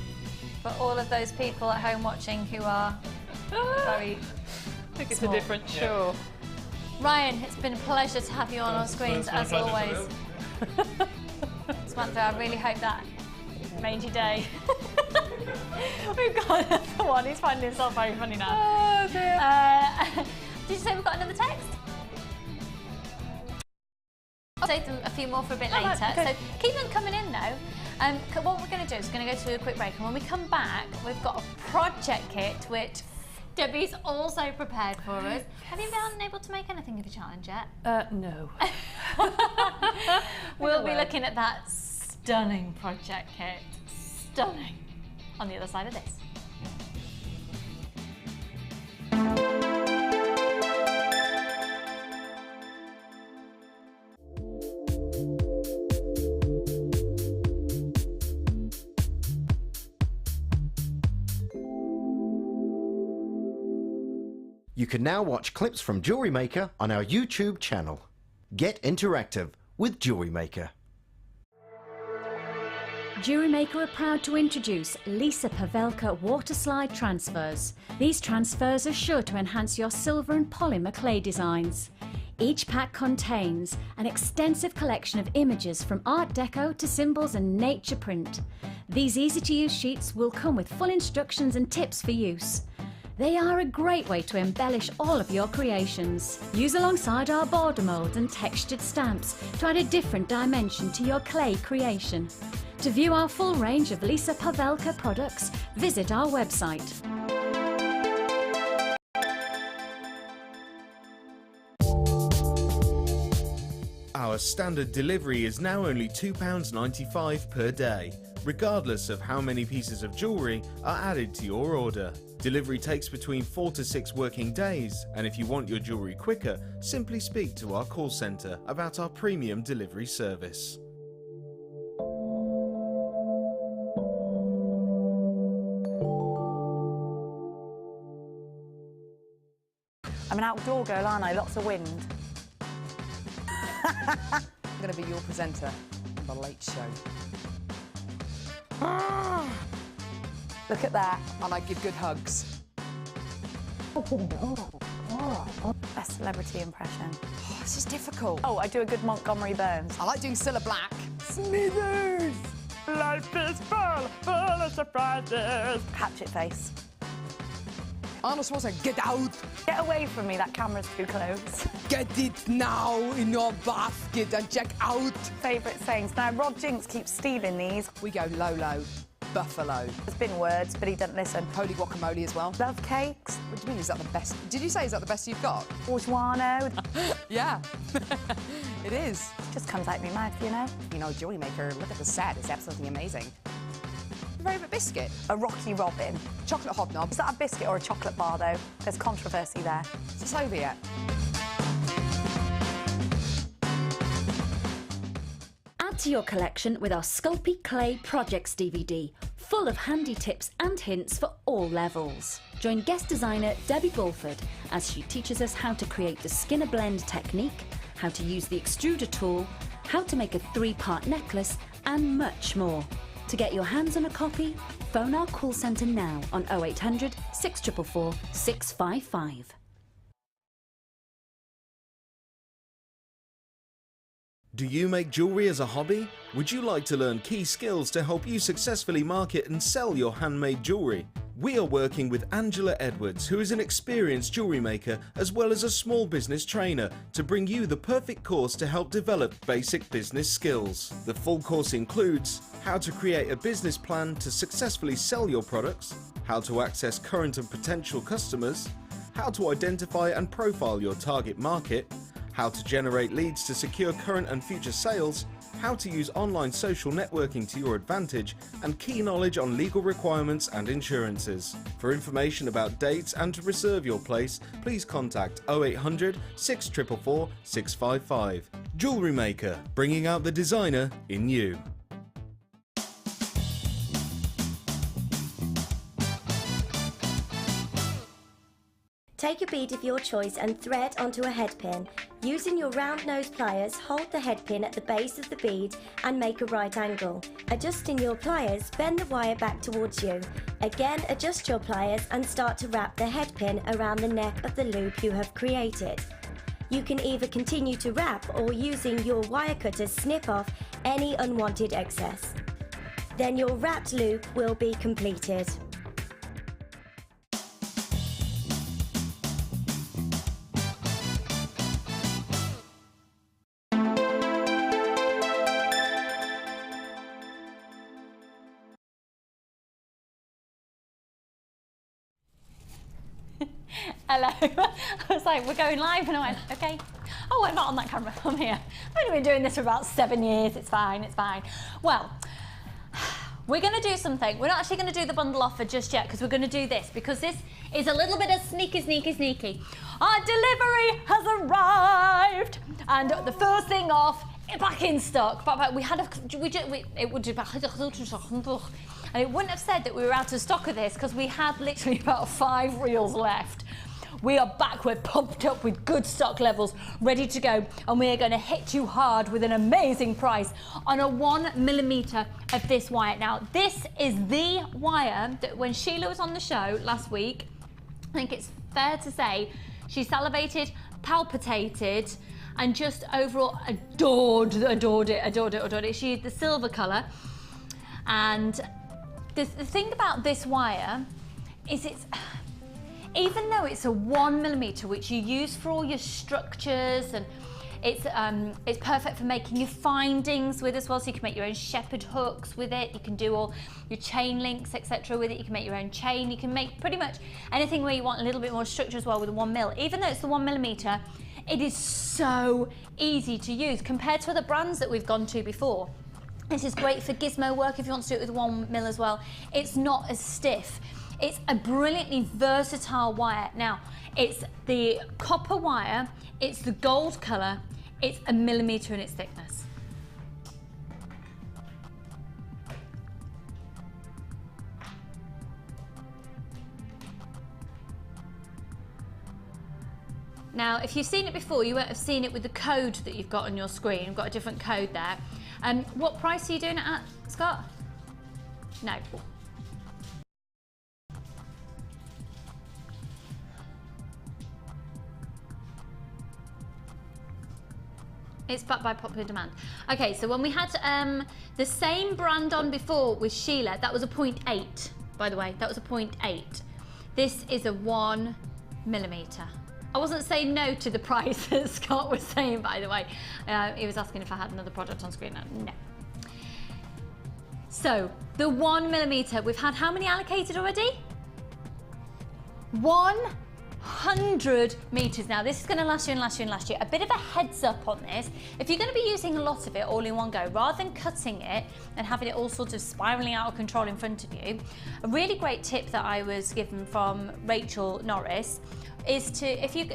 For all of those people at home watching who are very I think it's small. a different show. Ryan, it's been a pleasure to have you on our screens It's been a as pleasure always. to Samantha, I really hope that made your day. We've got another one. He's finding himself very funny now. Oh dear. Did you say we've got another text? I'll save them a few more for a bit later. right, okay. So keep them coming in though. What we're going to do is we're going to go to a quick break, and when we come back, we've got a project kit which Debbie's also prepared for us. Have you been able to make anything of your challenge yet? No. We'll be looking at that stunning project kit. Stunning. On the other side of this. You can now watch clips from Jewellery Maker on our YouTube channel. Get interactive with Jewellery Maker. Jewellery Maker are proud to introduce Lisa Pavelka water slide transfers. These transfers are sure to enhance your silver and polymer clay designs. Each pack contains an extensive collection of images from Art Deco to symbols and nature print. These easy-to-use sheets will come with full instructions and tips for use. They are a great way to embellish all of your creations. Use alongside our border molds and textured stamps to add a different dimension to your clay creation. To view our full range of Lisa Pavelka products, visit our website. Our standard delivery is now only £2.95 per day, regardless of how many pieces of jewellery are added to your order. Delivery takes between 4 to 6 working days, and if you want your jewellery quicker, simply speak to our call centre about our premium delivery service. I'm an outdoor girl, aren't I? Lots of wind. I'm going to be your presenter on The Late Show. Look at that. And I give good hugs. Best celebrity impression. Oh, this is difficult. Oh, I do a good Montgomery Burns. I like doing Cilla Black. Smithers! Life is full of surprises. Hatchet face. Arnold Schwarzenegger, get out! Get away from me, that camera's too close. Get it now in your basket and check out! Favourite sayings. Now, Rod Jinks keeps stealing these. We go Lolo, Buffalo. There's been words, but he doesn't listen. Holy guacamole as well. Love cakes. What do you mean, is that the best? Did you say, is that the best you've got? Bourgeois. Yeah, it is. Just comes out of my mouth, you know. You know, Jewellery Maker, look at the set, it's absolutely amazing. Favourite biscuit? A Rocky Robin. Chocolate hobnob. Is that a biscuit or a chocolate bar, though? There's controversy there. Is this over yet? to your collection with our Sculpey Clay Projects DVD, full of handy tips and hints for all levels. Join guest designer Debbie Bulford as she teaches us how to create the Skinner blend technique, how to use the extruder tool, how to make a 3-part necklace, and much more. To get your hands on a copy, phone our call centre now on 0800 644 655. Do you make jewellery as a hobby? Would you like to learn key skills to help you successfully market and sell your handmade jewellery? We are working with Angela Edwards, who is an experienced jewellery maker as well as a small business trainer, to bring you the perfect course to help develop basic business skills. The full course includes how to create a business plan to successfully sell your products, how to access current and potential customers, how to identify and profile your target market, how to generate leads to secure current and future sales, how to use online social networking to your advantage, and key knowledge on legal requirements and insurances. For information about dates and to reserve your place, please contact 0800 644 655. Jewellery Maker, bringing out the designer in you. Take a bead of your choice and thread onto a head pin. Using your round nose pliers, hold the head pin at the base of the bead and make a right angle. Adjusting your pliers, bend the wire back towards you. Again, adjust your pliers and start to wrap the head pin around the neck of the loop you have created. You can either continue to wrap or using your wire cutter snip off any unwanted excess. Then your wrapped loop will be completed. Hello. I was like, we're going live, and I went, okay. Oh, I'm not on that camera, I'm here. I've only been doing this for about 7 years, it's fine, it's fine. Well, we're gonna do something. We're not actually gonna do the bundle offer just yet, because we're gonna do this, because this is a little bit of sneaky. Our delivery has arrived, and the first thing off, back in stock. But we had and it wouldn't have said that we were out of stock of this, because we had literally about 5 reels left. We are back, we're pumped up with good stock levels, ready to go, and we are going to hit you hard with an amazing price on a 1mm of this wire. Now, this is the wire that when Sheila was on the show last week, I think it's fair to say, she salivated, palpitated, and just overall adored it. She had the silver colour, and the thing about this wire is even though it's a 1mm, which you use for all your structures, and it's perfect for making your findings with as well, so you can make your own shepherd hooks with it, you can do all your chain links, etc. with it, you can make your own chain, you can make pretty much anything where you want a little bit more structure as well with a 1mm. Even though it's the 1mm, it is so easy to use compared to other brands that we've gone to before. This is great for gizmo work if you want to do it with 1mm as well. It's not as stiff. It's a brilliantly versatile wire. Now, it's the copper wire, it's the gold colour, it's 1mm in its thickness. Now, if you've seen it before, you won't have seen it with the code that you've got on your screen. You've got a different code there. What price are you doing it at, Scott? No. It's backed by popular demand. Okay, so when we had the same brand on before with Sheila, that was a 0.8, by the way. That was a 0.8. This is a 1mm. I wasn't saying no to the price that Scott was saying, by the way. He was asking if I had another product on screen. No. So, the 1mm, we've had how many allocated already? 100 meters. Now, this is going to last you and last you and last you. A bit of a heads up on this. If you're going to be using a lot of it all in one go, rather than cutting it and having it all sort of spiraling out of control in front of you, a really great tip that I was given from Rachel Norris is to, particularly if you're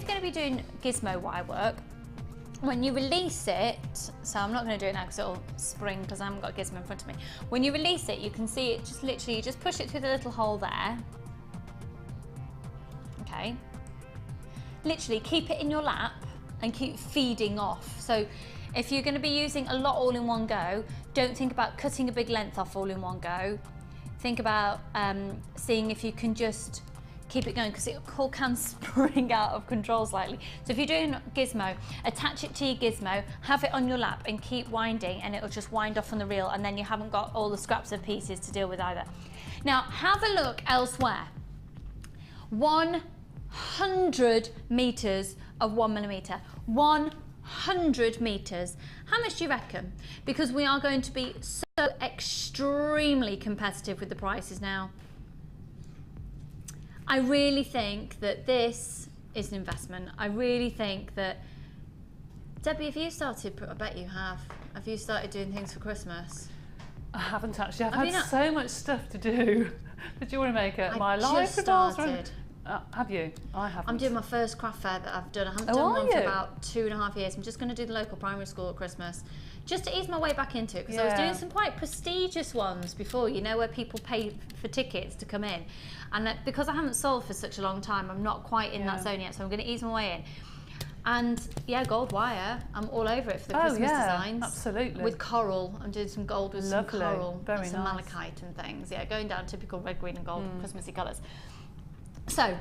going to be doing gizmo wire work, when you release it, so I'm not going to do it now because it'll spring because I haven't got a gizmo in front of me. When you release it, you can see it just literally, you just push it through the little hole there. Okay. Literally keep it in your lap and keep feeding off. So if you're going to be using a lot all in one go, don't think about cutting a big length off all in one go. Think about seeing if you can just keep it going because it all can spring out of control slightly. So if you're doing gizmo, attach it to your gizmo, have it on your lap and keep winding and it'll just wind off on the reel and then you haven't got all the scraps of pieces to deal with either. Now have a look elsewhere. 100 meters of 1mm. 100 meters. How much do you reckon? Because we are going to be so extremely competitive with the prices now. I really think that this is an investment. I really think that, Debbie, have you started, I bet you have you started doing things for Christmas? I haven't actually. I've had so much stuff to do. The Jewellery Maker, my life revolves around. Have you? I haven't. I'm doing my first craft fair that I've done. I haven't done one for about 2.5 years. I'm just going to do the local primary school at Christmas, just to ease my way back into it, because I was doing some quite prestigious ones before, you know, where people pay for tickets to come in. And because I haven't sold for such a long time, I'm not quite in that zone yet, so I'm going to ease my way in. And yeah, gold wire, I'm all over it for the Christmas designs. Absolutely. With coral, I'm doing some gold with some coral, very some nice. malachite and things. Yeah, going down typical red, green and gold Christmassy colours. So,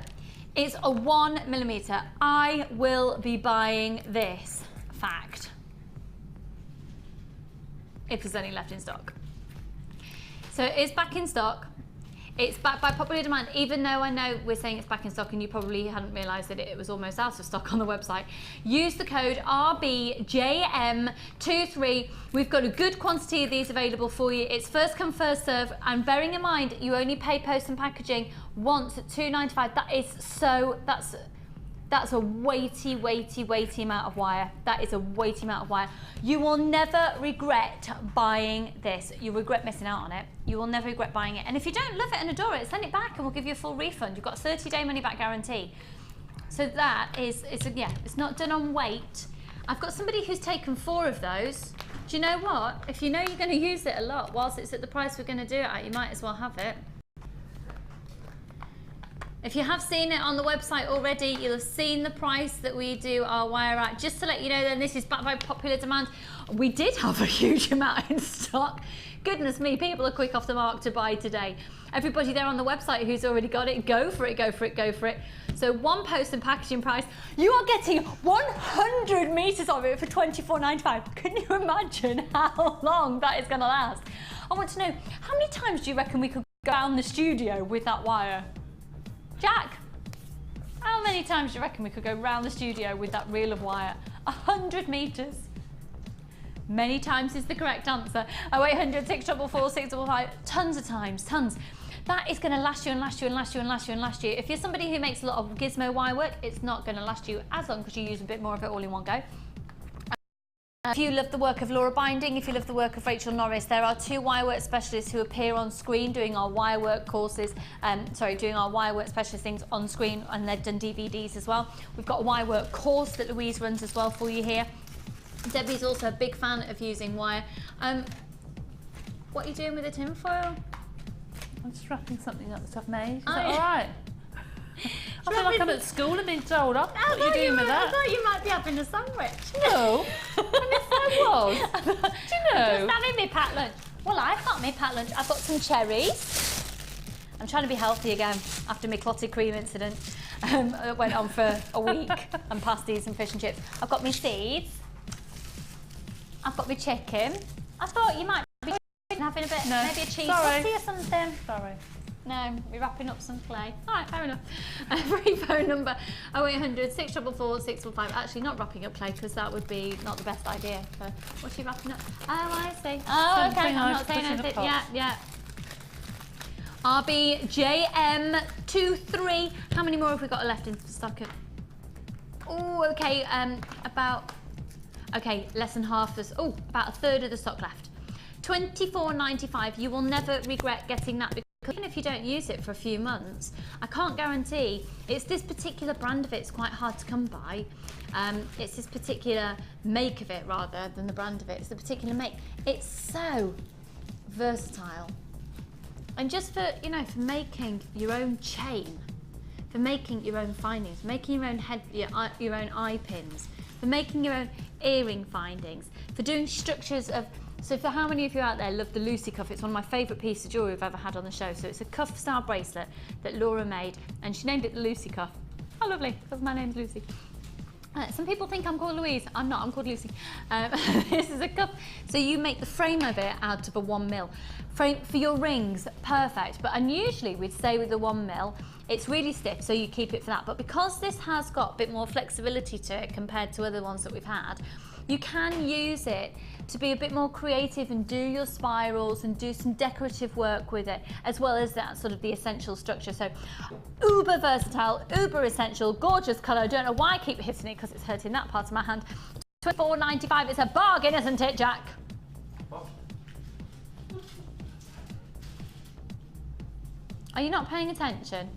it's a 1mm. I will be buying this, fact, if there's any left in stock. So it is back in stock. It's back by popular demand, even though I know we're saying it's back in stock and you probably hadn't realised that it was almost out of stock on the website. Use the code RBJM23. We've got a good quantity of these available for you. It's first come, first serve, and bearing in mind you only pay post and packaging once at $2.95. That is that's a weighty amount of wire. That is a weighty amount of wire. You will never regret buying this. You regret missing out on it. You will never regret buying it. And if you don't love it and adore it, send it back and we'll give you a full refund. You've got a 30-day money-back guarantee. So that is, it's not done on weight. I've got somebody who's taken 4 of those. Do you know what? If you know you're going to use it a lot whilst it's at the price we're going to do it at, you might as well have it. If you have seen it on the website already, you'll have seen the price that we do our wire at. Just to let you know then, this is back by popular demand. We did have a huge amount in stock. Goodness me, people are quick off the mark to buy today. Everybody there on the website who's already got it, go for it, go for it, go for it. So one post and packaging price, you are getting 100 meters of it for $24.95. Can you imagine how long that is gonna last? I want to know, how many times do you reckon we could go around the studio with that wire? Jack, how many times do you reckon we could go round the studio with that reel of wire? 100 meters. Many times is the correct answer. 0800 644 655. Tons of times, tons. That is going to last you and last you and last you and last you and last you. If you're somebody who makes a lot of gizmo wire work, it's not going to last you as long because you use a bit more of it all in one go. If you love the work of Laura Binding, if you love the work of Rachel Norris, there are 2 wirework specialists who appear on screen doing our wirework courses, doing our wirework specialist things on screen, and they've done DVDs as well. We've got a wirework course that Louise runs as well for you here. Debbie's also a big fan of using wire. What are you doing with the tinfoil? I'm just wrapping something up that I've made. Is that all right? I feel like I'm at school and being told off. What are you doing with that? I thought you might be having a sandwich. No. And if I was, do you know? I'm just having my packed lunch. Well, I've got my packed lunch. I've got some cherries. I'm trying to be healthy again after my clotted cream incident. It went on for a week, and pasties and fish and chips. I've got my seeds. I've got my chicken. I thought you might be having a bit, maybe a cheese saucy or something. Sorry. No, we're wrapping up some clay. All right, fair enough. Free phone number 0800 644 655. Actually, not wrapping up clay because that would be not the best idea. For what's she wrapping up? Oh, I see. Oh, okay. I'm not saying anything. Yeah. RBJM23. How many more have we got left in stock? Oh, okay. Less than half this. Oh, about a third of the stock left. $24.95. You will never regret getting that, because even if you don't use it for a few months, I can't guarantee. It's this particular brand of it's quite hard to come by. It's this particular make of it rather than the brand of it. It's the particular make. It's so versatile. And just for, you know, for making your own chain, for making your own findings, for making your own your own eye pins, for making your own earring findings, for doing structures of, so for how many of you out there love the Lucy cuff? It's one of my favourite pieces of jewellery we've ever had on the show. So it's a cuff style bracelet that Laura made, and she named it the Lucy cuff. Oh lovely, because my name's Lucy. Some people think I'm called Louise. I'm not, I'm called Lucy. This is a cuff. So you make the frame of it out of a 1mm. Frame for your rings, perfect. But unusually we'd say with the 1mm, it's really stiff, so you keep it for that. But because this has got a bit more flexibility to it compared to other ones that we've had, you can use it to be a bit more creative and do your spirals and do some decorative work with it, as well as that sort of the essential structure. So uber versatile, uber essential, gorgeous colour. I don't know why I keep hitting it because it's hurting that part of my hand. £24.95, it's a bargain, isn't it, Jack? Are you not paying attention?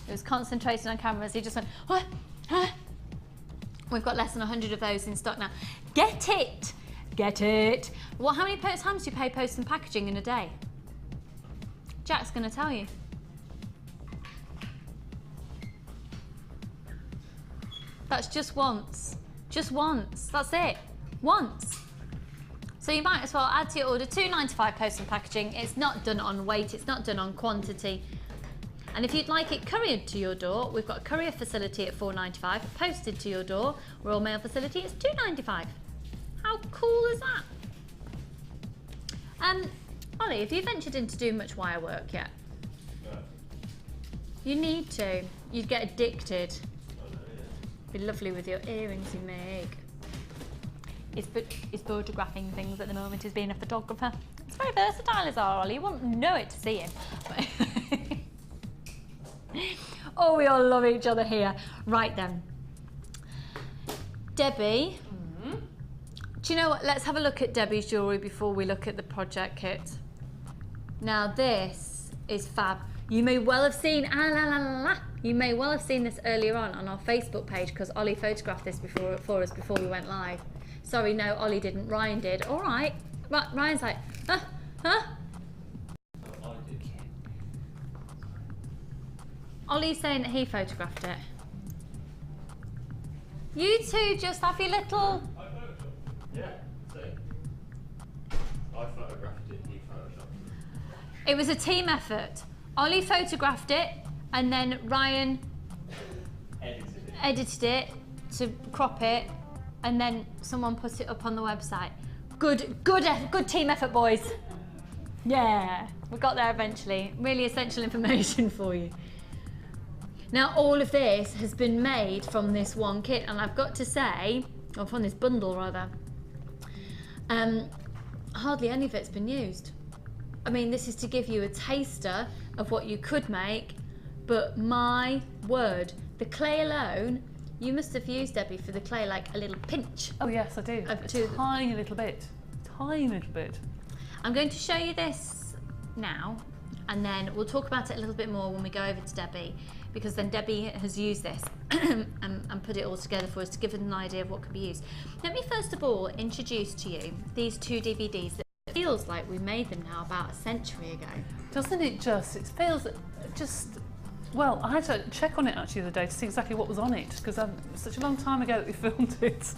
He was concentrating on cameras, he just went, what? Huh? We've got less than 100 of those in stock now. Get it! Get it! Well, how many times do you pay post and packaging in a day? Jack's going to tell you. That's just once. Just once. That's it. Once. So you might as well add to your order £2.95 post and packaging. It's not done on weight, it's not done on quantity. And if you'd like it couriered to your door, we've got a courier facility at £4.95. Posted to your door, Royal Mail facility, it's £2.95. How cool is that? Ollie, have you ventured into doing much wire work yet? No. You need to. You'd get addicted. Be lovely with your earrings you make. He's photographing things at the moment. He's being a photographer. It's very versatile, is our Ollie. You won't know it to see him. Oh, we all love each other here. Right then. Debbie. Do you know what? Let's have a look at Debbie's jewellery before we look at the project kit. Now this is fab. You may well have seen, you may well have seen this earlier on our Facebook page because Ollie photographed this for us before we went live. Sorry, no, Ollie didn't, Ryan did. All right. Ryan's like, huh? Ollie's saying that he photographed it. You two just have your little... Yeah, see. I photographed it, he photoshopped it. It was a team effort. Ollie photographed it and then Ryan edited it to crop it and then someone put it up on the website. Good team effort, boys. Yeah, we got there eventually. Really essential information for you. Now all of this has been made from this one kit, and I've got to say, or from this bundle rather, hardly any of it's been used. I mean, this is to give you a taster of what you could make, but my word, the clay alone, you must have used, Debbie, for the clay like a little pinch. Oh yes, I do. A tiny little bit. Tiny little bit. I'm going to show you this now, and then we'll talk about it a little bit more when we go over to Debbie, because then Debbie has used this and put it all together for us to give us an idea of what can be used. Let me first of all introduce to you these two DVDs that feels like we made them now about a century ago. Doesn't it just? It feels just... Well, I had to check on it actually the other day to see exactly what was on it, because it's such a long time ago that we filmed it.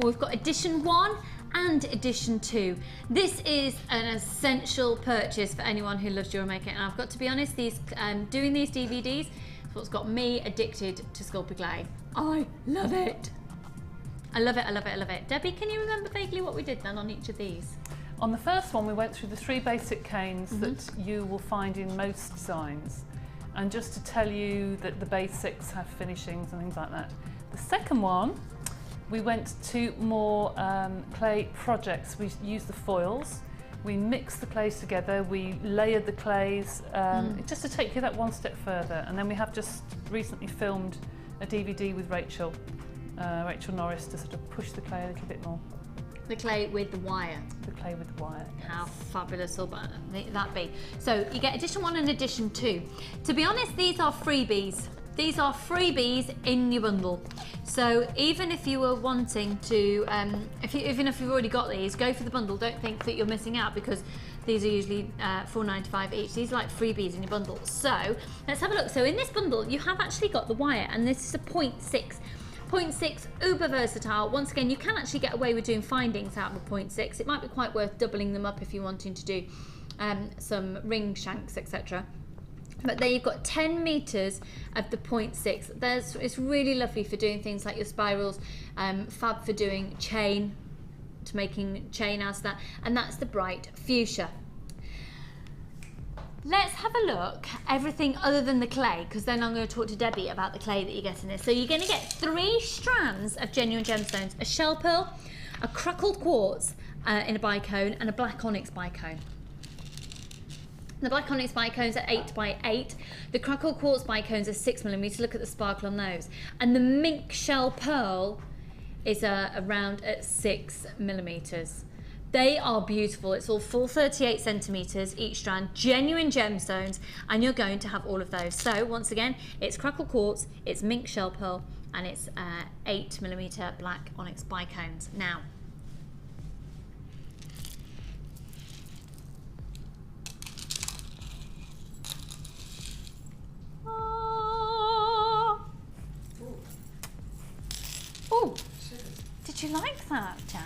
Well, we've got edition 1 and edition 2. This is an essential purchase for anyone who loves Jewellery Maker, and I've got to be honest, these doing these DVDs is what's got me addicted to sculpted clay. I love it. I love it, I love it, I love it. Debbie, can you remember vaguely what we did then on each of these? On the first one, we went through the 3 basic canes that you will find in most designs, and just to tell you that the basics have finishings and things like that. The second one, we went to more clay projects. We used the foils, we mixed the clays together, we layered the clays, just to take you that one step further. And then we have just recently filmed a DVD with Rachel Norris to sort of push the clay a little bit more. The clay with the wire. The clay with the wire. Yes. How fabulous will that be? So you get edition 1 and edition 2. To be honest, these are freebies. these are freebies in your bundle. So even if you were wanting to, even if you've already got these, go for the bundle. Don't think that you're missing out because these are usually $4.95 each. These are like freebies in your bundle. So let's have a look. So in this bundle, you have actually got the wire, and this is a 0.6, uber versatile. Once again, you can actually get away with doing findings out of a 0.6. It might be quite worth doubling them up if you're wanting to do some ring shanks, etc. But there you've got 10 meters of the 0.6. It's really lovely for doing things like your spirals, fab for doing chain, to making chain out of that, and that's the bright fuchsia. Let's have a look at everything other than the clay, because then I'm going to talk to Debbie about the clay that you get in this. So you're going to get 3 strands of genuine gemstones, a shell pearl, a crackled quartz in a bicone, and a black onyx bicone. The black onyx bicones are 8 by 8. The crackled quartz bicones are 6mm. Look at the sparkle on those. And the mink shell pearl is around at 6mm. They are beautiful. It's all full 38 centimeters each strand, genuine gemstones, and you're going to have all of those. So once again, it's crackled quartz, it's mink shell pearl, and it's 8mm black onyx bicones. Now, oh, did you like that, Jack?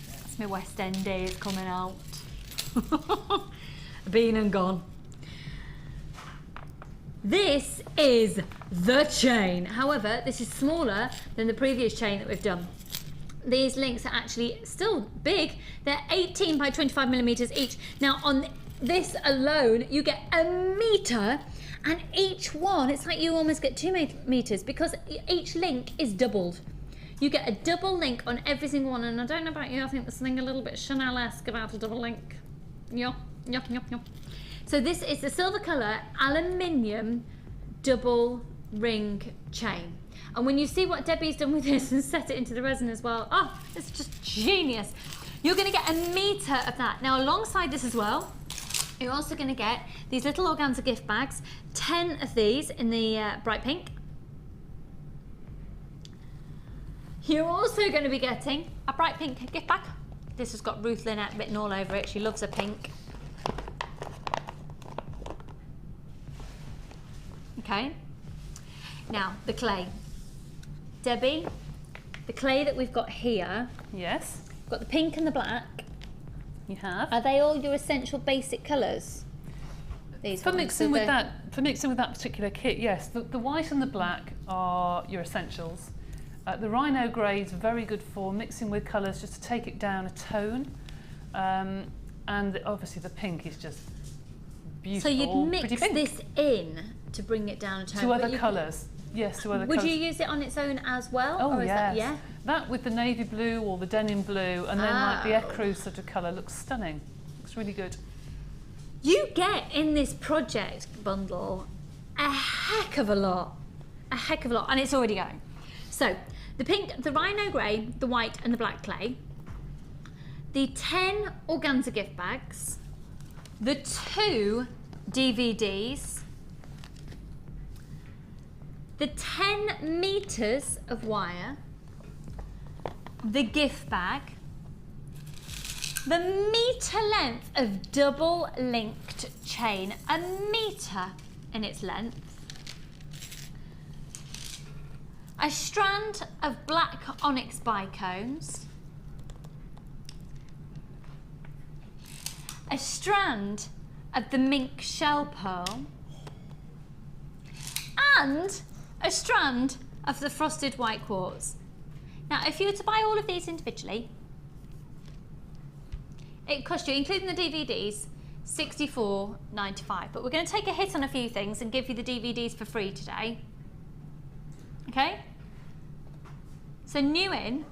That's my West End days coming out. Been and gone. This is the chain. However, this is smaller than the previous chain that we've done. These links are actually still big. They're 18 by 25mm each. Now on this alone, you get 1 meter, and each one, it's like you almost get 2 meters because each link is doubled. You get a double link on every single one, and I don't know about you, I think there's something a little bit Chanel-esque about a double link. Yeah. So this is the silver colour aluminium double ring chain. And when you see what Debbie's done with this and set it into the resin as well, oh, it's just genius. You're going to get 1 meter of that. Now alongside this as well, you're also going to get these little organza gift bags, 10 of these in the bright pink. You're also going to be getting a bright pink gift bag. This has got Ruth Lynette written all over it. She loves her pink. Okay. Now, the clay. Debbie, the clay that we've got here. Yes. We've got the pink and the black. You have. Are they all your essential basic colours? These for ones? mixing with that particular kit, yes. The white and the black are your essentials. The rhino grey is very good for mixing with colours just to take it down a tone. And obviously the pink is just beautiful. So you'd mix this in to bring it down a tone. To other colours. Yes, to other colours. Would you use it on its own as well? Oh, or is yes. That, that with the navy blue or the denim blue, and then like the ecru sort of colour looks stunning. Looks really good. You get in this project bundle a heck of a lot. And it's already going. So, the pink, the rhino grey, the white and the black clay, the 10 organza gift bags, the 2 DVDs, the 10 meters of wire, the gift bag, the meter length of double linked chain, 1 meter in its length, a strand of black onyx bicones, a strand of the mink shell pearl, and a strand of the frosted white quartz. Now, if you were to buy all of these individually, it cost you, including the DVDs, $64.95. But we're going to take a hit on a few things and give you the DVDs for free today. Okay? So new in,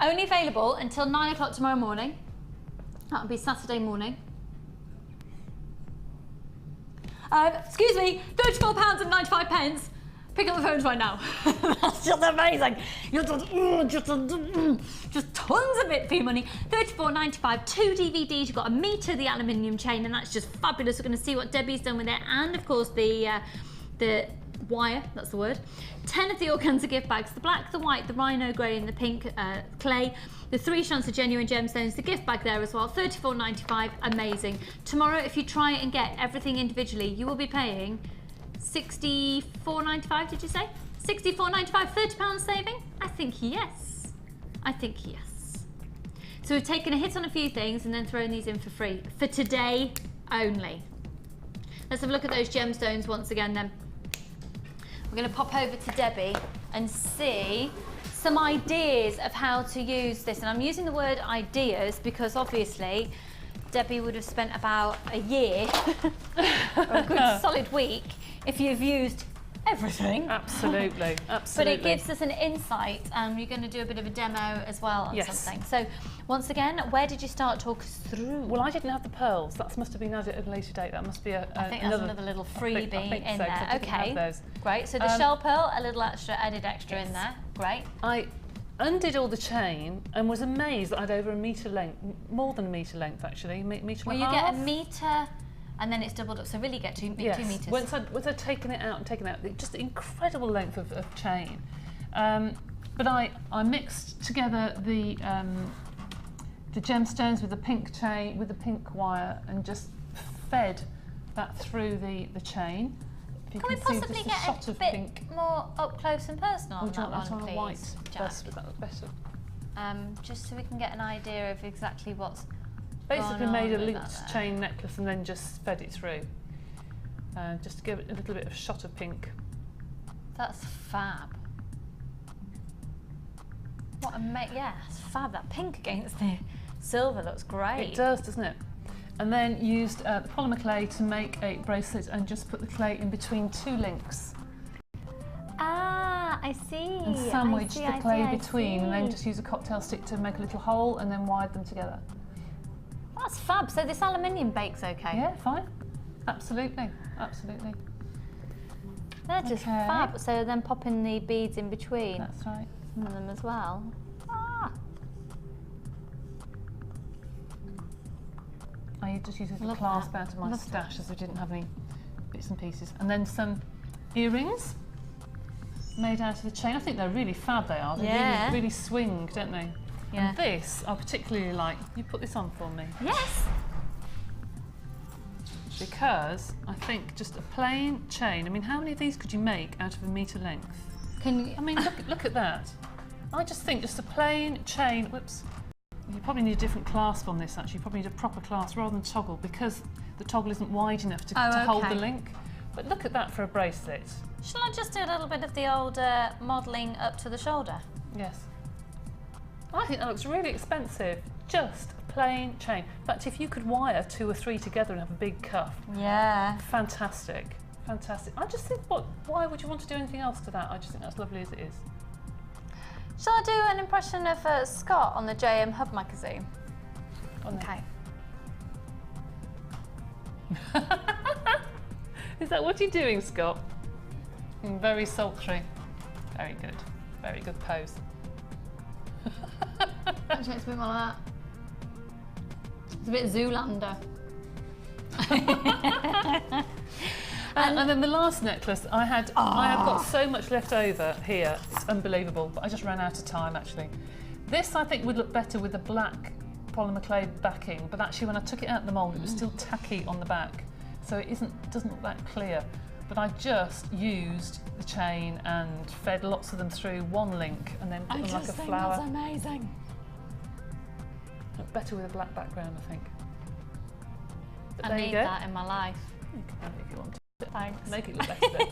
only available until 9 o'clock tomorrow morning. That'll be Saturday morning. Excuse me, £34.95. Pick up the phones right now. That's just amazing. You're just tons of it for your money. $34.95, 2 DVDs. You've got 1 meter of the aluminium chain, and that's just fabulous. We're going to see what Debbie's done with it, and of course the wire, that's the word, 10 of the organza gift bags, the black, the white, the rhino grey and the pink clay, the 3 strands of genuine gemstones, the gift bag there as well, $34.95, amazing. Tomorrow, if you try and get everything individually, you will be paying $64.95, did you say? $64.95, £30 saving? I think yes. I think yes. So we've taken a hit on a few things and then thrown these in for free, for today only. Let's have a look at those gemstones once again then. We're going to pop over to Debbie and see some ideas of how to use this. And I'm using the word ideas because obviously Debbie would have spent about a year or a good solid week if you've used everything. Absolutely, absolutely. But it gives us an insight, and we're going to do a bit of a demo as well on something. So once again, where did you start? Talk us through. Well, I didn't have the pearls. That must have been added at a later date. That must be I think that's another little freebie in there. Okay, those. Great. So the shell pearl, a little extra, added extra in there. Great. I undid all the chain and was amazed that I had over a metre length, more than a metre length actually, metre and a half. Well, you get a metre and then it's doubled up, so really get 2 metres. Once I'd taken it out, just incredible length of chain. But I mixed together the gemstones with the pink chain, with the pink wire, and just fed that through the chain. If you can we possibly see get a bit pink. More up close and personal on that one, please? White first, that was better. Just so we can get an idea of exactly what's basically made a linked chain necklace and then just fed it through. Just to give it a little bit of shot of pink. That's fab. What a yeah, it's fab. That pink against the silver looks great. It does, doesn't it? And then used the polymer clay to make a bracelet and just put the clay in between 2 links. Ah, I see. And sandwich the clay between, and then just use a cocktail stick to make a little hole and then wire them together. That's fab. So this aluminium bakes okay? Yeah, fine. Absolutely, absolutely. They're just fab. So then popping the beads in between. That's right. Some of them as well. Ah. I just used a clasp out of my stash as I didn't have any bits and pieces. And then some earrings made out of the chain. I think they're really fab, they are. They really swing, don't they? Yeah. And this, I particularly like. You put this on for me. Yes. Because I think just a plain chain, I mean, how many of these could you make out of a metre length? Can you, I mean, look at that. I just think just a plain chain, whoops. You probably need a different clasp on this actually. You probably need a proper clasp rather than toggle because the toggle isn't wide enough to hold the link. But look at that for a bracelet. Shall I just do a little bit of the old modelling up to the shoulder? Yes. I think that looks really expensive. Just a plain chain. In fact, if you could wire 2 or 3 together and have a big cuff. Yeah. Fantastic. Fantastic. I just think, why would you want to do anything else to that? I just think that's lovely as it is. Shall I do an impression of Scott on the JM Hub magazine? Okay. Is that what you're doing, Scott? Very sultry. Very good. Very good pose. Actually, it's a bit more like that. It's a bit Zoolander. And then the last necklace, I have got so much left over here. It's unbelievable, but I just ran out of time actually. This I think would look better with the black polymer clay backing, but actually when I took it out of the mould, it was still tacky on the back, so it doesn't look that clear. But I just used the chain and fed lots of them through one link and then put them like a flower. I just think that's amazing. Look better with a black background, I think. But I need that in my life. You can have it if you want to. Thanks. Make it look better then.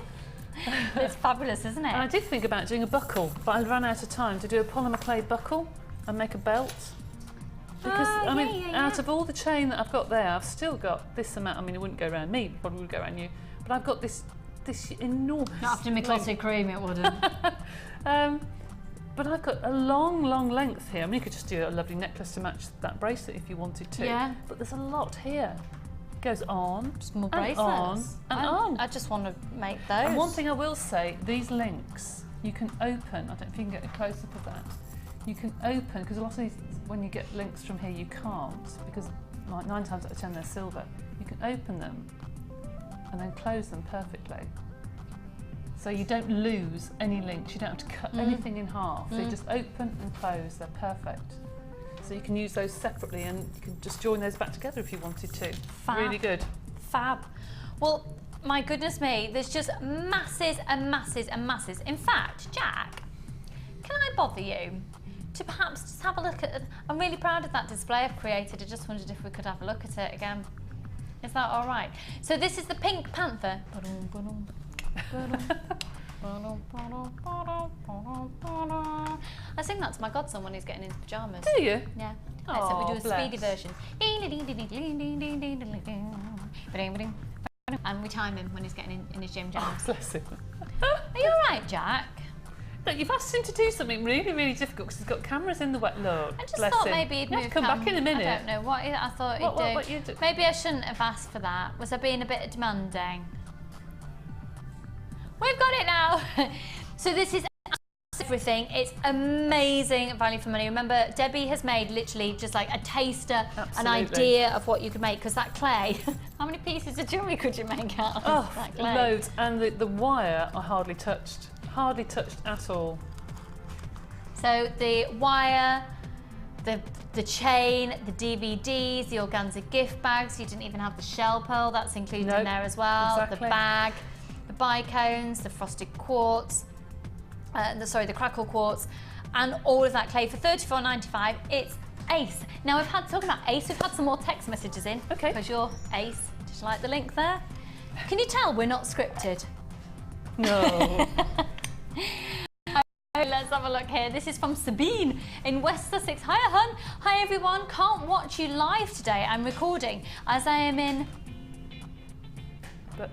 It's fabulous, isn't it? And I did think about doing a buckle, but I ran out of time to do a polymer clay buckle and make a belt. Because, I mean, out of all the chain that I've got there, I've still got this amount. I mean, it wouldn't go around me, it probably would go around you. But I've got this enormous... Not after my clotted cream, it wouldn't. But I've got a long, long length here. I mean, you could just do a lovely necklace to match that bracelet if you wanted to. Yeah. But there's a lot here. It goes on, more bracelets. And on. I just want to make those. And one thing I will say, these links, you can open. I don't know if you can get a close-up of that. You can open, because a lot of these, when you get links from here, you can't, because like 9 times out of 10 they're silver. You can open them and then close them perfectly. So you don't lose any links, you don't have to cut anything in half. They just open and close, they're perfect. So you can use those separately and you can just join those back together if you wanted to. Fab. Really good. Fab. Well, my goodness me, there's just masses and masses and masses. In fact, Jack, can I bother you to perhaps just have a look at, I'm really proud of that display I've created. I just wondered if we could have a look at it again. Is that all right? So this is the Pink Panther. I sing that to my godson when he's getting in his pyjamas. Do you? Yeah. Oh, So we do a bless. speedy version. And we time him when he's getting in his gym jams. Bless him. Are you all right, Jack? Look, you've asked him to do something really, really difficult because he's got cameras in the wet. Look, I just bless thought him. maybe he'd You have move to come back in a minute. I don't know what I thought he'd do. What you do? Maybe I shouldn't have asked for that. Was I being a bit demanding? We've got it now. So this is everything. It's amazing value for money. Remember, Debbie has made literally just like a taster, an idea of what you could make, because that clay, how many pieces of jewellery could you make out of that clay? Loads. And the wire I hardly touched at all. So the wire, the chain, the DVDs, the organza gift bags, you didn't even have the shell pearl, that's included in there as well, exactly. the bag, the bicones, the frosted quartz, the crackle quartz, and all of that clay for $34.95. It's ace. Now we've had, talking about ace, we've had some more text messages in. Okay. Because you're ace. Did you like the link there? Can you tell we're not scripted? No. Let's have a look here. This is from Sabine in West Sussex. Hiya, hun. Hi, everyone. Can't watch you live today. I'm recording as I am in...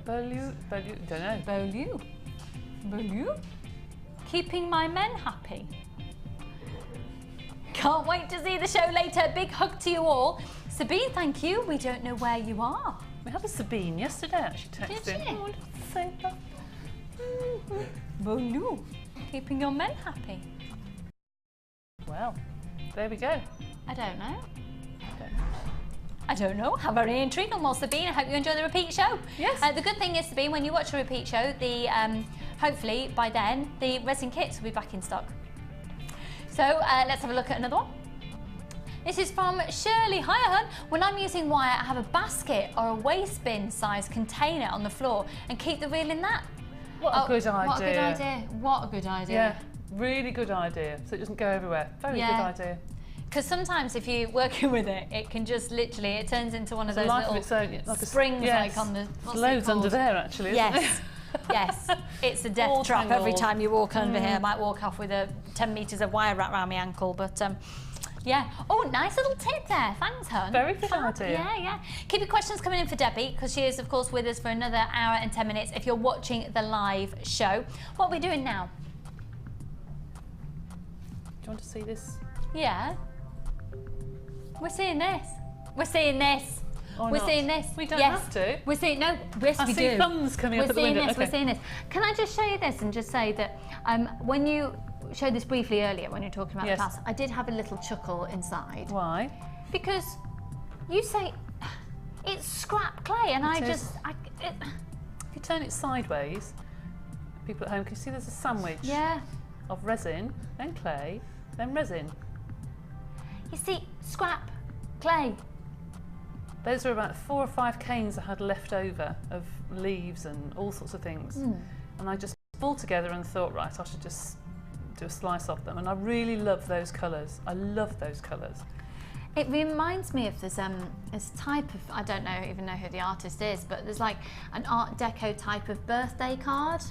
Beaulieu, don't know. Beaulieu? Keeping my men happy. Can't wait to see the show later. Big hug to you all. Sabine, thank you. We don't know where you are. We had a Sabine yesterday actually texting. Did you? I wanted to say that. Beaulieu. Keeping your men happy. Well, there we go. I don't know. I don't know. How very intriguing. Well, Sabine, I hope you enjoy the repeat show. Yes. The good thing is, Sabine, when you watch a repeat show, the hopefully by then the resin kits will be back in stock. So let's have a look at another one. This is from Shirley. Hiya, hun. When I'm using wire, I have a basket or a waste bin size container on the floor and keep the reel in that. What a good idea. What a good idea. What a good idea. Yeah, really good idea. So it doesn't go everywhere. Very good idea. Because sometimes if you're working with it, it can just literally, it turns into one of those life little of its own, like springs yes. like on the... There's loads under there actually, isn't Yes. Yes, it's a death All trap tangled. every time you walk under here. I might walk off with a 10 metres of wire wrapped around my ankle, but yeah. Oh, nice little tip there. Thanks, hun. Very good idea. Yeah, yeah. Keep your questions coming in for Debbie, because she is, of course, with us for another hour and 10 minutes if you're watching the live show. What are we doing now? Do you want to see this? Yeah. We're seeing this. We're seeing this. We're not? seeing this. We don't yes. have to. We're seeing, no, yes I we see do. thumbs coming We're up at the seeing window. this, Okay. we're seeing this. Can I just show you this and just say that when you showed this briefly earlier when you were talking about Yes. the class, I did have a little chuckle inside. Why? Because you say it's scrap clay and It I is. just... If you turn it sideways, people at home can see there's a sandwich Yeah. of resin, then clay, then resin. You see, scrap clay. Those are about 4 or 5 canes I had left over of leaves and all sorts of things. And I just pulled together and thought, right, I should just do a slice of them. And I really love those colours. I love those colours. It reminds me of this type of, I don't even know who the artist is, but there's like an Art Deco type of birthday card.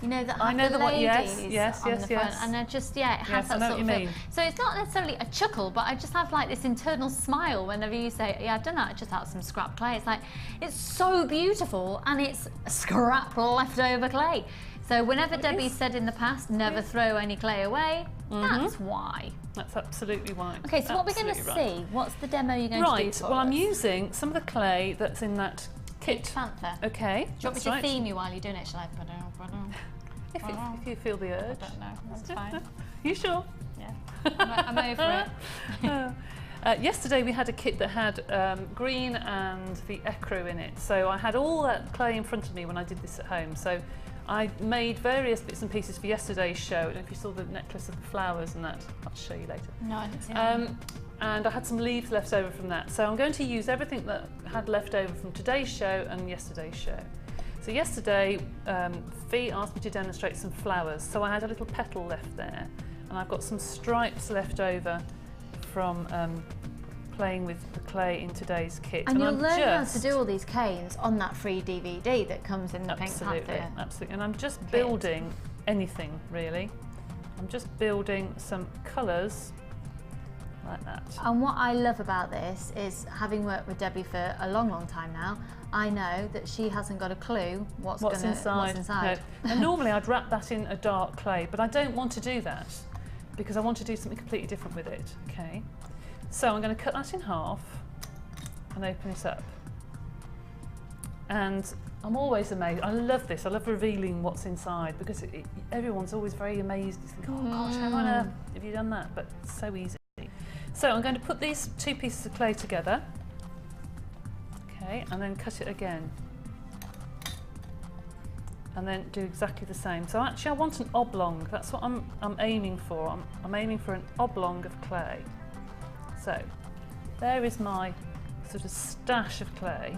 You know that I have know the the one, ladies yes, on the front, yes. and it just it has Yes, I that know sort what of you feel. mean. So it's not necessarily a chuckle, but I just have like this internal smile whenever you say, yeah, I've done that just out of some scrap clay. It's like, it's so beautiful and it's scrap leftover clay. So whenever Debbie said in the past, never throw any clay away, that's why. That's absolutely right. Okay, so what we're going to Absolutely see, what's the demo you're going to do Right, for well I'm us? using some of the clay that's in that kit. Panther. Okay, Do you want me to theme you while you're doing it? Shall I? If you feel the urge. I don't know, that's fine. You sure? Yeah, I'm over it. Yesterday we had a kit that had green and the ecru in it, so I had all that clay in front of me when I did this at home. So I made various bits and pieces for yesterday's show, and if you saw the necklace of the flowers and that, I'll show you later. No, I didn't see that. And I had some leaves left over from that. So I'm going to use everything that I had left over from today's show and yesterday's show. So yesterday, Fee asked me to demonstrate some flowers. So I had a little petal left there, and I've got some stripes left over from playing with the clay in today's kit. And you'll learn how to do all these canes on that free DVD that comes in the Pink Panther. Absolutely, and I'm just building anything really. I'm just building some colours like that. And what I love about this is, having worked with Debbie for a long, long time now, I know that she hasn't got a clue what's inside. No. And normally I'd wrap that in a dark clay, but I don't want to do that because I want to do something completely different with it. Okay, so I'm going to cut that in half and open it up. And I'm always amazed. I love this. I love revealing what's inside because everyone's always very amazed. You think, oh gosh, how on earth have you done that? But it's so easy. So I'm going to put these two pieces of clay together, okay, and then cut it again, and then do exactly the same. So actually, I want an oblong. That's what I'm aiming for. I'm aiming for an oblong of clay. So there is my sort of stash of clay,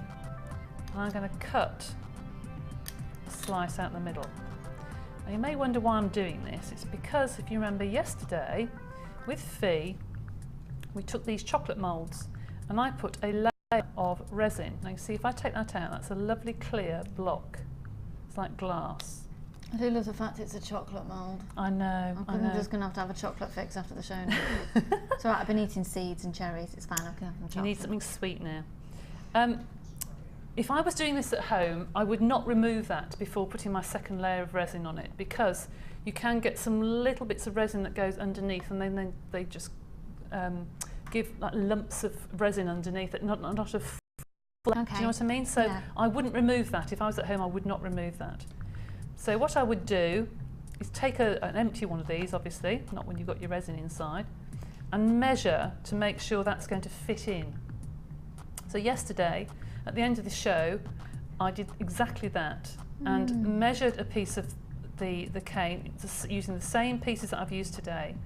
and I'm going to cut a slice out in the middle. Now you may wonder why I'm doing this. It's because if you remember yesterday with Fee, we took these chocolate moulds and I put a layer of resin. Now you see, if I take that out, that's a lovely clear block. It's like glass. I do love the fact it's a chocolate mould. I know. I'm just going to have a chocolate fix after the show now. It's all right, I've been eating seeds and cherries, it's fine, I can have some chocolate. You need something sweet now. If I was doing this at home, I would not remove that before putting my second layer of resin on it, because you can get some little bits of resin that goes underneath, and then they just give like lumps of resin underneath it, not a full. Okay. Do you know what I mean? So yeah. I wouldn't remove that. If I was at home, I would not remove that. So what I would do is take an empty one of these, obviously, not when you've got your resin inside, and measure to make sure that's going to fit in. So yesterday, at the end of the show, I did exactly that and measured a piece of the cane using the same pieces that I've used today,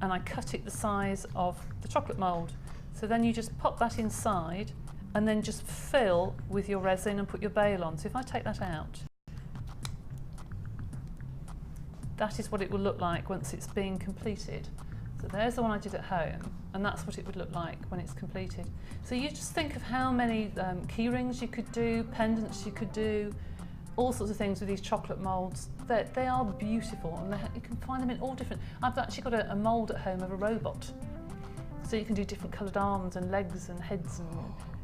and I cut it the size of the chocolate mould. So then you just pop that inside and then just fill with your resin and put your bail on. So if I take that out, that is what it will look like once it's being completed. So there's the one I did at home, and that's what it would look like when it's completed. So you just think of how many key rings you could do, pendants you could do, all sorts of things with these chocolate moulds. They are beautiful, and you can find them in all different. I've actually got a mould at home of a robot, so you can do different coloured arms and legs and heads, and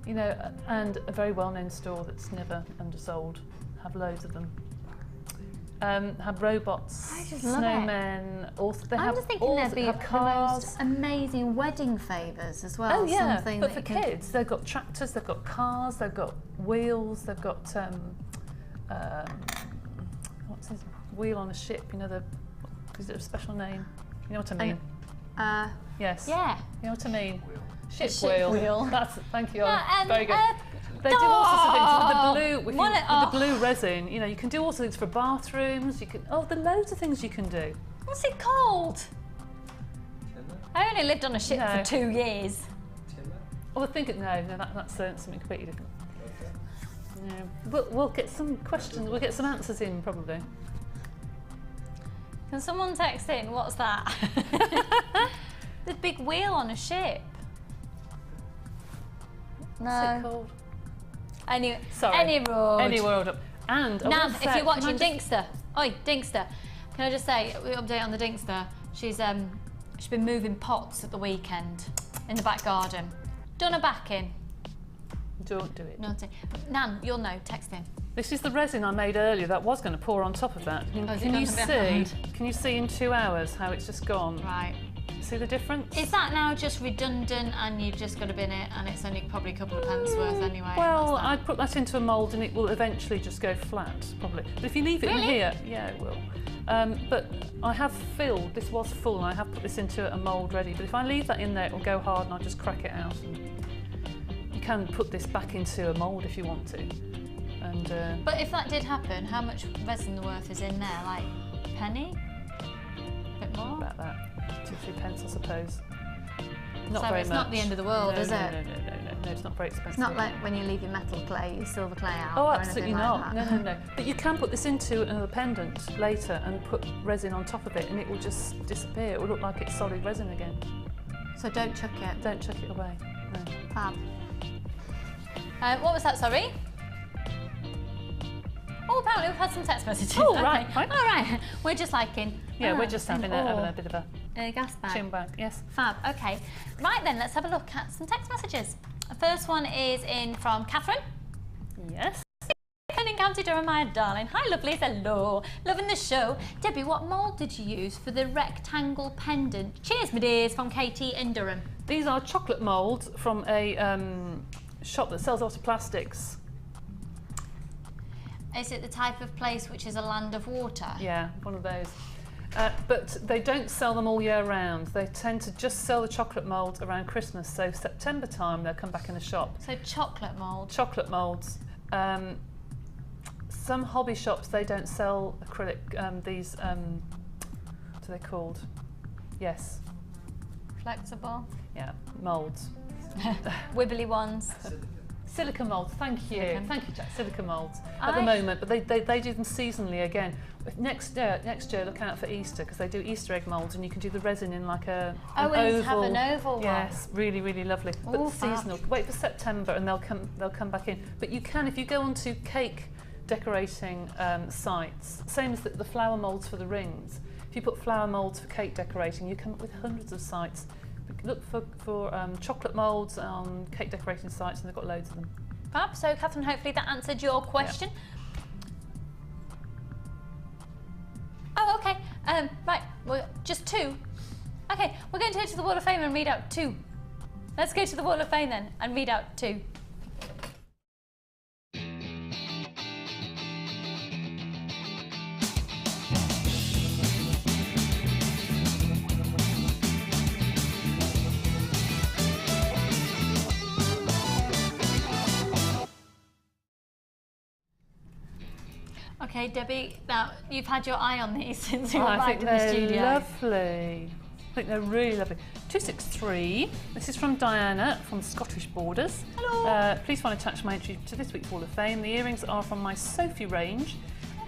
you know, and a very well-known store that's never undersold. Have loads of them. Have robots, snowmen. Also, they I'm just thinking there'd be the most amazing wedding favours as well. Oh yeah, something but for kids, they've got tractors, they've got cars, they've got wheels, they've got what's his wheel on a ship? You know, is it a special name? You know what I mean? Yes. Yeah. You know what I mean? Ship wheel. That's, thank you. Very good. They do all sorts of things with the blue resin. You know, you can do all sorts of things for bathrooms. You can there are loads of things you can do. What's it called? I only lived on a ship for 2 years. Oh, I think that's something completely different. Yeah. We'll get some questions. We'll get some answers in probably. Can someone text in? What's that? The big wheel on a ship. No. What's it called? Any road. Any road. And Nan, if you're watching Dinkster, oi, Dinkster, can I just say, we update on the Dinkster. She's been moving pots at the weekend in the back garden. Done her back in. Don't do it. Naughty. Nan, you'll know. Text in. This is the resin I made earlier. That was going to pour on top of that. Can you see? Can you see in 2 hours how it's just gone? Right. See the difference? Is that now just redundant and you've just got to bin it and it's only probably a couple of pence worth anyway? Well, I'd put that into a mould and it will eventually just go flat, probably. But if you leave it in here, yeah, it will. But I have filled, this was full, and I have put this into a mould ready. But if I leave that in there, it will go hard and I'll just crack it out. And you can put this back into a mould if you want to. And but if that did happen, how much resin worth is in there? Like a penny? A bit more? About that, 2 or 3 pence, I suppose. Not so very it's much. not the end of the world, no, is no, it? No, it's not very expensive. It's not like when you leave your metal clay, your silver clay out. Oh, or absolutely anything not. Like that. No. But you can put this into another pendant later and put resin on top of it, and it will just disappear. It will look like it's solid resin again. So don't chuck it. Don't chuck it away. No. Fab. What was that? Sorry. Oh, apparently we've had some text messages. Oh, okay. right, fine. All right. We're just liking. Yeah, we're just having a bit of a gas bag. chin bag. Yes. Fab. Okay. Right then, let's have a look at some text messages. The first one is in from Catherine. Yes. In County Durham, my darling. Hi, lovelies. Hello. Loving the show. Debbie, what mould did you use for the rectangle pendant? Cheers, my dears, from Katie in Durham. These are chocolate moulds from a shop that sells lots of plastics. Is it the type of place which is a land of water? Yeah, one of those. But they don't sell them all year round. They tend to just sell the chocolate moulds around Christmas. So September time, they'll come back in the shop. So chocolate mould? Chocolate moulds. Some hobby shops, they don't sell acrylic, these, what are they called? Yes. Flexible? Yeah, moulds. Wibbly ones. Silica moulds, thank you. Silicon. Thank you, Jack. Silica moulds at the moment, but they do them seasonally again. Next year, look out for Easter, because they do Easter egg moulds, and you can do the resin in like an and oval. have an oval one. Yes, really, really lovely. But Ooh, seasonal. Wait for September, and they'll come back in. But you can, if you go onto cake decorating sites, same as the flower moulds for the rings. If you put flower moulds for cake decorating, you come up with hundreds of sites. Look for chocolate moulds on cake decorating sites, and they've got loads of them. Fab. So, Catherine, hopefully that answered your question. Yeah. Oh, okay. Right. Well, just 2. Okay, we're going to go to the Wall of Fame and read out 2. Let's go to the Wall of Fame then and read out 2. Okay, Debbie, now you've had your eye on these since you arrived in the studio. Lovely. I think they're really lovely. 263. This is from Diana from Scottish Borders. Hello. Please find attached my entry to this week's Wall of Fame. The earrings are from my Sophie range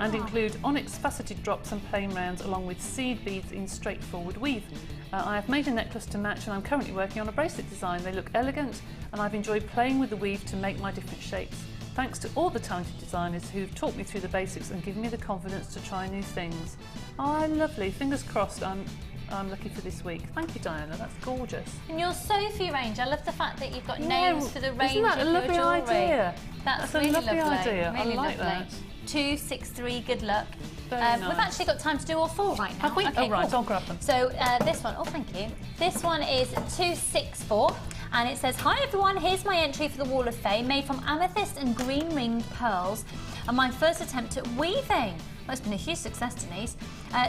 and include onyx faceted drops and plain rounds along with seed beads in straightforward weave. I have made a necklace to match, and I'm currently working on a bracelet design. They look elegant, and I've enjoyed playing with the weave to make my different shapes. Thanks to all the talented designers who've taught me through the basics and given me the confidence to try new things. Oh, lovely. Fingers crossed I'm lucky for this week. Thank you, Diana. That's gorgeous. And your Sophie range, I love the fact that you've got names for the range isn't that of a lovely your jewellery. idea? That's a really lovely idea. Really I like lovely. that. 263, good luck. Very nice. We've actually got time to do all 4 right now. Have we? Okay, Oh, right, cool. I'll grab them. So this one, oh thank you. This one is 264 and it says, hi everyone, here's my entry for the Wall of Fame made from amethyst and green ringed pearls and my first attempt at weaving. Well, it's been a huge success, Denise.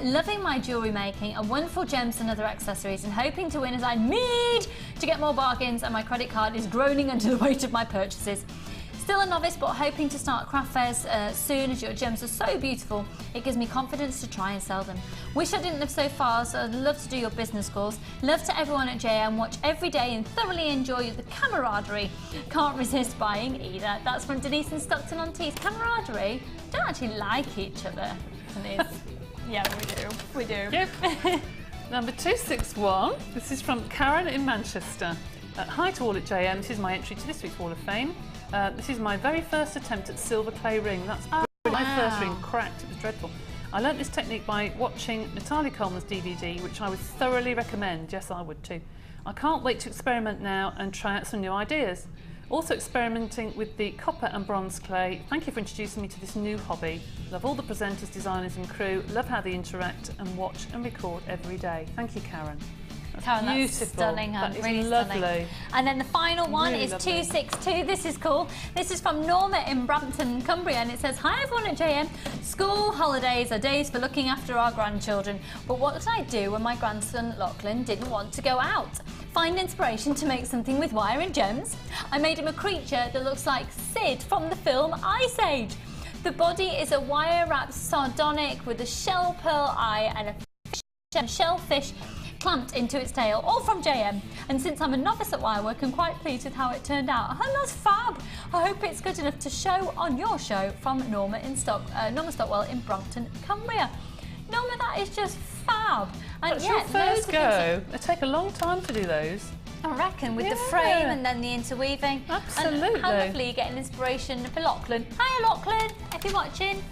Loving my jewellery making and wonderful gems and other accessories and hoping to win as I need to get more bargains, and my credit card is groaning under the weight of my purchases. Still a novice, but hoping to start craft fairs soon, as your gems are so beautiful. It gives me confidence to try and sell them. Wish I didn't live so far, so I'd love to do your business calls. Love to everyone at JM, watch every day and thoroughly enjoy the camaraderie. Can't resist buying either. That's from Denise and Stockton-on-Tees. Camaraderie? Don't actually like each other, Denise. Yeah, we do. Yep. Number 261. This is from Karen in Manchester. Hi to all at JM. This is my entry to this week's Wall of Fame. This is my very first attempt at silver clay ring. That's my first ring cracked. It was dreadful. I learnt this technique by watching Natalie Coleman's DVD, which I would thoroughly recommend. Yes, I would too. I can't wait to experiment now and try out some new ideas. Also experimenting with the copper and bronze clay. Thank you for introducing me to this new hobby. Love all the presenters, designers and crew. Love how they interact and watch and record every day. Thank you, Karen. Karen, that's beautiful. stunning. That is really lovely. Stunning. And then the final one Really is lovely. 262. This is cool. This is from Norma in Brampton, Cumbria, and it says, hi everyone at JM. School holidays are days for looking after our grandchildren. But what did I do when my grandson Lachlan didn't want to go out? find inspiration to make something with wire and gems. I made him a creature that looks like Sid from the film Ice Age. The body is a wire-wrapped sardonic with a shell pearl eye and a shellfish clamped into its tail, all from JM. And since I'm a novice at wirework, I'm quite pleased with how it turned out. And that's fab. I hope it's good enough to show on your show from Norma Stockwell in Brompton, Cumbria. Norma, that is just fab. And That's your first go. They take a long time to do those. I reckon, with the frame and then the interweaving. Absolutely. And how lovely you get an inspiration for Lachlan. Hi Lachlan, if you're watching.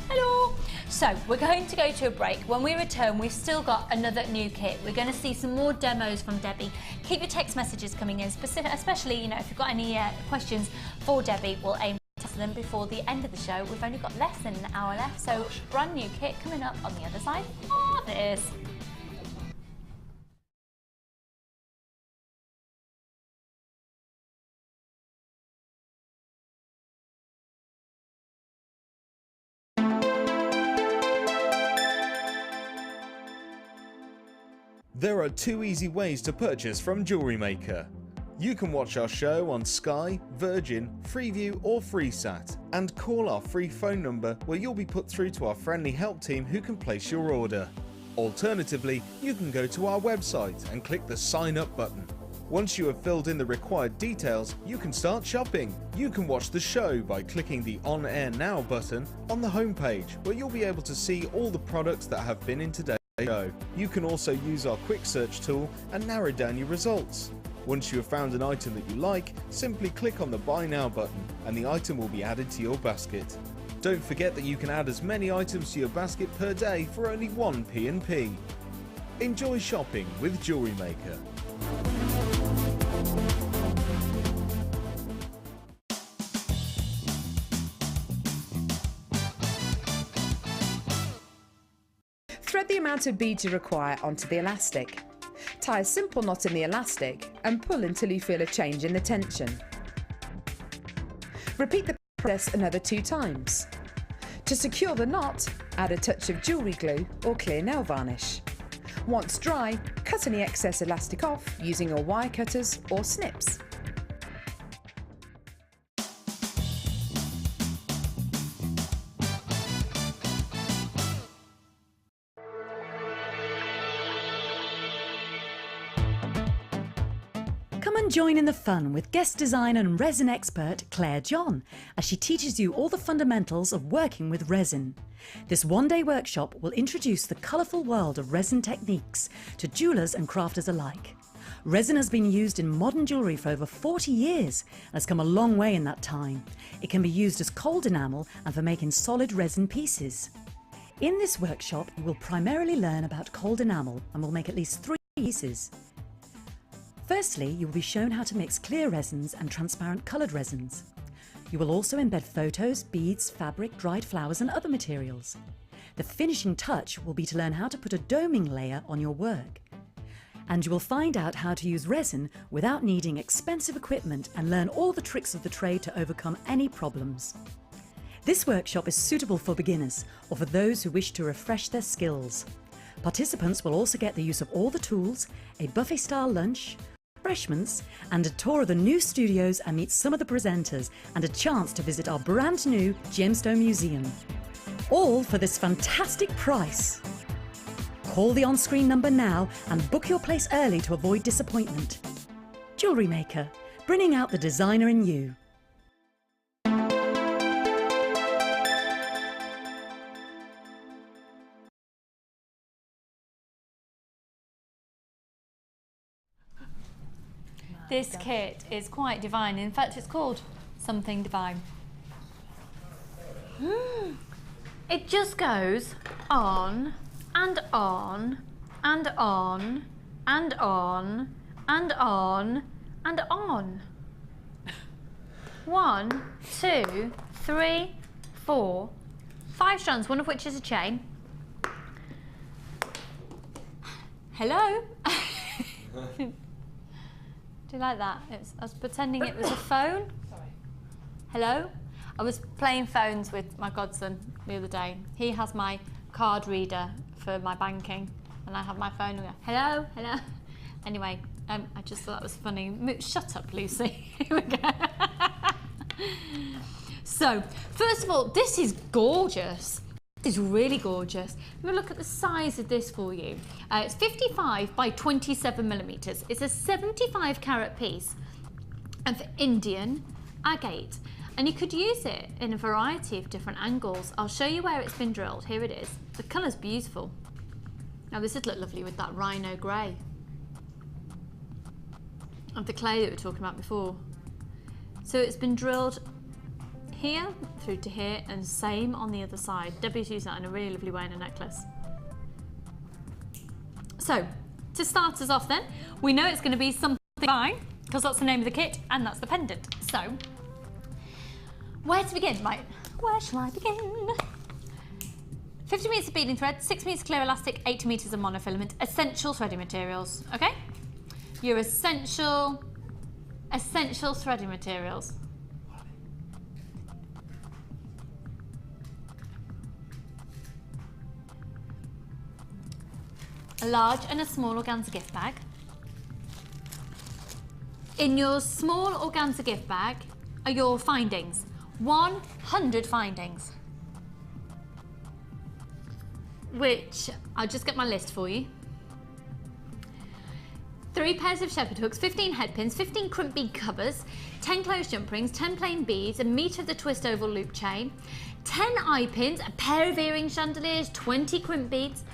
Hello. So we're going to go to a break. When we return, we've still got another new kit. We're going to see some more demos from Debbie. Keep your text messages coming in, especially, you know, if you've got any questions for Debbie, we'll aim to answer them before the end of the show. We've only got less than an hour left, so brand new kit coming up on the other side of this. There are 2 easy ways to purchase from Jewellery Maker. You can watch our show on Sky, Virgin, Freeview or FreeSat and call our free phone number where you'll be put through to our friendly help team who can place your order. Alternatively, you can go to our website and click the sign up button. Once you have filled in the required details, you can start shopping. You can watch the show by clicking the On Air Now button on the homepage where you'll be able to see all the products that have been in today's show. You can also use our quick search tool and narrow down your results. Once you have found an item that you like, simply click on the Buy Now button and the item will be added to your basket. Don't forget that you can add as many items to your basket per day for only 1 P&P. Enjoy shopping with Jewellery Maker. Thread the amount of beads you require onto the elastic. Tie a simple knot in the elastic and pull until you feel a change in the tension. Repeat the process another 2 times. To secure the knot, add a touch of jewellery glue or clear nail varnish. Once dry, cut any excess elastic off using your wire cutters or snips. Come and join in the fun with guest design and resin expert Claire John as she teaches you all the fundamentals of working with resin. This one-day workshop will introduce the colourful world of resin techniques to jewellers and crafters alike. Resin has been used in modern jewellery for over 40 years and has come a long way in that time. It can be used as cold enamel and for making solid resin pieces. In this workshop, you will primarily learn about cold enamel and will make at least 3 pieces. Firstly, you will be shown how to mix clear resins and transparent coloured resins. You will also embed photos, beads, fabric, dried flowers and other materials. The finishing touch will be to learn how to put a doming layer on your work. And you will find out how to use resin without needing expensive equipment and learn all the tricks of the trade to overcome any problems. This workshop is suitable for beginners or for those who wish to refresh their skills. Participants will also get the use of all the tools, a buffet-style lunch, refreshments and a tour of the new studios and meet some of the presenters and a chance to visit our brand new Gemstone Museum. All for this fantastic price. Call the on-screen number now and book your place early to avoid disappointment. Jewellery Maker, bringing out the designer in you. This kit is quite divine. In fact, it's called Something Divine. It just goes on and on and on and on and on and on. 1, 2, 3, 4, 5 strands, one of which is a chain. Hello? Do you like that? I was pretending it was a phone. Sorry. Hello? I was playing phones with my godson the other day. He has my card reader for my banking and I have my phone. And we go, hello, hello. Anyway, I just thought that was funny. Shut up, Lucy. Here we go. So, first of all, this is gorgeous. This is really gorgeous. I'm going to look at the size of this for you. It's 55 by 27 millimeters. It's a 75 carat piece of Indian agate. And you could use it in a variety of different angles. I'll show you where it's been drilled. Here it is. The colour's beautiful. Now this would look lovely with that rhino grey of the clay that we were talking about before. So it's been drilled here through to here, and same on the other side. Debbie's using that in a really lovely way in a necklace. So to start us off then, we know it's going to be something fine because that's the name of the kit and that's the pendant. So where to begin? Right, where shall I begin? 50 metres of beading thread, 6 metres clear elastic, 80 metres of monofilament. Essential threading materials, okay? Your essential threading materials. A large and a small organza gift bag. In your small organza gift bag are your findings. 100 findings. Which, I'll just get my list for you. 3 pairs of shepherd hooks, 15 head pins, 15 crimp bead covers, 10 closed jump rings, 10 plain beads, a metre of the twist oval loop chain, 10 eye pins, a pair of earring chandeliers, 20 crimp beads,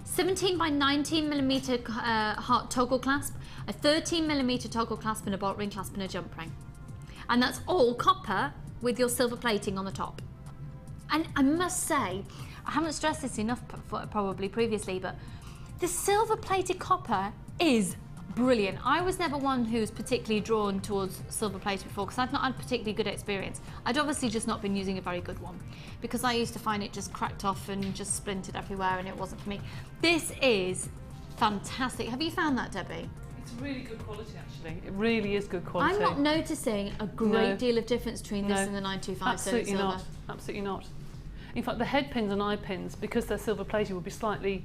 17 by 19 millimetre heart toggle clasp, a 13 millimetre toggle clasp and a bolt ring clasp and a jump ring. And that's all copper with your silver plating on the top. And I must say, I haven't stressed this enough probably previously, but the silver plated copper is brilliant. I was never one who's particularly drawn towards silver plated before because I've not had particularly good experience. I'd obviously just not been using a very good one because I used to find it just cracked off and just splintered everywhere and it wasn't for me. This is fantastic. Have you found that, Debbie? It's really good quality actually. It really is good quality. I'm not noticing a great deal of difference between this and the 925 Absolutely silver. not. Absolutely not. In fact, the head pins and eye pins, because they're silver plated, will be slightly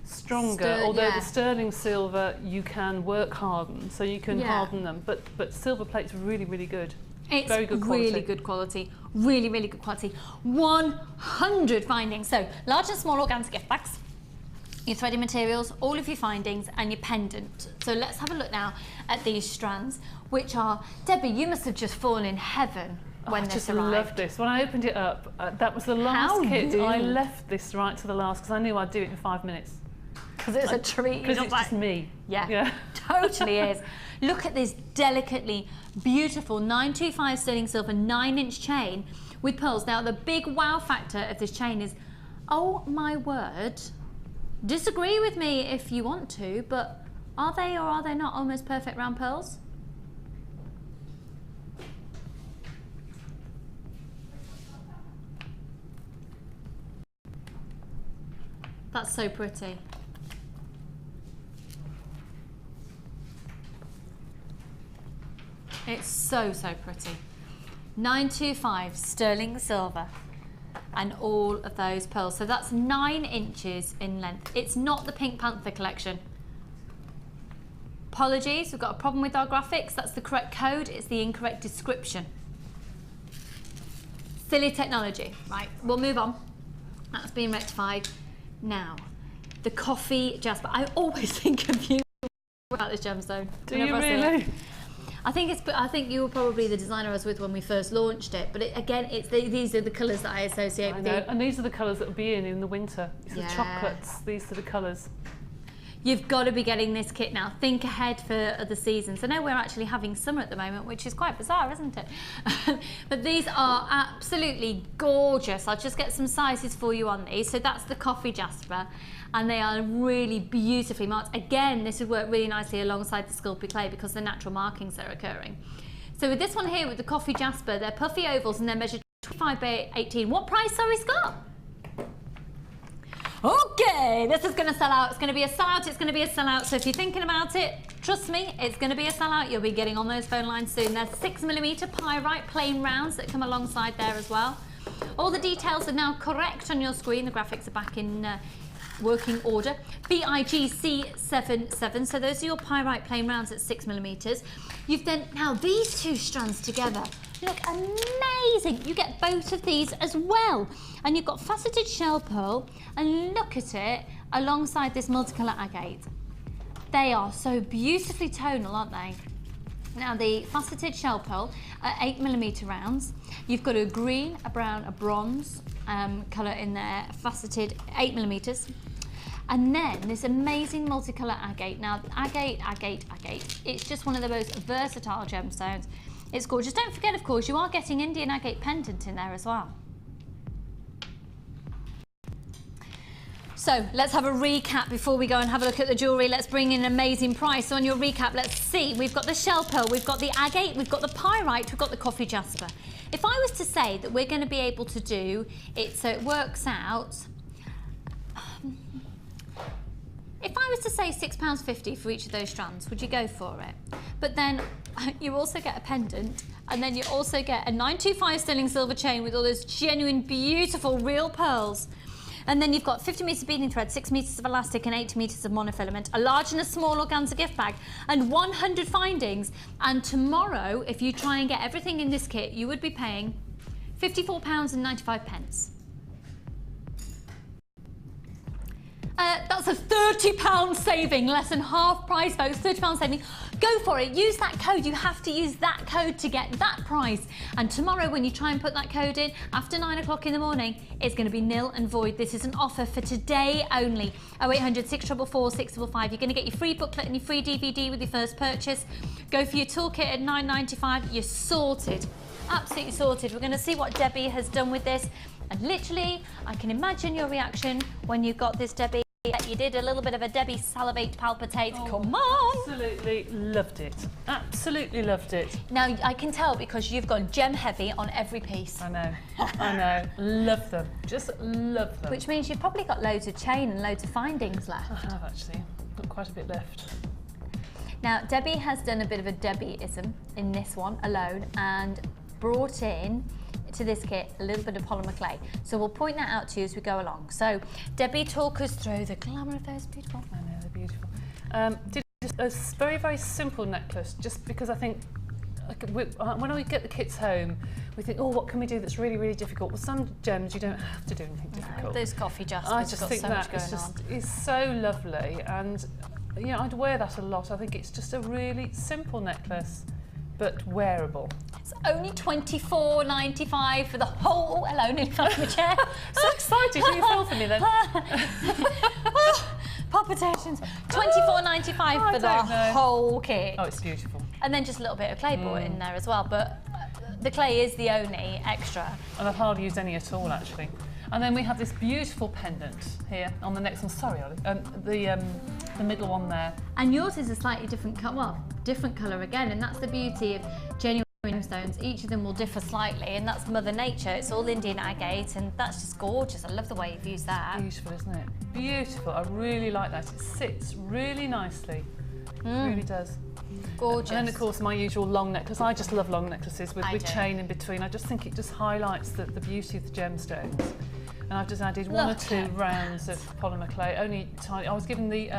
stronger. Although the sterling silver you can work harden, so you can harden them. But silver plate's really, really good. It's very good quality. Really good quality. Really, really good quality. 100 findings. So large and small organza gift bags, your threading materials, all of your findings, and your pendant. So let's have a look now at these strands, which are, Debbie, you must have just fallen in heaven when this arrived. I just loved this. When I opened it up, that was the last kit. I left this right to the last because I knew I'd do it in 5 minutes. Because it's a treat. Because it's just me. Yeah, totally is. Look at this delicately beautiful 925 sterling silver 9-inch chain with pearls. Now the big wow factor of this chain is, oh my word, disagree with me if you want to, but are they or are they not almost perfect round pearls? That's so pretty. It's so, so pretty. 925 sterling silver and all of those pearls. So that's 9 inches in length. It's not the Pink Panther collection. Apologies, we've got a problem with our graphics. That's the correct code, it's the incorrect description. Silly technology. Right, we'll move on. That's been rectified. Now, the coffee jasper. I always think of you about this gemstone. Do you really? I think you were probably the designer I was with when we first launched it. But these are the colours that I associate with it. And these are the colours that will be in the winter. It's the chocolates. These are the colours. You've got to be getting this kit now. Think ahead for other seasons. I know we're actually having summer at the moment, which is quite bizarre, isn't it? But these are absolutely gorgeous. I'll just get some sizes for you on these. So that's the coffee jasper, and they are really beautifully marked. Again, this would work really nicely alongside the Sculpey clay because the natural markings are occurring. So with this one here, with the coffee jasper, they're puffy ovals and they're measured 25 by 18. What price, sorry, Scott? Okay, this is going to sell out. It's going to be a sellout. It's going to be a sellout. So if you're thinking about it, trust me, it's going to be a sellout. You'll be getting on those phone lines soon. There's 6mm pyrite plain rounds that come alongside there as well. All the details are now correct on your screen. The graphics are back in working order, BIGC77. So those are your pyrite plain rounds at 6mm. You've then, now these two strands together look amazing. You get both of these as well. And you've got faceted shell pearl, and look at it alongside this multicolour agate. They are so beautifully tonal, aren't they? Now the faceted shell pearl are 8mm rounds. You've got a green, a brown, a bronze colour in there, faceted 8mm. And then this amazing multicolour agate. Now agate, it's just one of the most versatile gemstones. It's gorgeous. Don't forget, of course, you are getting Indian agate pendant in there as well. So let's have a recap before we go and have a look at the jewellery. Let's bring in an amazing price. So on your recap, let's see. We've got the shell pearl, we've got the agate, we've got the pyrite, we've got the coffee jasper. If I was to say that we're going to be able to do it so it works out, if I was to say £6.50 for each of those strands, would you go for it? But then you also get a pendant, and then you also get a 925 sterling silver chain with all those genuine, beautiful, real pearls. And then you've got 50 metres beading thread, 6 metres of elastic and 8 metres of monofilament, a large and a small organza gift bag, and 100 findings. And tomorrow, if you try and get everything in this kit, you would be paying £54.95. That's a £30 saving, less than half price, folks. £30 saving. Go for it. Use that code. You have to use that code to get that price. And tomorrow, when you try and put that code in after 9 o'clock in the morning, it's going to be nil and void. This is an offer for today only. 0800 644 655. You're going to get your free booklet and your free DVD with your first purchase. Go for your toolkit at £9.95. You're sorted. Absolutely sorted. We're going to see what Debbie has done with this. And literally, I can imagine your reaction when you got this, Debbie. You did a little bit of a Debbie salivate palpitate. Oh, come on! Absolutely loved it. Absolutely loved it. Now I can tell because you've gone gem heavy on every piece. I know. I know. Love them. Just love them. Which means you've probably got loads of chain and loads of findings left. I have actually. Got quite a bit left. Now Debbie has done a bit of a Debbie-ism in this one alone and brought in to this kit a little bit of polymer clay. So we'll point that out to you as we go along. So Debbie, talk us through the glamour of those beautiful. I know, they're beautiful. Did a very, very simple necklace, just because I think when we get the kits home, we think, oh, what can we do that's really, really difficult? Well, some gems you don't have to do anything difficult. Those coffee jaspers I just think so that is so lovely, and you know, I'd wear that a lot. I think it's just a really simple necklace, but wearable. It's only $24.95 for the whole. Oh, hello, nearly fell off my chair. So excited! You fell for me then. Palpitations. $24.95 for the whole kit. Oh, it's beautiful. And then just a little bit of clay bought in there as well, but the clay is the only extra. And I've hardly used any at all, actually. And then we have this beautiful pendant here on the next one. Sorry, Ollie. The middle one there. And yours is a slightly different colour, well, different colour again, and that's the beauty of genuine stones. Each of them will differ slightly, and that's Mother Nature. It's all Indian agate, and that's just gorgeous. I love the way you've used that. Beautiful, isn't it? Beautiful. I really like that. It sits really nicely. It really does. Gorgeous. And then, of course, my usual long necklace. I just love long necklaces with chain in between. I just think it just highlights the beauty of the gemstones. And I've just added one or two rounds of polymer clay. Only tiny. I was given the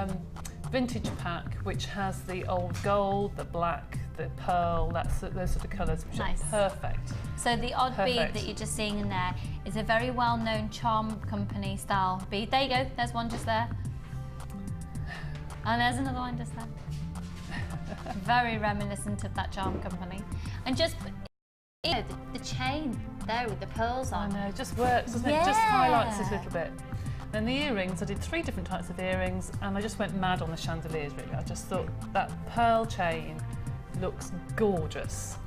vintage pack, which has the old gold, the black, the pearl, those sort of colours, which are perfect. So the odd bead that you're just seeing in there is a very well-known charm company style bead. There you go, there's one just there. And there's another one just there. Very reminiscent of that charm company. And just, you know, the chain there with the pearls on. I know, it just works, doesn't it? It just highlights this little bit. Then the earrings, I did 3 different types of earrings, and I just went mad on the chandeliers, really. I just thought that pearl chain looks gorgeous.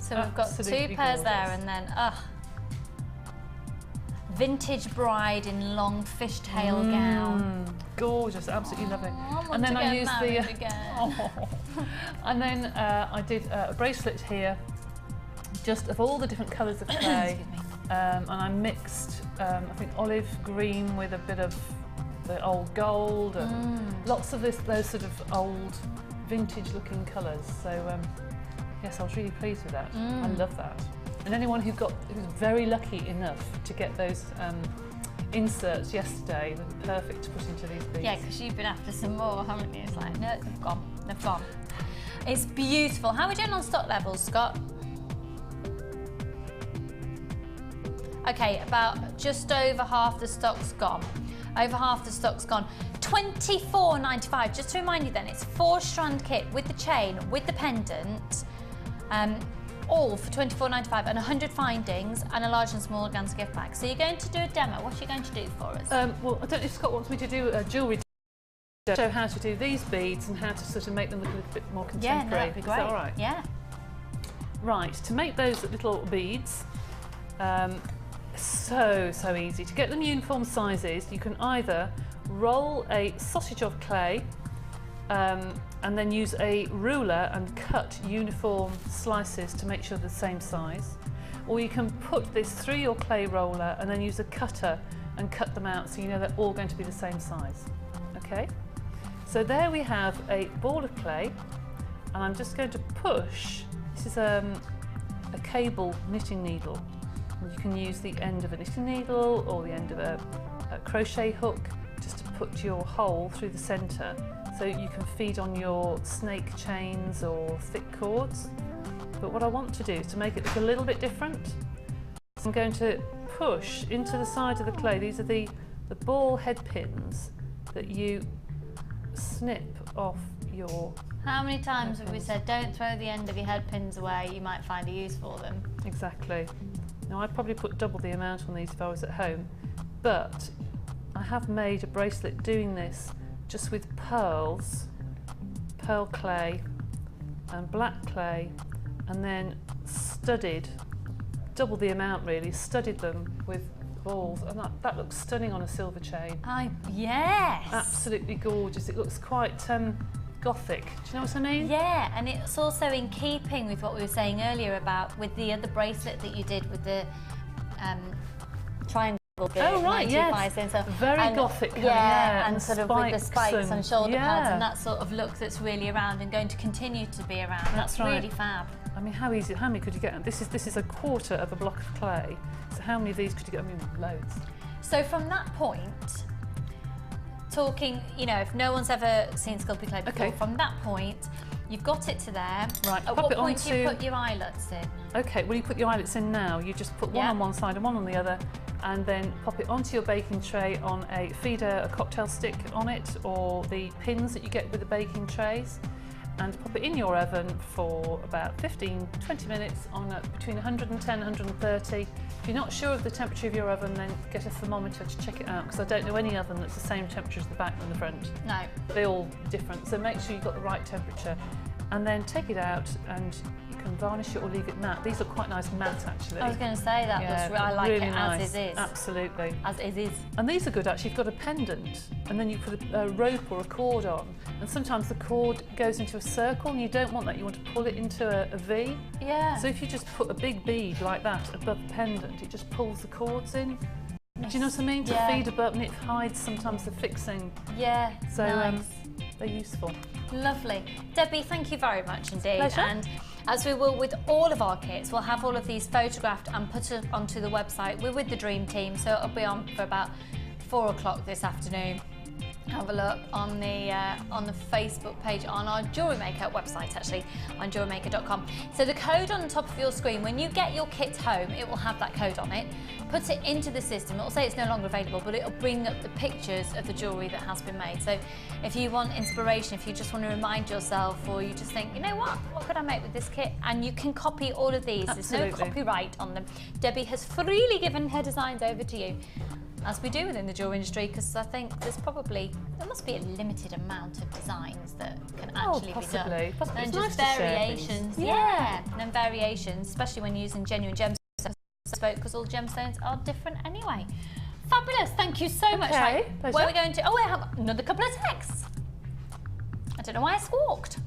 So we've got 2 pairs there, and then, vintage bride in long fishtail gown. Gorgeous, absolutely lovely. And then I used and then I did a bracelet here, just of all the different colours of clay. And I mixed, I think, olive green with a bit of the old gold, and lots of those sort of old vintage-looking colours. So yes, I was really pleased with that. I love that. And anyone who's very lucky enough to get those inserts yesterday that are perfect to put into these beads. Yeah, because you've been after some more, haven't you? It's like, no, they've gone, they've gone. It's beautiful. How are we doing on stock levels, Scott? Okay, about just over half the stock's gone. Over half the stock's gone. $24.95. Just to remind you then, it's 4-strand kit with the chain, with the pendant, all for $24.95 and 100 findings and a large and small organza gift bag. So you're going to do a demo. What are you going to do for us? Well, I don't know if Scott wants me to do a jewellery demo, show how to do these beads and how to sort of make them look a little bit more contemporary. Yeah, no, that'd be great. Is that all right? Yeah. Right, to make those little beads, so easy. To get them uniform sizes, you can either roll a sausage of clay and then use a ruler and cut uniform slices to make sure they're the same size. Or you can put this through your clay roller and then use a cutter and cut them out so you know they're all going to be the same size. Okay? So there we have a ball of clay, and I'm just going to push. This is a cable knitting needle. And you can use the end of a knitting needle or the end of a crochet hook just to put your hole through the centre so you can feed on your snake chains or thick cords. But what I want to do is to make it look a little bit different. So I'm going to push into the side of the clay. These are the ball head pins that you snip off your... How many times have we said, don't throw the end of your head pins away, you might find a use for them? Exactly. Now I'd probably put double the amount on these if I was at home, but I have made a bracelet doing this just with pearls, pearl clay and black clay, and then studded, double the amount really, studded them with balls, and that looks stunning on a silver chain. Yes! Absolutely gorgeous. It looks quite gothic. Do you know what I mean? Yeah, and it's also in keeping with what we were saying earlier about with the other bracelet that you did with the triangle. Oh right, yes. Very gothic. Yeah, and sort of with the spikes and and shoulder pads and that sort of look that's really around and going to continue to be around. That's right. Really fab. I mean, how many could you get? This is a quarter of a block of clay. So how many of these could you get? I mean, loads. So from that point, talking, you know, if no one's ever seen sculpted clay before, from that point, you've got it to there. Right. At what point do you put your eyelets in? Okay, well, you put your eyelets in now. You just put one on one side and one on the other, and then pop it onto your baking tray on a feeder, a cocktail stick on it, or the pins that you get with the baking trays, and pop it in your oven for about 15-20 minutes on between 110 and 130. If you're not sure of the temperature of your oven, then get a thermometer to check it out, because I don't know any oven that's the same temperature as the back and the front. No. They're all different, so make sure you've got the right temperature. And then take it out and you can varnish it or leave it matte. These look quite nice matte actually. I was going to say that, I like really it nice. as it is. Absolutely. As it is. And these are good actually. You've got a pendant and then you put a rope or a cord on, and sometimes the cord goes into a circle and you don't want that, you want to pull it into a V. Yeah. So if you just put a big bead like that above the pendant, it just pulls the cords in. Do you know what I mean? To feed above, and it hides sometimes the fixing. Yeah, so nice. They're useful. Lovely. Debbie, thank you very much indeed. Pleasure. And as we will with all of our kits, we'll have all of these photographed and put onto the website. We're with the Dream Team, so it'll be on for about 4 o'clock this afternoon. Have a look on the Facebook page on our Jewellery Maker website, actually, on jewellerymaker.com. So the code on the top of your screen, when you get your kit home, it will have that code on it. Put it into the system. It will say it's no longer available, but it will bring up the pictures of the jewellery that has been made. So if you want inspiration, if you just want to remind yourself, or you just think, you know what could I make with this kit? And you can copy all of these. Absolutely. There's no copyright on them. Debbie has freely given her designs over to you, as we do within the jewellery industry, because I think there must be a limited amount of designs that can actually be done. Possibly. And it's just nice variations. And then variations, especially when using genuine gemstones, because all gemstones are different anyway. Fabulous, thank you so much. Right, where are we going to? Oh, I have another couple of texts. I don't know why I squawked.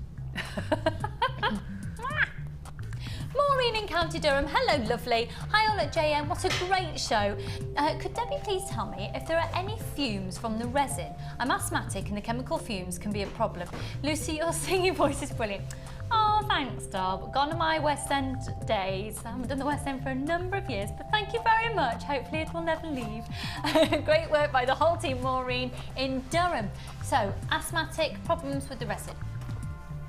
Maureen in County Durham, hello lovely. Hi all at JM, what a great show. Could Debbie please tell me if there are any fumes from the resin? I'm asthmatic and the chemical fumes can be a problem. Lucy, your singing voice is brilliant. Oh, Oh, thanks, Dob. Gone are my West End days. I haven't done the West End for a number of years, but thank you very much. Hopefully it will never leave. Great work by the whole team, Maureen, in Durham. So, asthmatic, problems with the resin?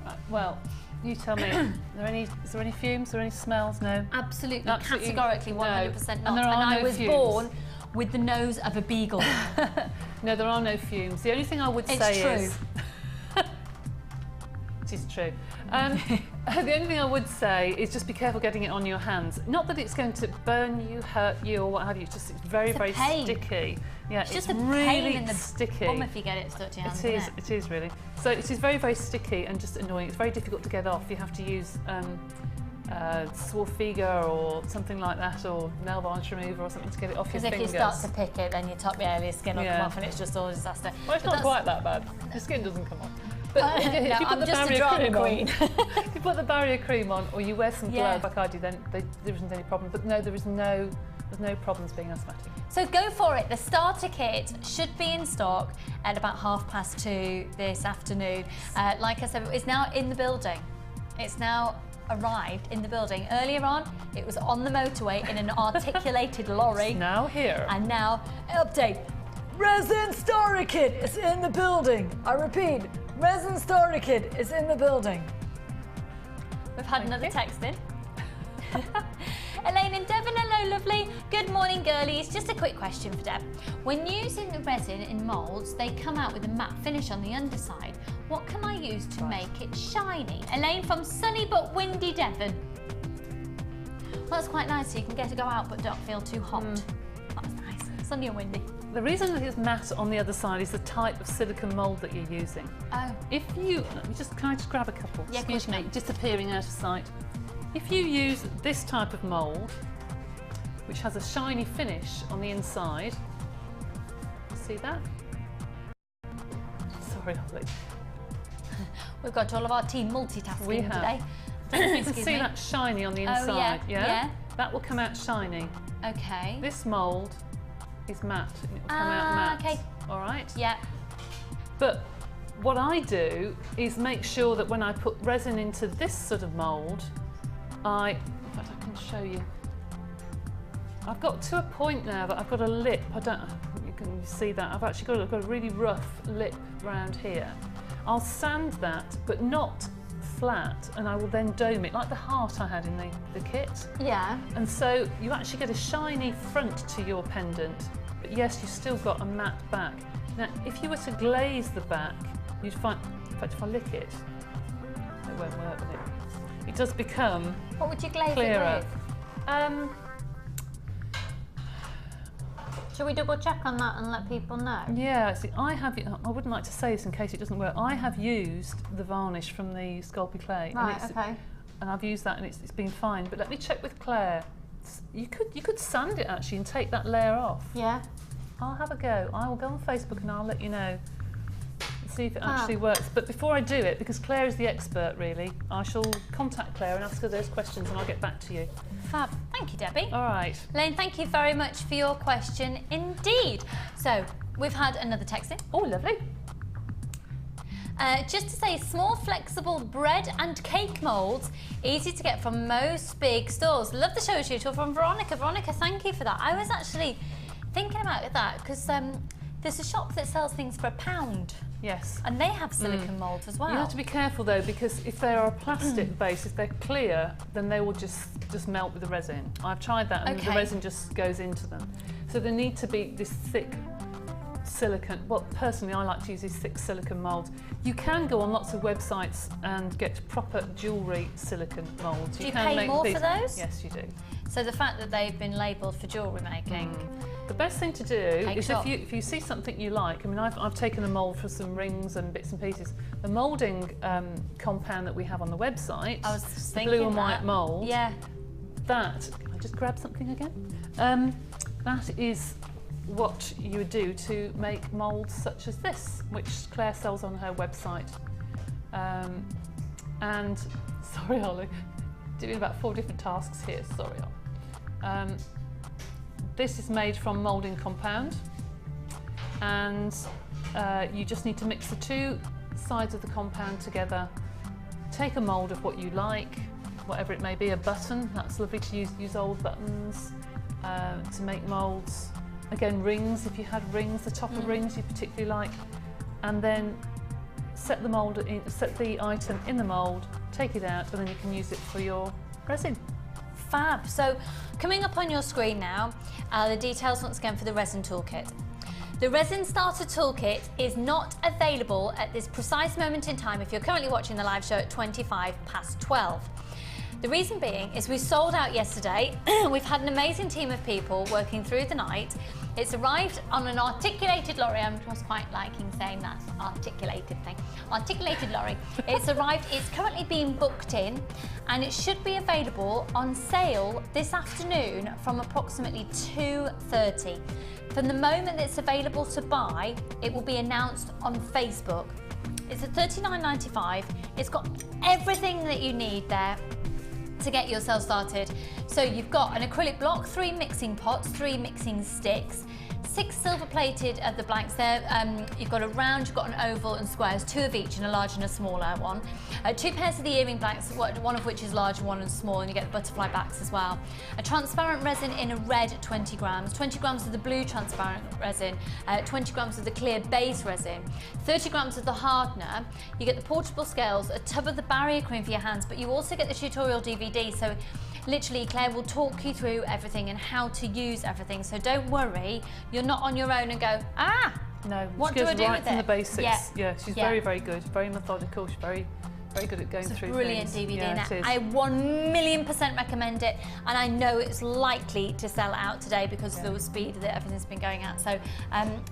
Right, well, you tell me. Is there any fumes? Are there any smells? No. Absolutely, Absolutely categorically, 100% no. not. And there are I no was fumes. born with the nose of a beagle. No, there are no fumes. The only thing I would say is... It is true. The only thing I would say is just be careful getting it on your hands. Not that it's going to burn you, hurt you, or what have you. It's very, very sticky. Yeah, it's just it's a really pain in the sticky. bum if you get it stuck to your hands. It is really. So it is very, very sticky and just annoying. It's very difficult to get off. You have to use Swarfiga or something like that, or nail varnish remover or something to get it off your fingers. Because if you start to pick it, then your top area of skin will come off and it's just all a disaster. Well, it's not quite that bad. The skin doesn't come off. But if you put I'm the just a barrier drama cream queen. on, if you put the barrier cream on, or you wear some gloves like I do, then there isn't any problem. But no, there's no problems being asthmatic. So go for it. The starter kit should be in stock at about 2:30 this afternoon. Like I said, it's now in the building. It's now arrived in the building. Earlier on, it was on the motorway in an articulated lorry. It's now here. And now, update. Resin starter kit is in the building. I repeat, resin starter kit is in the building. We've had another text in. Elaine in Devon, hello lovely. Good morning girlies. Just a quick question for Deb. When using the resin in moulds, they come out with a matte finish on the underside. What can I use to make it shiny? Elaine from sunny but windy Devon. Well, that's quite nice, so you can get to go out but don't feel too hot. That's nice. Sunny and windy. The reason that it's matte on the other side is the type of silicone mould that you're using. Oh. If you, can I just grab a couple? Yeah, Excuse me, disappearing out of sight. If you use this type of mould, which has a shiny finish on the inside, see that? Sorry, Holly. We've got all of our team multitasking We have. today. You can see that shiny on the inside, yeah? That will come out shiny. Okay. This mould is matte, and it will come out matte. Okay. All right? Yeah. But what I do is make sure that when I put resin into this sort of mould, in fact I can show you. I've got to a point now that I've got a lip. You can see that. I've actually got a really rough lip round here. I'll sand that, but not flat, and I will then dome it, like the heart I had in the kit. Yeah. And so you actually get a shiny front to your pendant, but yes, you've still got a matte back. Now, if you were to glaze the back, you'd find, in fact, if I lick it, it won't work, will it? It does become What would you glaze clearer. it with? Shall we double check on that and let people know? Yeah, see, I wouldn't like to say this in case it doesn't work. I have used the varnish from the Sculpey Clay. Right, okay. And I've used that and it's been fine. But let me check with Claire. You could sand it actually and take that layer off. Yeah. I'll have a go. I will go on Facebook and I'll let you know and see if it actually works. But before I do it, because Claire is the expert really, I shall contact Claire and ask her those questions and I'll get back to you. Fab. Thank you, Debbie. All right. Lane, thank you very much for your question indeed. So, we've had another text in. Oh, lovely. Just to say, small flexible bread and cake moulds, easy to get from most big stores. Love the show tutorial from Veronica. Veronica, thank you for that. I was actually thinking about that because there's a shop that sells things for £1. Yes. And they have silicone moulds as well. You have to be careful though, because if they are a plastic base, if they're clear, then they will just melt with the resin. I've tried that and the resin just goes into them. So they need to be this thick silicone. Well, personally, I like to use these thick silicone moulds. You can go on lots of websites and get proper jewellery silicone moulds. Do you pay more for those? Yes, you do. So the fact that they've been labelled for jewellery making. The best thing to do is if you see something you like. I mean, I've taken a mould for some rings and bits and pieces. The moulding compound that we have on the website, I was the blue and white mould. Yeah. That, can I just grab something again? That is what you would do to make moulds such as this, which Claire sells on her website. And sorry, Holly, doing about 4 different tasks here. Sorry, Holly. This is made from moulding compound, and you just need to mix the 2 sides of the compound together take a mould of what you like, whatever it may be, a button, that's lovely to use old buttons to make moulds. Again, rings, if you had rings, the top of rings you particularly like, and then set the item in the mould, take it out, and then you can use it for your resin. Fab. So coming up on your screen now, the details once again for the resin toolkit. The Resin Starter Toolkit is not available at this precise moment in time if you're currently watching the live show at 12:25. The reason being is we sold out yesterday. We've had an amazing team of people working through the night. It's arrived on an articulated lorry. I'm just quite liking saying that articulated thing. Articulated lorry. It's arrived, it's currently being booked in, and it should be available on sale this afternoon from approximately 2:30. From the moment it's available to buy, it will be announced on Facebook. It's at $39.95. It's got everything that you need there to get yourself started. So you've got an acrylic block, 3 mixing pots, 3 mixing sticks, 6 silver plated of the blanks there. You've got a round, you've got an oval and squares, 2 of each, and a large and a smaller one. 2 pairs of the earring blanks, one of which is large and one is small, and you get the butterfly backs as well. A transparent resin in a red 20 grams, 20 grams of the blue transparent resin, 20 grams of the clear base resin, 30 grams of the hardener. You get the portable scales, a tub of the barrier cream for your hands, but you also get the tutorial DVD. So literally, Claire will talk you through everything and how to use everything. So don't worry, you're not on your own and go, no, what do I do right with from it? the basics. Yeah, she's very, very good, very methodical. She's very good at going through things. Brilliant DVD. Yeah, it is. I 1,000,000% recommend it, and I know it's likely to sell out today because of the speed that everything's been going at. So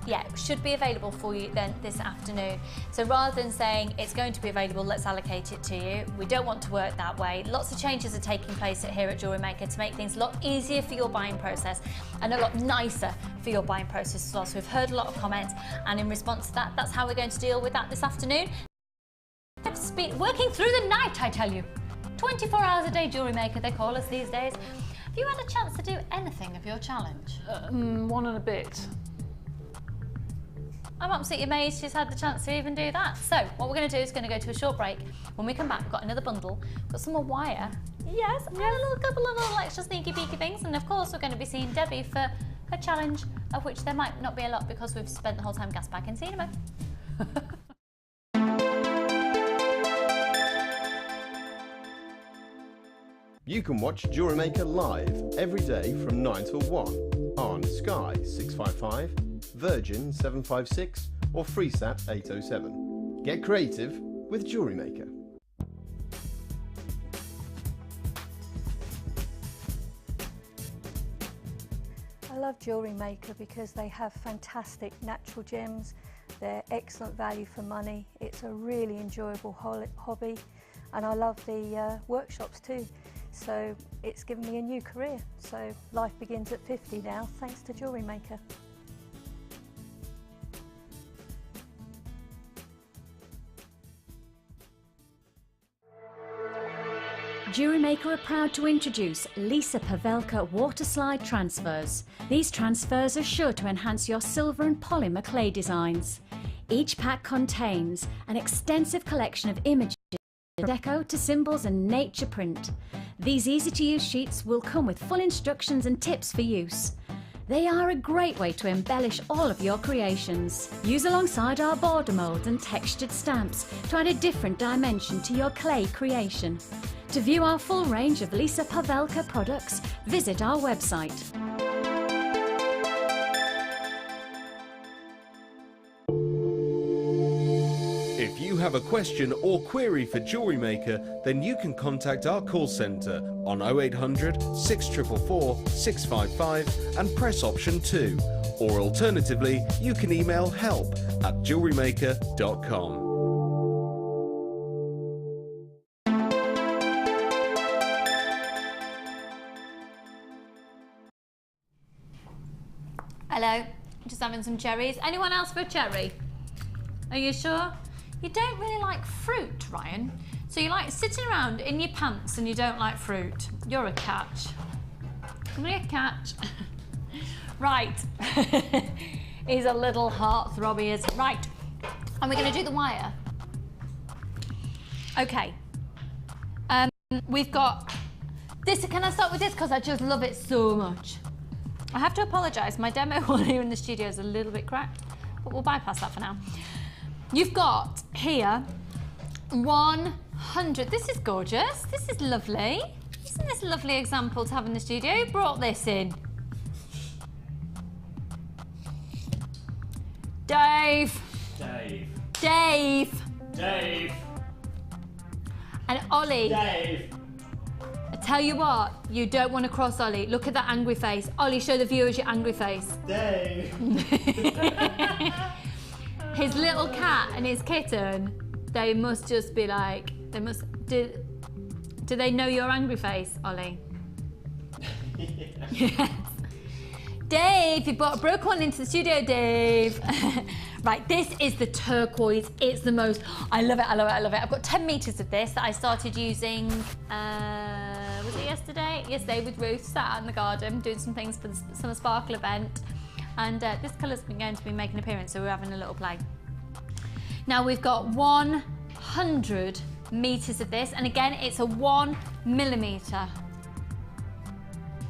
yeah, it should be available for you then this afternoon. So rather than saying it's going to be available, let's allocate it to you, we don't want to work that way. Lots of changes are taking place here at Jewellery Maker to make things a lot easier for your buying process and a lot nicer for your buying process as well. So we've heard a lot of comments, and in response to that, that's how we're going to deal with that this afternoon. Working through the night, I tell you. 24 hours a day Jewellery Maker, they call us these days. Have you had a chance to do anything of your challenge? 1 and a bit. I'm absolutely amazed she's had the chance to even do that. So what we're going to do is going to go to a short break. When we come back, we've got another bundle, got some more wire. Yes, and a couple of little extra sneaky peeky things. And of course, we're going to be seeing Debbie for her challenge, of which there might not be a lot because we've spent the whole time gas back in cinema. You can watch Jewellery Maker live every day from 9 till 1 on Sky 655, Virgin 756 or Freesat 807. Get creative with Jewellery Maker. I love Jewellery Maker because they have fantastic natural gems. They're excellent value for money. It's a really enjoyable hobby, and I love the workshops too. So it's given me a new career. So life begins at 50 now, thanks to Jewellery Maker. Jewellery Maker are proud to introduce Lisa Pavelka water slide transfers. These transfers are sure to enhance your silver and polymer clay designs. Each pack contains an extensive collection of images, deco to symbols and nature print. These easy-to-use sheets will come with full instructions and tips for use. They are a great way to embellish all of your creations. Use alongside our border molds and textured stamps to add a different dimension to your clay creation. To view our full range of Lisa Pavelka products, visit our website. If you have a question or query for Jewellery Maker, then you can contact our call centre on 0800 644 655 and press option 2. Or alternatively, you can email help@jewellerymaker.com. Hello, just having some cherries. Anyone else for a cherry? Are you sure? You don't really like fruit, Ryan. So you like sitting around in your pants and you don't like fruit. You're a catch. Come here, catch. Right. He's a little heartthrob, he is. Right. And we're going to do the wire. Okay. We've got this. Can I start with this? Because I just love it so much. I have to apologise. My demo one here in the studio is a little bit cracked, but we'll bypass that for now. You've got here 100. This is gorgeous. This is lovely. Isn't this a lovely example to have in the studio? Who brought this in? Dave. Dave. Dave. Dave. And Ollie. Dave. I tell you what, you don't want to cross Ollie. Look at that angry face. Ollie, show the viewers your angry face. Dave. His little cat and his kitten, they must just be like, they must, do they know your angry face, Ollie? Yes. Dave, you brought a broken one into the studio, Dave. Right, this is the turquoise. It's the most, I love it, I love it, I love it. I've got 10 meters of this that I started using, was it yesterday? Yesterday with Ruth, sat out in the garden doing some things for the Summer Sparkle event. And this colour's been going to be making an appearance, so we're having a little play. Now we've got 100 meters of this, and again, it's a 1 millimeter.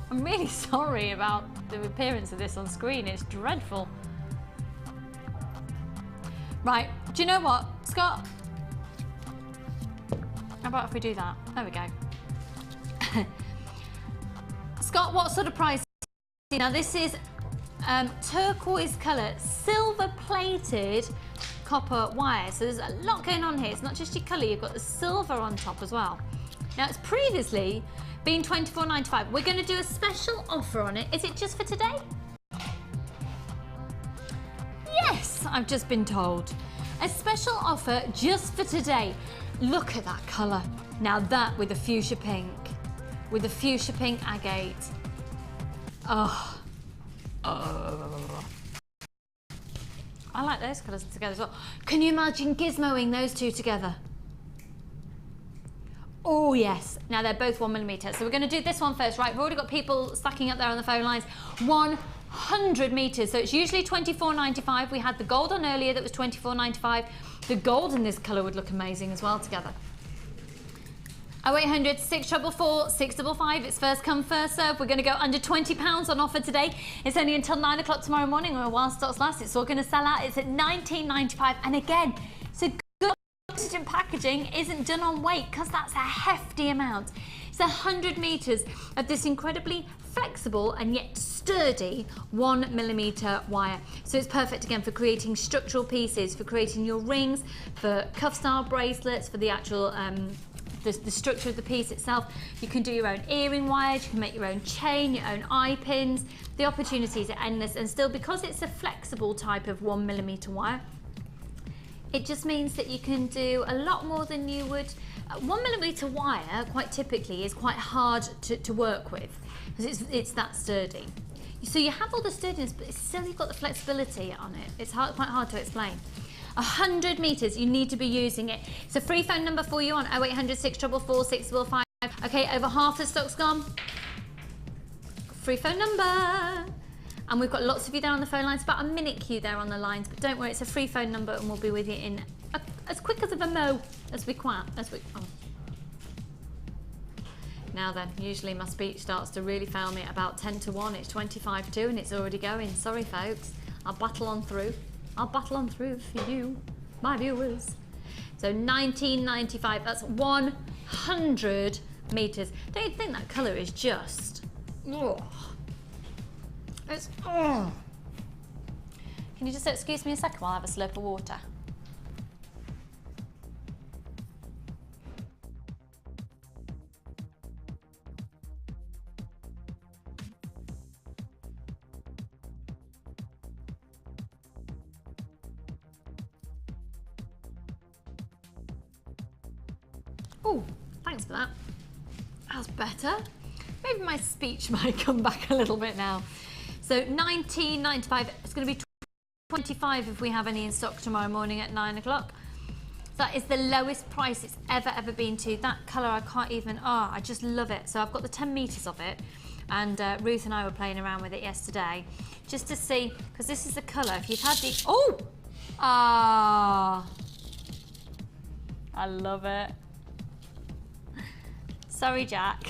I'm really sorry about the appearance of this on screen, it's dreadful. Right, do you know what, Scott? How about if we do that? There we go. Scott, what sort of price? Now this is turquoise colour, silver plated copper wire. So there's a lot going on here. It's not just your colour, you've got the silver on top as well. Now it's previously been $24.95. We're going to do a special offer on it. Is it just for today? Yes, I've just been told. A special offer just for today. Look at that colour. Now that with a fuchsia pink, with a fuchsia pink agate. Oh. I like those colours together as well. Can you imagine gizmoing those two together? Oh yes, now they're both 1 millimeter. So we're going to do this one first, right? We've already got people stacking up there on the phone lines. 100 meters, so it's usually $24.95. We had the gold on earlier that was $24.95. The gold in this colour would look amazing as well together. 0800 644 655. It's first come, first serve. We're going to go under £20 on offer today. It's only until 9 o'clock tomorrow morning, or while stocks last. It's all going to sell out. It's at $19.95. And again, so good oxygen packaging isn't done on weight, because that's a hefty amount. It's 100 meters of this incredibly flexible and yet sturdy 1 millimeter wire. So it's perfect again for creating structural pieces, for creating your rings, for cuff style bracelets, for the actual the structure of the piece itself. You can do your own earring wires, you can make your own chain, your own eye pins. The opportunities are endless, and still, because it's a flexible type of 1 millimeter wire, it just means that you can do a lot more than you would. 1 millimeter wire, quite typically, is quite hard to work with, because it's that sturdy. So you have all the sturdiness, but it's still, you've got the flexibility on it. It's quite hard to explain. 100 meters, you need to be using it. It's a free phone number for you on 0800 644 655. Okay, over half the stock's gone. Free phone number. And we've got lots of you there on the phone lines, about a minute queue there on the lines, but don't worry, it's a free phone number, and we'll be with you in as quick as a mo as we can. Now then, usually my speech starts to really fail me at about 10 to 1. It's 25 to, and it's already going. Sorry folks, I'll battle on through. I'll battle on through for you, my viewers. So $19.95, that's 100 meters. Don't you think that colour is just, oh. It's, oh. Can you just excuse me a second while I have a slurp of water? Oh, thanks for that. That's better. Maybe my speech might come back a little bit now. So $19.95, it's going to be $25 if we have any in stock tomorrow morning at 9 o'clock. That is the lowest price it's ever been to. That colour, I can't even, I just love it. So I've got the 10 meters of it, and Ruth and I were playing around with it yesterday, just to see, because this is the colour. If you've had the, I love it. Sorry, Jack.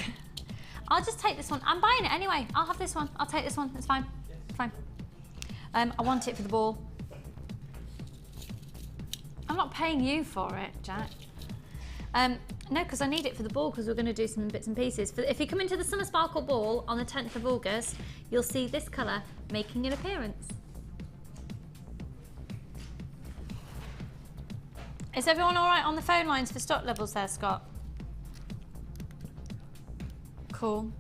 I'll just take this one. I'm buying it anyway. I'll have this one. I'll take this one. It's fine. It's fine. I want it for the ball. I'm not paying you for it, Jack. No, because I need it for the ball because we're going to do some bits and pieces. If you come into the Summer Sparkle Ball on the 10th of August, you'll see this colour making an appearance. Is everyone all right on the phone lines for stock levels there, Scott? Cool.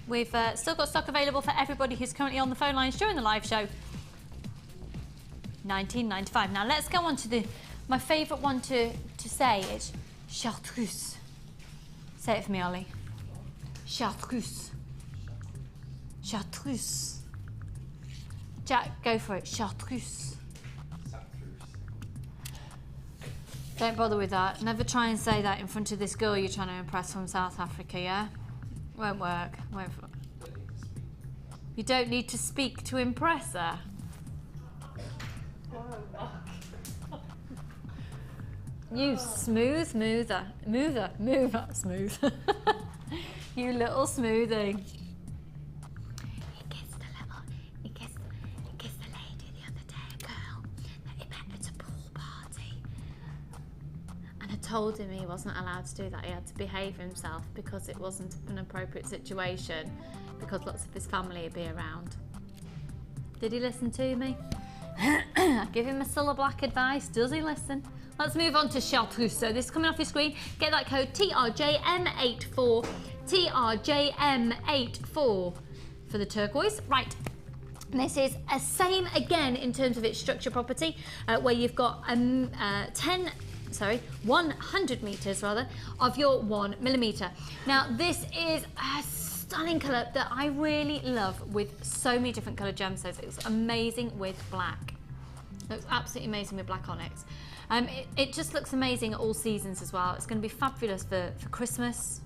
We've still got stock available for everybody who's currently on the phone lines during the live show. $19.95. Now let's go on to my favourite one to say is chartreuse. Say it for me, Ollie. Chartreuse. Chartreuse. Jack, go for it. Chartreuse. Don't bother with that. Never try and say that in front of this girl you're trying to impress from South Africa, yeah? Won't work. You don't need to speak to impress her. You mover. You little smoothie. He kissed the lady the other day, a girl that he met at a pool party. And I told him he wasn't allowed to do that. He had to behave himself because it wasn't an appropriate situation, because lots of his family would be around. Did he listen to me? I give him a Cilla Black advice. Does he listen? Let's move on to chartreuse. So this is coming off your screen. Get that code TRJM84. TRJM84 for the turquoise. Right. This is a same again in terms of its structure property, where you've got 100 meters rather of your 1 millimeter. Now this is a stunning colour that I really love with so many different coloured gemstones. It was amazing with black. It looks absolutely amazing with black onyx. It just looks amazing at all seasons as well. It's going to be fabulous for Christmas.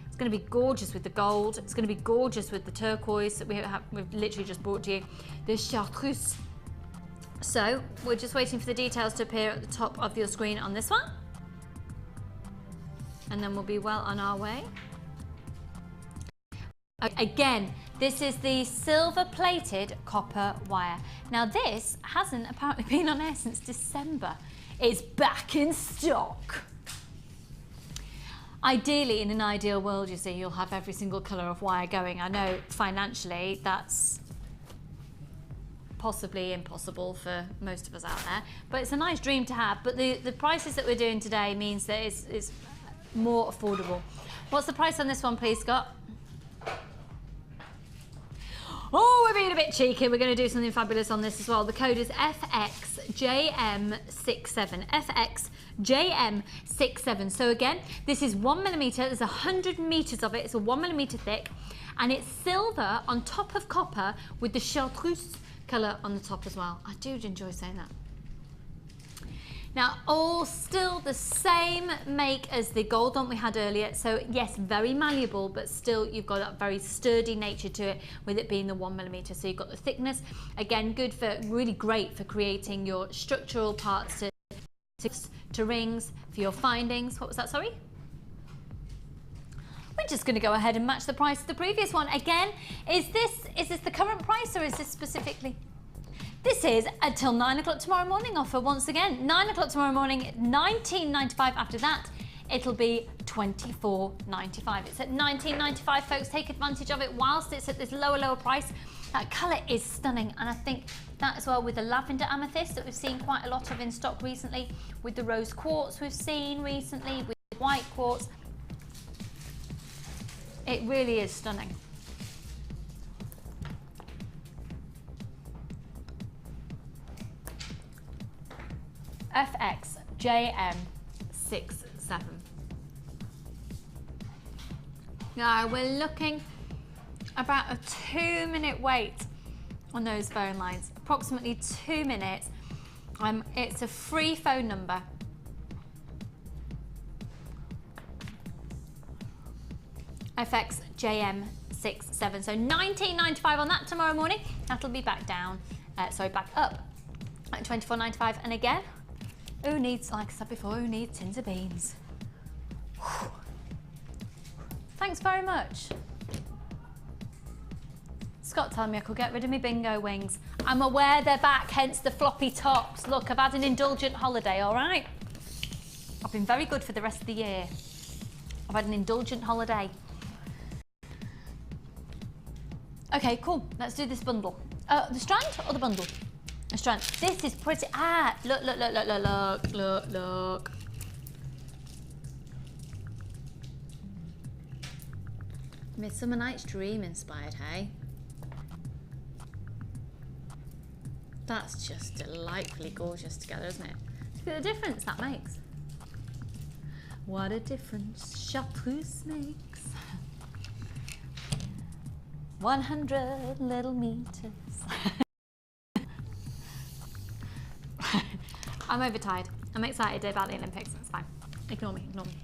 It's going to be gorgeous with the gold. It's going to be gorgeous with the turquoise that we've literally just brought to you. This chartreuse. So we're just waiting for the details to appear at the top of your screen on this one. And then we'll be well on our way. Again, this is the silver plated copper wire. Now this hasn't apparently been on air since December. It's back in stock. Ideally, in an ideal world, you see, you'll have every single colour of wire going. I know financially that's possibly impossible for most of us out there, but it's a nice dream to have. But the prices that we're doing today means that it's more affordable. What's the price on this one, please, Scott? Oh, we're being a bit cheeky. We're going to do something fabulous on this as well. The code is FXJM67. FXJM67. So again, this is 1 millimeter. There's 100 meters of it. It's a 1 millimeter thick, and it's silver on top of copper with the chartreuse colour on the top as well. I do enjoy saying that. Now, all still the same make as the gold one we had earlier. So yes, very malleable, but still you've got that very sturdy nature to it, with it being the 1 millimeter. So you've got the thickness. Again, good for, really great for creating your structural parts to rings, for your findings. What was that, sorry? We're just going to go ahead and match the price of the previous one. Again, is this the current price, or is this specifically? This is until 9 o'clock tomorrow morning offer once again. 9 o'clock tomorrow morning, $19.95. After that, it'll be $24.95. It's at $19.95, folks. Take advantage of it whilst it's at this lower price. That colour is stunning, and I think that as well with the lavender amethyst that we've seen quite a lot of in stock recently, with the rose quartz we've seen recently, with white quartz. It really is stunning. FXJM67. Now we're looking about a 2-minute wait on those phone lines, approximately 2 minutes. It's a free phone number. FXJM67. So $19.95 on that tomorrow morning. That'll be back down, back up at $24.95. And again, who needs, like I said before, who needs tins of beans? Whew. Thanks very much. Scott told me I could get rid of my bingo wings. I'm aware they're back, hence the floppy tops. Look, I've had an indulgent holiday, all right? I've been very good for the rest of the year. I've had an indulgent holiday. Okay, cool. Let's do this bundle. The strand or the bundle? The strand. This is pretty. Ah, look, look, look, look, look, look, look, look. Midsummer Night's Dream inspired, hey? That's just delightfully gorgeous together, isn't it? Look at the difference that makes. What a difference chartreuse makes. 100 little meters. I'm overtired. I'm excited about the Olympics. It's fine. Ignore me, ignore me.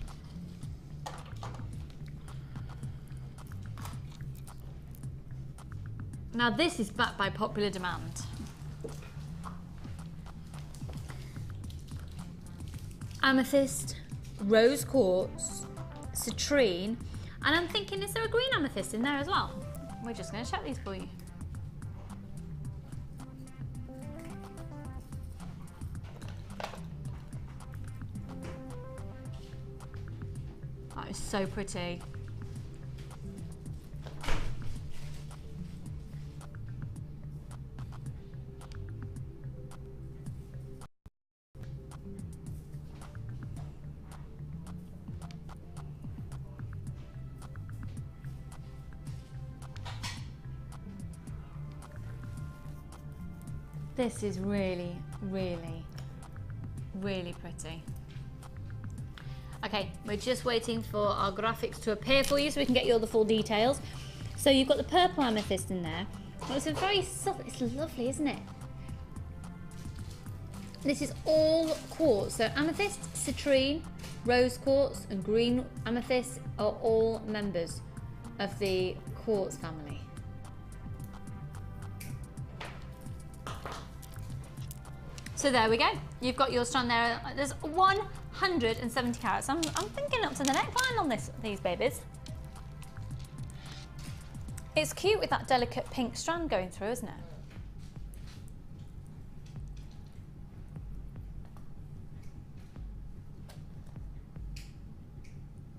Now this is backed by popular demand. Amethyst, rose quartz, citrine, and I'm thinking, is there a green amethyst in there as well? We're just going to check these for you. That is so pretty. This is really, really, really pretty. Okay, we're just waiting for our graphics to appear for you so we can get you all the full details. So you've got the purple amethyst in there. It's a very soft, it's lovely, isn't it? This is all quartz. So amethyst, citrine, rose quartz and green amethyst are all members of the quartz family. So there we go. You've got your strand there. There's 170 carats. I'm thinking up to the neckline on these babies. It's cute with that delicate pink strand going through, isn't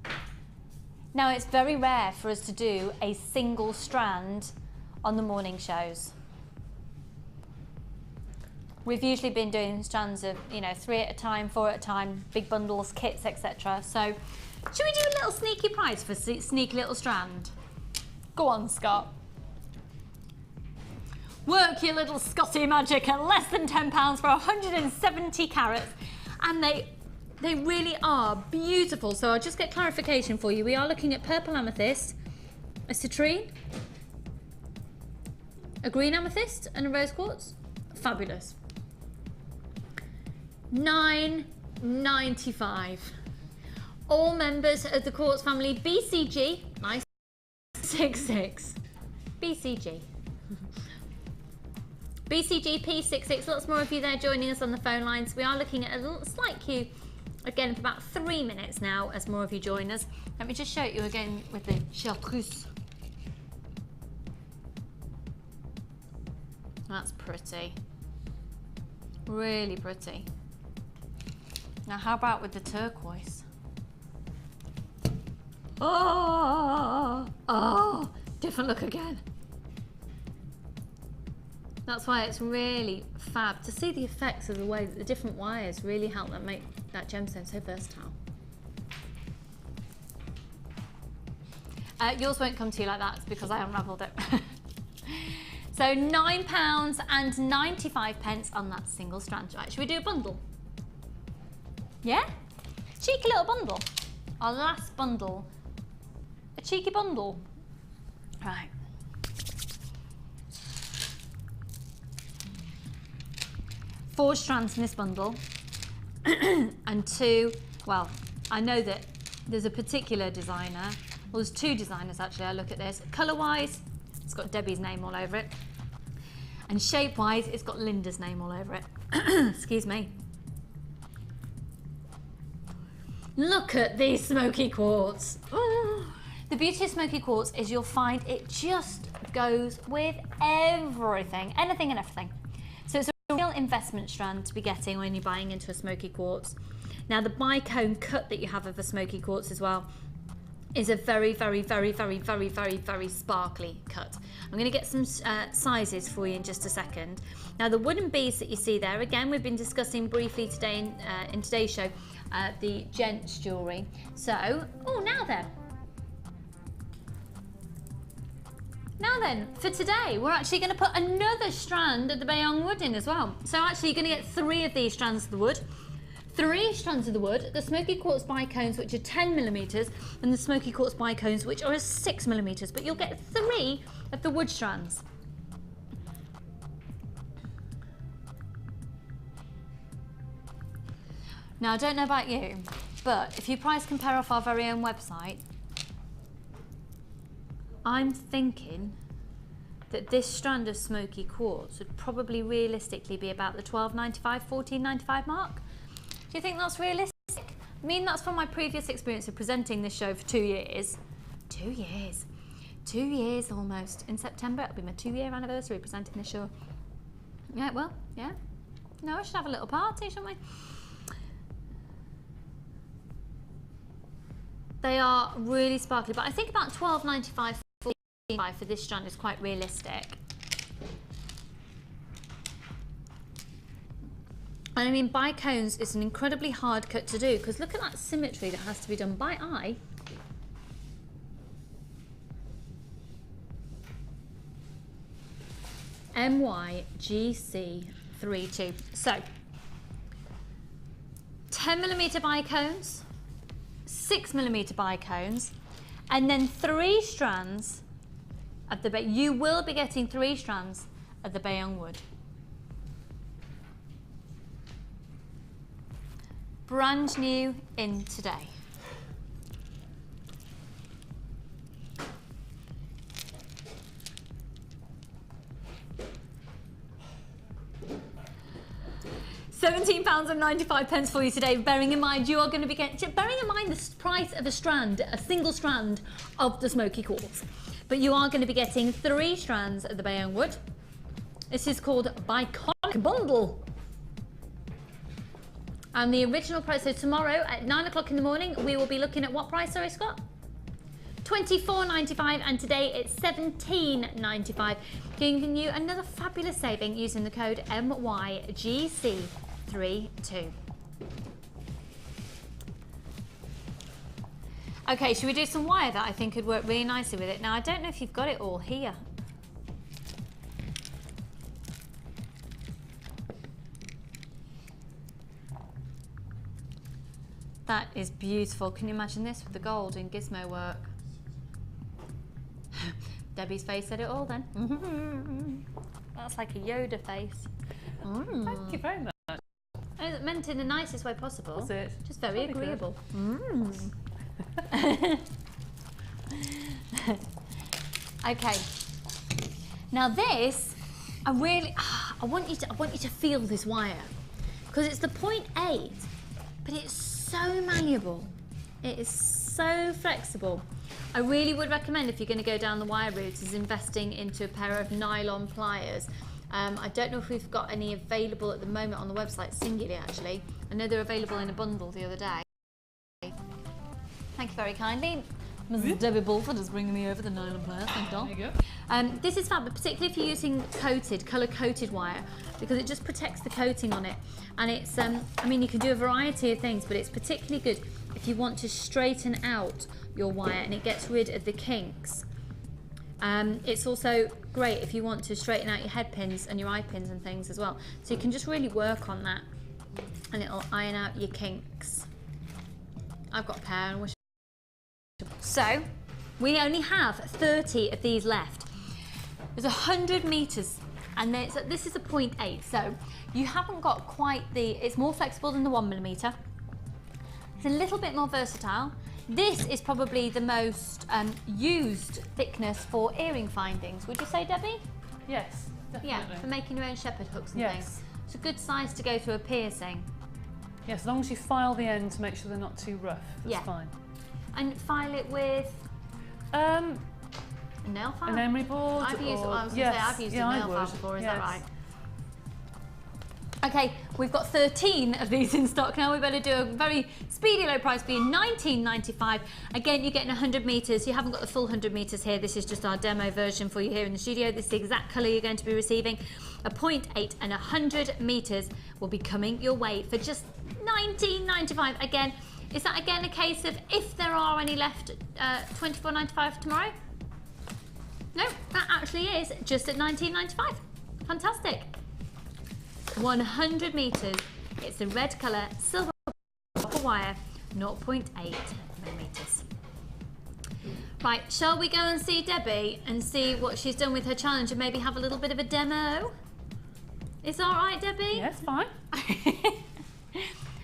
it? Now it's very rare for us to do a single strand on the morning shows. We've usually been doing strands of, 3 at a time, 4 at a time, big bundles, kits, etc. So, should we do a little sneaky prize for sneaky little strand? Go on, Scott. Work your little Scotty magic at less than £10 for 170 carats. And they really are beautiful. So I'll just get clarification for you. We are looking at purple amethyst, a citrine, a green amethyst and a rose quartz. Fabulous. $9.95. All members of the quartz family BCG, nice, 66. BCG. BCG P66, lots more of you there joining us on the phone lines. We are looking at a little slight queue again for about 3 minutes now as more of you join us. Let me just show you again with the chartreuse. That's pretty. Really pretty. Now how about with the turquoise? Oh, different look again. That's why it's really fab to see the effects of the way that the different wires really help that make that gemstone so versatile. Yours won't come to you like that because I unravelled it. So £9.95 on that single strand. Right, should we do a bundle? Yeah? Cheeky little bundle. Our last bundle. A cheeky bundle. Right. Four strands in this bundle. And two, well, I know that there's a particular designer. Well, there's two designers actually, I look at this. Colour-wise, it's got Debbie's name all over it. And shape-wise, it's got Linda's name all over it. Excuse me. Look at these smoky quartz. Oh, The beauty of smoky quartz is you'll find it just goes with everything, anything and everything. So it's a real investment strand to be getting when you're buying into a smoky quartz. Now the bicone cut that you have of a smoky quartz as well is a very, very, very, very, very, very, very sparkly cut. I'm going to get some sizes for you in just a second. Now the wooden beads that you see there, again, we've been discussing briefly today in today's show, the gents jewellery. So, Now then, for today, we're actually going to put another strand of the Bayong wood in as well. So actually you're going to get 3 of these strands of the wood. 3 strands of the wood, the smoky quartz bicones, which are 10mm, and the smoky quartz bicones, which are 6mm, but you'll get 3 of the wood strands. Now, I don't know about you, but if you price compare off our very own website, I'm thinking that this strand of smoky quartz would probably realistically be about the $12.95, $14.95 mark. Do you think that's realistic? I mean, that's from my previous experience of presenting this show for 2 years. 2 years. 2 years almost. In September, it'll be my 2-year anniversary presenting this show. Yeah, well, yeah. No, I should have a little party, shouldn't we? They are really sparkly, but I think about $12.95, $14.95 for this strand is quite realistic. And I mean, bicones is an incredibly hard cut to do because look at that symmetry that has to be done by eye. MYGC32. So, 10mm bicones, 6mm bicones, and then 3 strands of the you will be getting 3 strands of the Bayong wood. Brand new in today. £17.95 for you today, bearing in mind you are going to be getting, bearing in mind the price of a strand, a single strand of the smoky quartz. But you are going to be getting 3 strands of the Bayong wood. This is called Biconic Bundle. And the original price, so tomorrow at 9 o'clock in the morning, we will be looking at what price, sorry, Scott? $24.95, and today it's $17.95, giving you another fabulous saving using the code MYGC32. Okay, should we do some wire that I think could work really nicely with it? Now, I don't know if you've got it all here. That is beautiful. Can you imagine this with the gold in gizmo work? Debbie's face said it all then. That's like a Yoda face. Thank you very much. It's meant in the nicest way possible. Was it? Just very agreeable. Okay. Now this, I want you to feel this wire because it's the 0.8, but it's so malleable. It is so flexible. I really would recommend, if you're going to go down the wire route, is investing into a pair of nylon pliers. I don't know if we've got any available at the moment on the website, singularly actually. I know they're available in a bundle the other day. Thank you very kindly. Mrs. Debbie Bulford is bringing me over the nylon pliers. Thank you. There you go. This is fab, particularly if you're using colour-coated wire, because it just protects the coating on it. And it's, I mean, you can do a variety of things, but it's particularly good if you want to straighten out your wire and it gets rid of the kinks. It's also great if you want to straighten out your head pins and your eye pins and things as well. So you can just really work on that and it'll iron out your kinks. I've got a pair and wish. So we only have 30 of these left. There's 100 meters and this is a 0.8, so you haven't got quite it's more flexible than the 1mm. It's a little bit more versatile. This is probably the most used thickness for earring findings. Would you say, Debbie? Yes, definitely. Yeah, for making your own shepherd hooks and things. It's a good size to go through a piercing. Yes, as long as you file the end to make sure they're not too rough, that's fine. And file it with? A nail file? An emery board? I've used, or, I was going to yes, say, I've used yeah, a nail I file would, before, is yes. that right? Okay, we've got 13 of these in stock now. We better do a very speedy low price being $19.95. Again, you're getting 100 metres. You haven't got the full 100 metres here. This is just our demo version for you here in the studio. This is the exact colour you're going to be receiving. A 0.8 and 100 metres will be coming your way for just $19.95. Again, is that again a case of if there are any left, $24.95 tomorrow? No, that actually is just at $19.95. Fantastic. 100 metres. It's the red colour, silver copper wire, 0.8 millimetres. Right, shall we go and see Debbie and see what she's done with her challenge and maybe have a little bit of a demo? Is that all right, Debbie? Yes, fine. I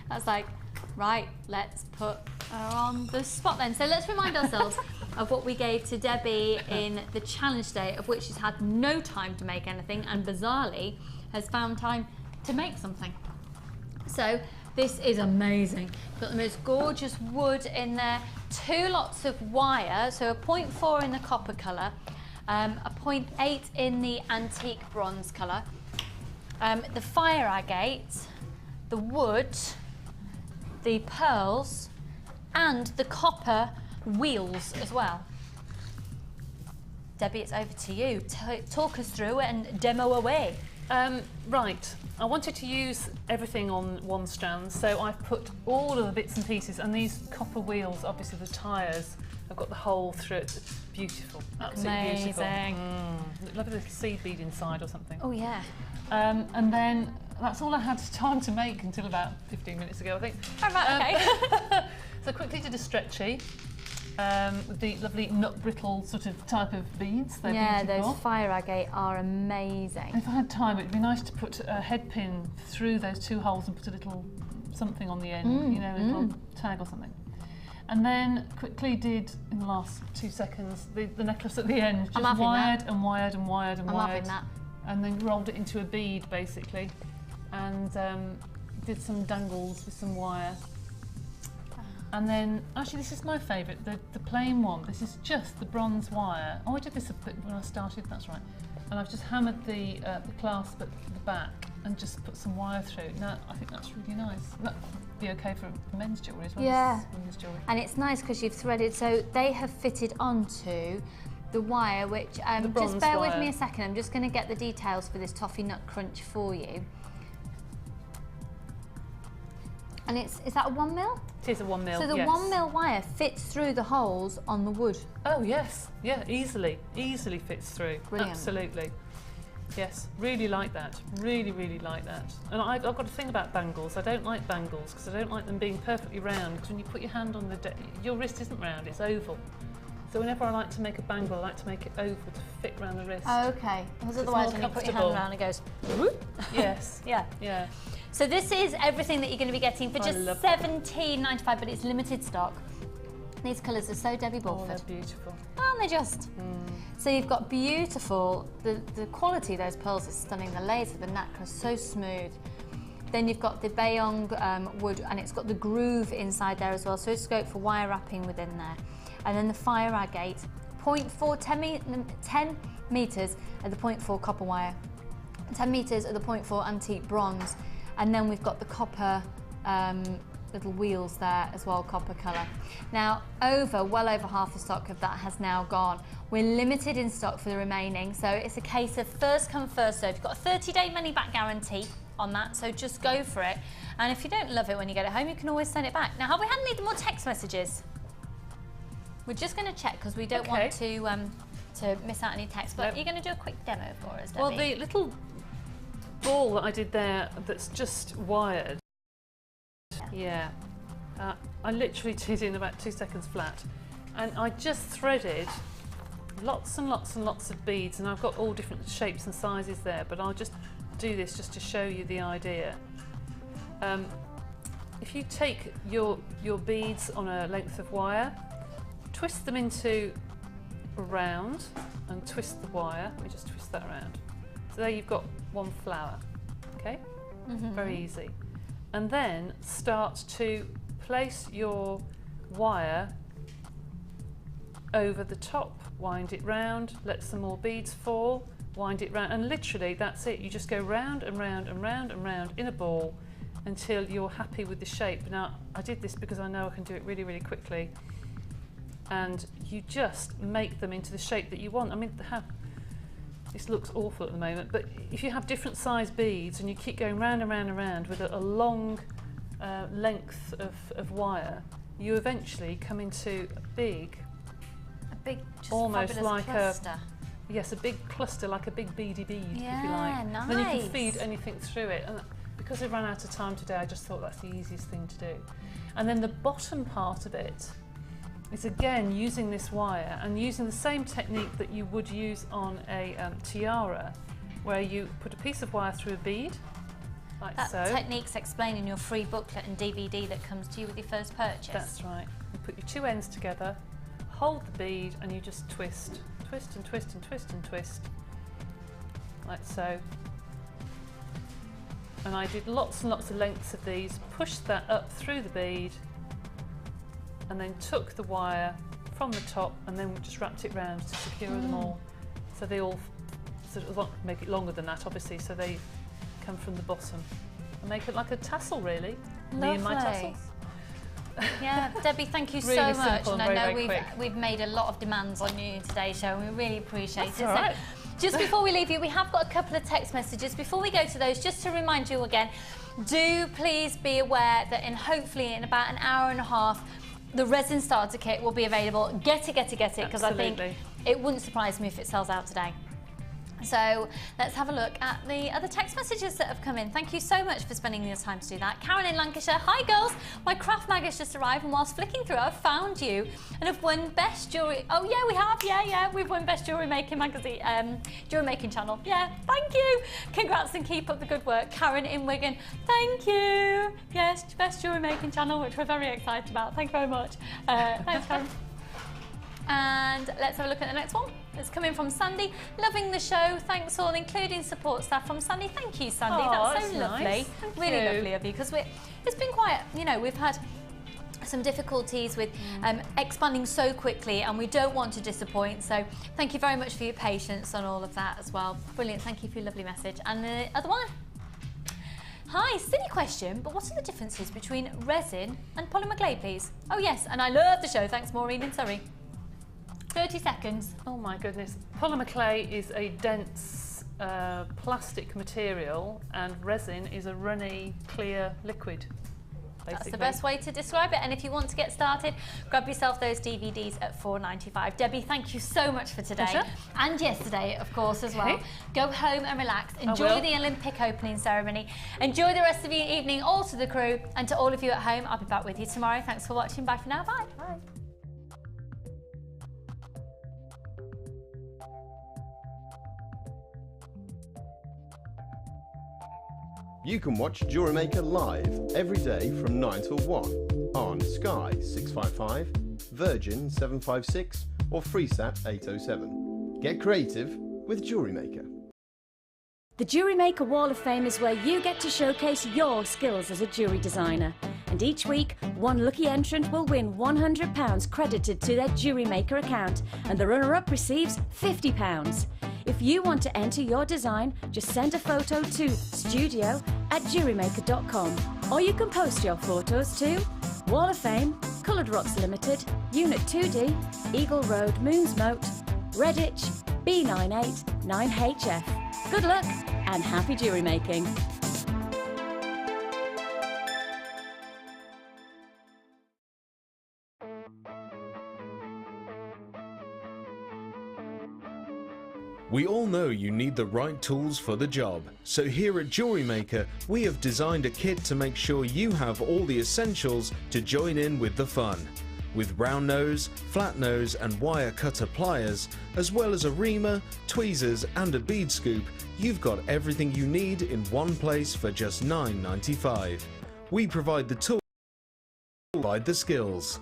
was like, right, let's put her on the spot then. So let's remind ourselves of what we gave to Debbie in the challenge day, of which she's had no time to make anything and bizarrely has found time to make something. So this is amazing. Got the most gorgeous wood in there, 2 lots of wire, so a 0.4 in the copper colour, a 0.8 in the antique bronze colour, the fire agate, the wood, the pearls, and the copper wheels as well. Debbie, it's over to you. Talk us through it and demo away. Right, I wanted to use everything on one strand, so I've put all of the bits and pieces, and these copper wheels, obviously the tyres, I've got the hole through it. It's beautiful, absolutely beautiful. Love a little seed bead inside or something. Oh yeah. And then that's all I had time to make until about 15 minutes ago, I think. Oh, right, okay. So I quickly did a stretchy. With the lovely nut brittle sort of type of beads. They're beautiful. Those fire agate are amazing. And if I had time, it'd be nice to put a head pin through those 2 holes and put a little something on the end, you know, a little tag or something. And then quickly did, in the last 2 seconds, the necklace at the end, just wired and wired and wired and wired. I'm loving that. And then rolled it into a bead, basically, and did some dangles with some wire. And then, actually this is my favourite, the plain one. This is just the bronze wire. Oh, I did this a bit when I started, that's right. And I've just hammered the clasp at the back and just put some wire through. Now, I think that's really nice. That'd be okay for men's jewellery as well as women's jewellery. And it's nice because you've threaded, so they have fitted onto the wire, which, just bear with me a second, I'm just going to get the details for this toffee nut crunch for you. And is that a 1 mil? It is a 1 mil, So the 1 mil wire fits through the holes on the wood. Oh yes, yeah, easily fits through. Brilliant. Absolutely. Yes, really like that. Really like that. And I've got a thing about bangles. I don't like bangles because I don't like them being perfectly round. Because when you put your hand on your wrist isn't round, it's oval. So whenever I like to make a bangle, I like to make it oval to fit around the wrist. Oh, okay. Because otherwise, when you put your hand around, it goes. Whoop. Yes. Yeah. So this is everything that you're going to be getting for just $17.95, but it's limited stock. These colours are so Debbie Bulford. Oh, they're beautiful. Aren't they just? So you've got beautiful, the quality of those pearls is stunning. The layers of the nacre are so smooth. Then you've got the Bayong wood, and it's got the groove inside there as well, so it's scope for wire wrapping within there. And then the fire agate, 10 metres at the 0.4 copper wire, 10 metres at the 0.4 antique bronze. And then we've got the copper little wheels there as well, copper colour. Now, well over half the stock of that has now gone. We're limited in stock for the remaining, so it's a case of first come, first served. You've got a 30-day money-back guarantee on that, so just go for it. And if you don't love it when you get it home, you can always send it back. Now, have we had any more text messages? We're just going to check because we don't want to miss out any text, but you're going to do a quick demo for us, Debbie. Well, the little ball that I did there that's just wired, I literally did in about 2 seconds flat, and I just threaded lots and lots and lots of beads, and I've got all different shapes and sizes there, but I'll just do this just to show you the idea. If you take your beads on a length of wire, twist them into a round and twist the wire. Let me just twist that around. So there you've got one flower, okay? Very easy. And then start to place your wire over the top, wind it round, let some more beads fall, wind it round, and literally that's it. You just go round and round and round and round in a ball until you're happy with the shape. Now, I did this because I know I can do it really, really quickly, and you just make them into the shape that you want. I mean, this looks awful at the moment, but if you have different size beads and you keep going round and round and round with a long length of wire, you eventually come into a big just almost like cluster. a big cluster, like a big beady bead, if you Yeah, like. nice. Then you can feed anything through it. And because we ran out of time today, I just thought that's the easiest thing to do. And then the bottom part of it is again using this wire and using the same technique that you would use on a tiara, where you put a piece of wire through a bead, like that so. technique's explained in your free booklet and DVD that comes to you with your first purchase. That's right. You put your two ends together, hold the bead, and you just twist, twist and twist and twist and twist, like so. And I did lots and lots of lengths of these, pushed that up through the bead, and then took the wire from the top and then just wrapped it round to secure them all. So they all, make it longer than that obviously, so they come from the bottom. And make it like a tassel really. Me and my tassels. Yeah, Debbie, thank you Really so much. simple And and I know very, very we've made a lot of demands on you in today's show, and we really appreciate That's it. all right. Just before we leave you, we have got a couple of text messages. Before we go to those, just to remind you again, do please be aware that hopefully in about an hour and a half, the resin starter kit will be available. Get it, because I think it wouldn't surprise me if it sells out today. So let's have a look at the other text messages that have come in. Thank you so much for spending your time to do that. Karen in Lancashire, hi girls, my craft mag has just arrived, and whilst flicking through I've found you and have won Best Jewellery. Oh yeah, we have, yeah, we've won Best Jewellery Making magazine, Jewellery Making channel. Yeah, thank you. Congrats and keep up the good work. Karen in Wigan, thank you. Yes, Best Jewellery Making channel, which we're very excited about. Thank you very much. Thanks, Karen. And let's have a look at the next one. It's coming from Sandy. Loving the show. Thanks all, including support staff from Sandy. Thank you, Sandy. Oh, that's so lovely. nice. Really lovely of you, because it's been quite, we've had some difficulties with expanding so quickly, and we don't want to disappoint. So thank you very much for your patience on all of that as well. Brilliant. Thank you for your lovely message. And the other one. Hi, silly question, but what are the differences between resin and polymer clay, please? Oh yes, and I love the show. Thanks, Maureen in Surrey. 30 seconds. Oh my goodness. Polymer clay is a dense plastic material, and resin is a runny, clear liquid. Basically. That's the best way to describe it. And if you want to get started, grab yourself those DVDs at £4.95. Debbie, thank you so much for today. Pleasure. And yesterday, of course, as well. Go home and relax. Enjoy the Olympic opening ceremony. Enjoy the rest of your evening, all to the crew. And to all of you at home, I'll be back with you tomorrow. Thanks for watching. Bye for now. Bye. Bye. You can watch Jewellery Maker live every day from 9 till 1 on Sky 655, Virgin 756 or Freesat 807. Get creative with Jewellery Maker. The Jewellery Maker Wall of Fame is where you get to showcase your skills as a jewellery designer. And each week, one lucky entrant will win £100 credited to their Jewellery Maker account, and the runner-up receives £50. If you want to enter your design, just send a photo to studio@jewellerymaker.com, or you can post your photos to Wall of Fame, Coloured Rocks Limited, Unit 2D, Eagle Road, Moonsmote, Redditch, B98 9HF. Good luck and happy jewellery making! We all know you need the right tools for the job, so here at Jewellery Maker we have designed a kit to make sure you have all the essentials to join in with the fun. With round nose, flat nose and wire cutter pliers, as well as a reamer, tweezers and a bead scoop, you've got everything you need in one place for just $9.95. We provide the tools, provide the skills.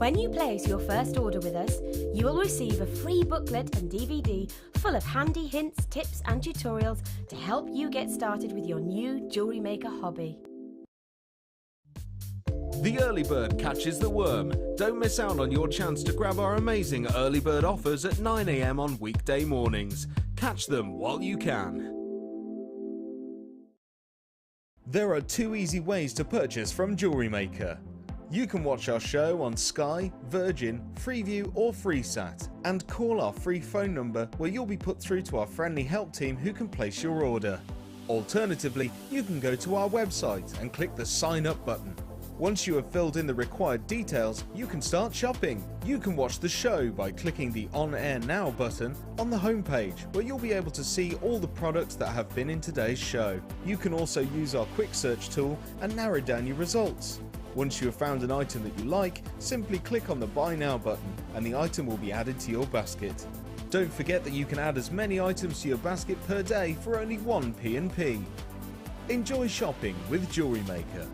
When you place your first order with us, you will receive a free booklet and DVD full of handy hints, tips and tutorials to help you get started with your new jewellery maker hobby. The early bird catches the worm. Don't miss out on your chance to grab our amazing early bird offers at 9 AM on weekday mornings. Catch them while you can. There are 2 easy ways to purchase from Jewellery Maker. You can watch our show on Sky, Virgin, Freeview or FreeSat and call our free phone number where you'll be put through to our friendly help team who can place your order. Alternatively, you can go to our website and click the sign up button. Once you have filled in the required details, you can start shopping. You can watch the show by clicking the On Air Now button on the homepage, where you'll be able to see all the products that have been in today's show. You can also use our quick search tool and narrow down your results. Once you have found an item that you like, simply click on the Buy Now button and the item will be added to your basket. Don't forget that you can add as many items to your basket per day for only 1p&p. Enjoy shopping with Jewellery Maker.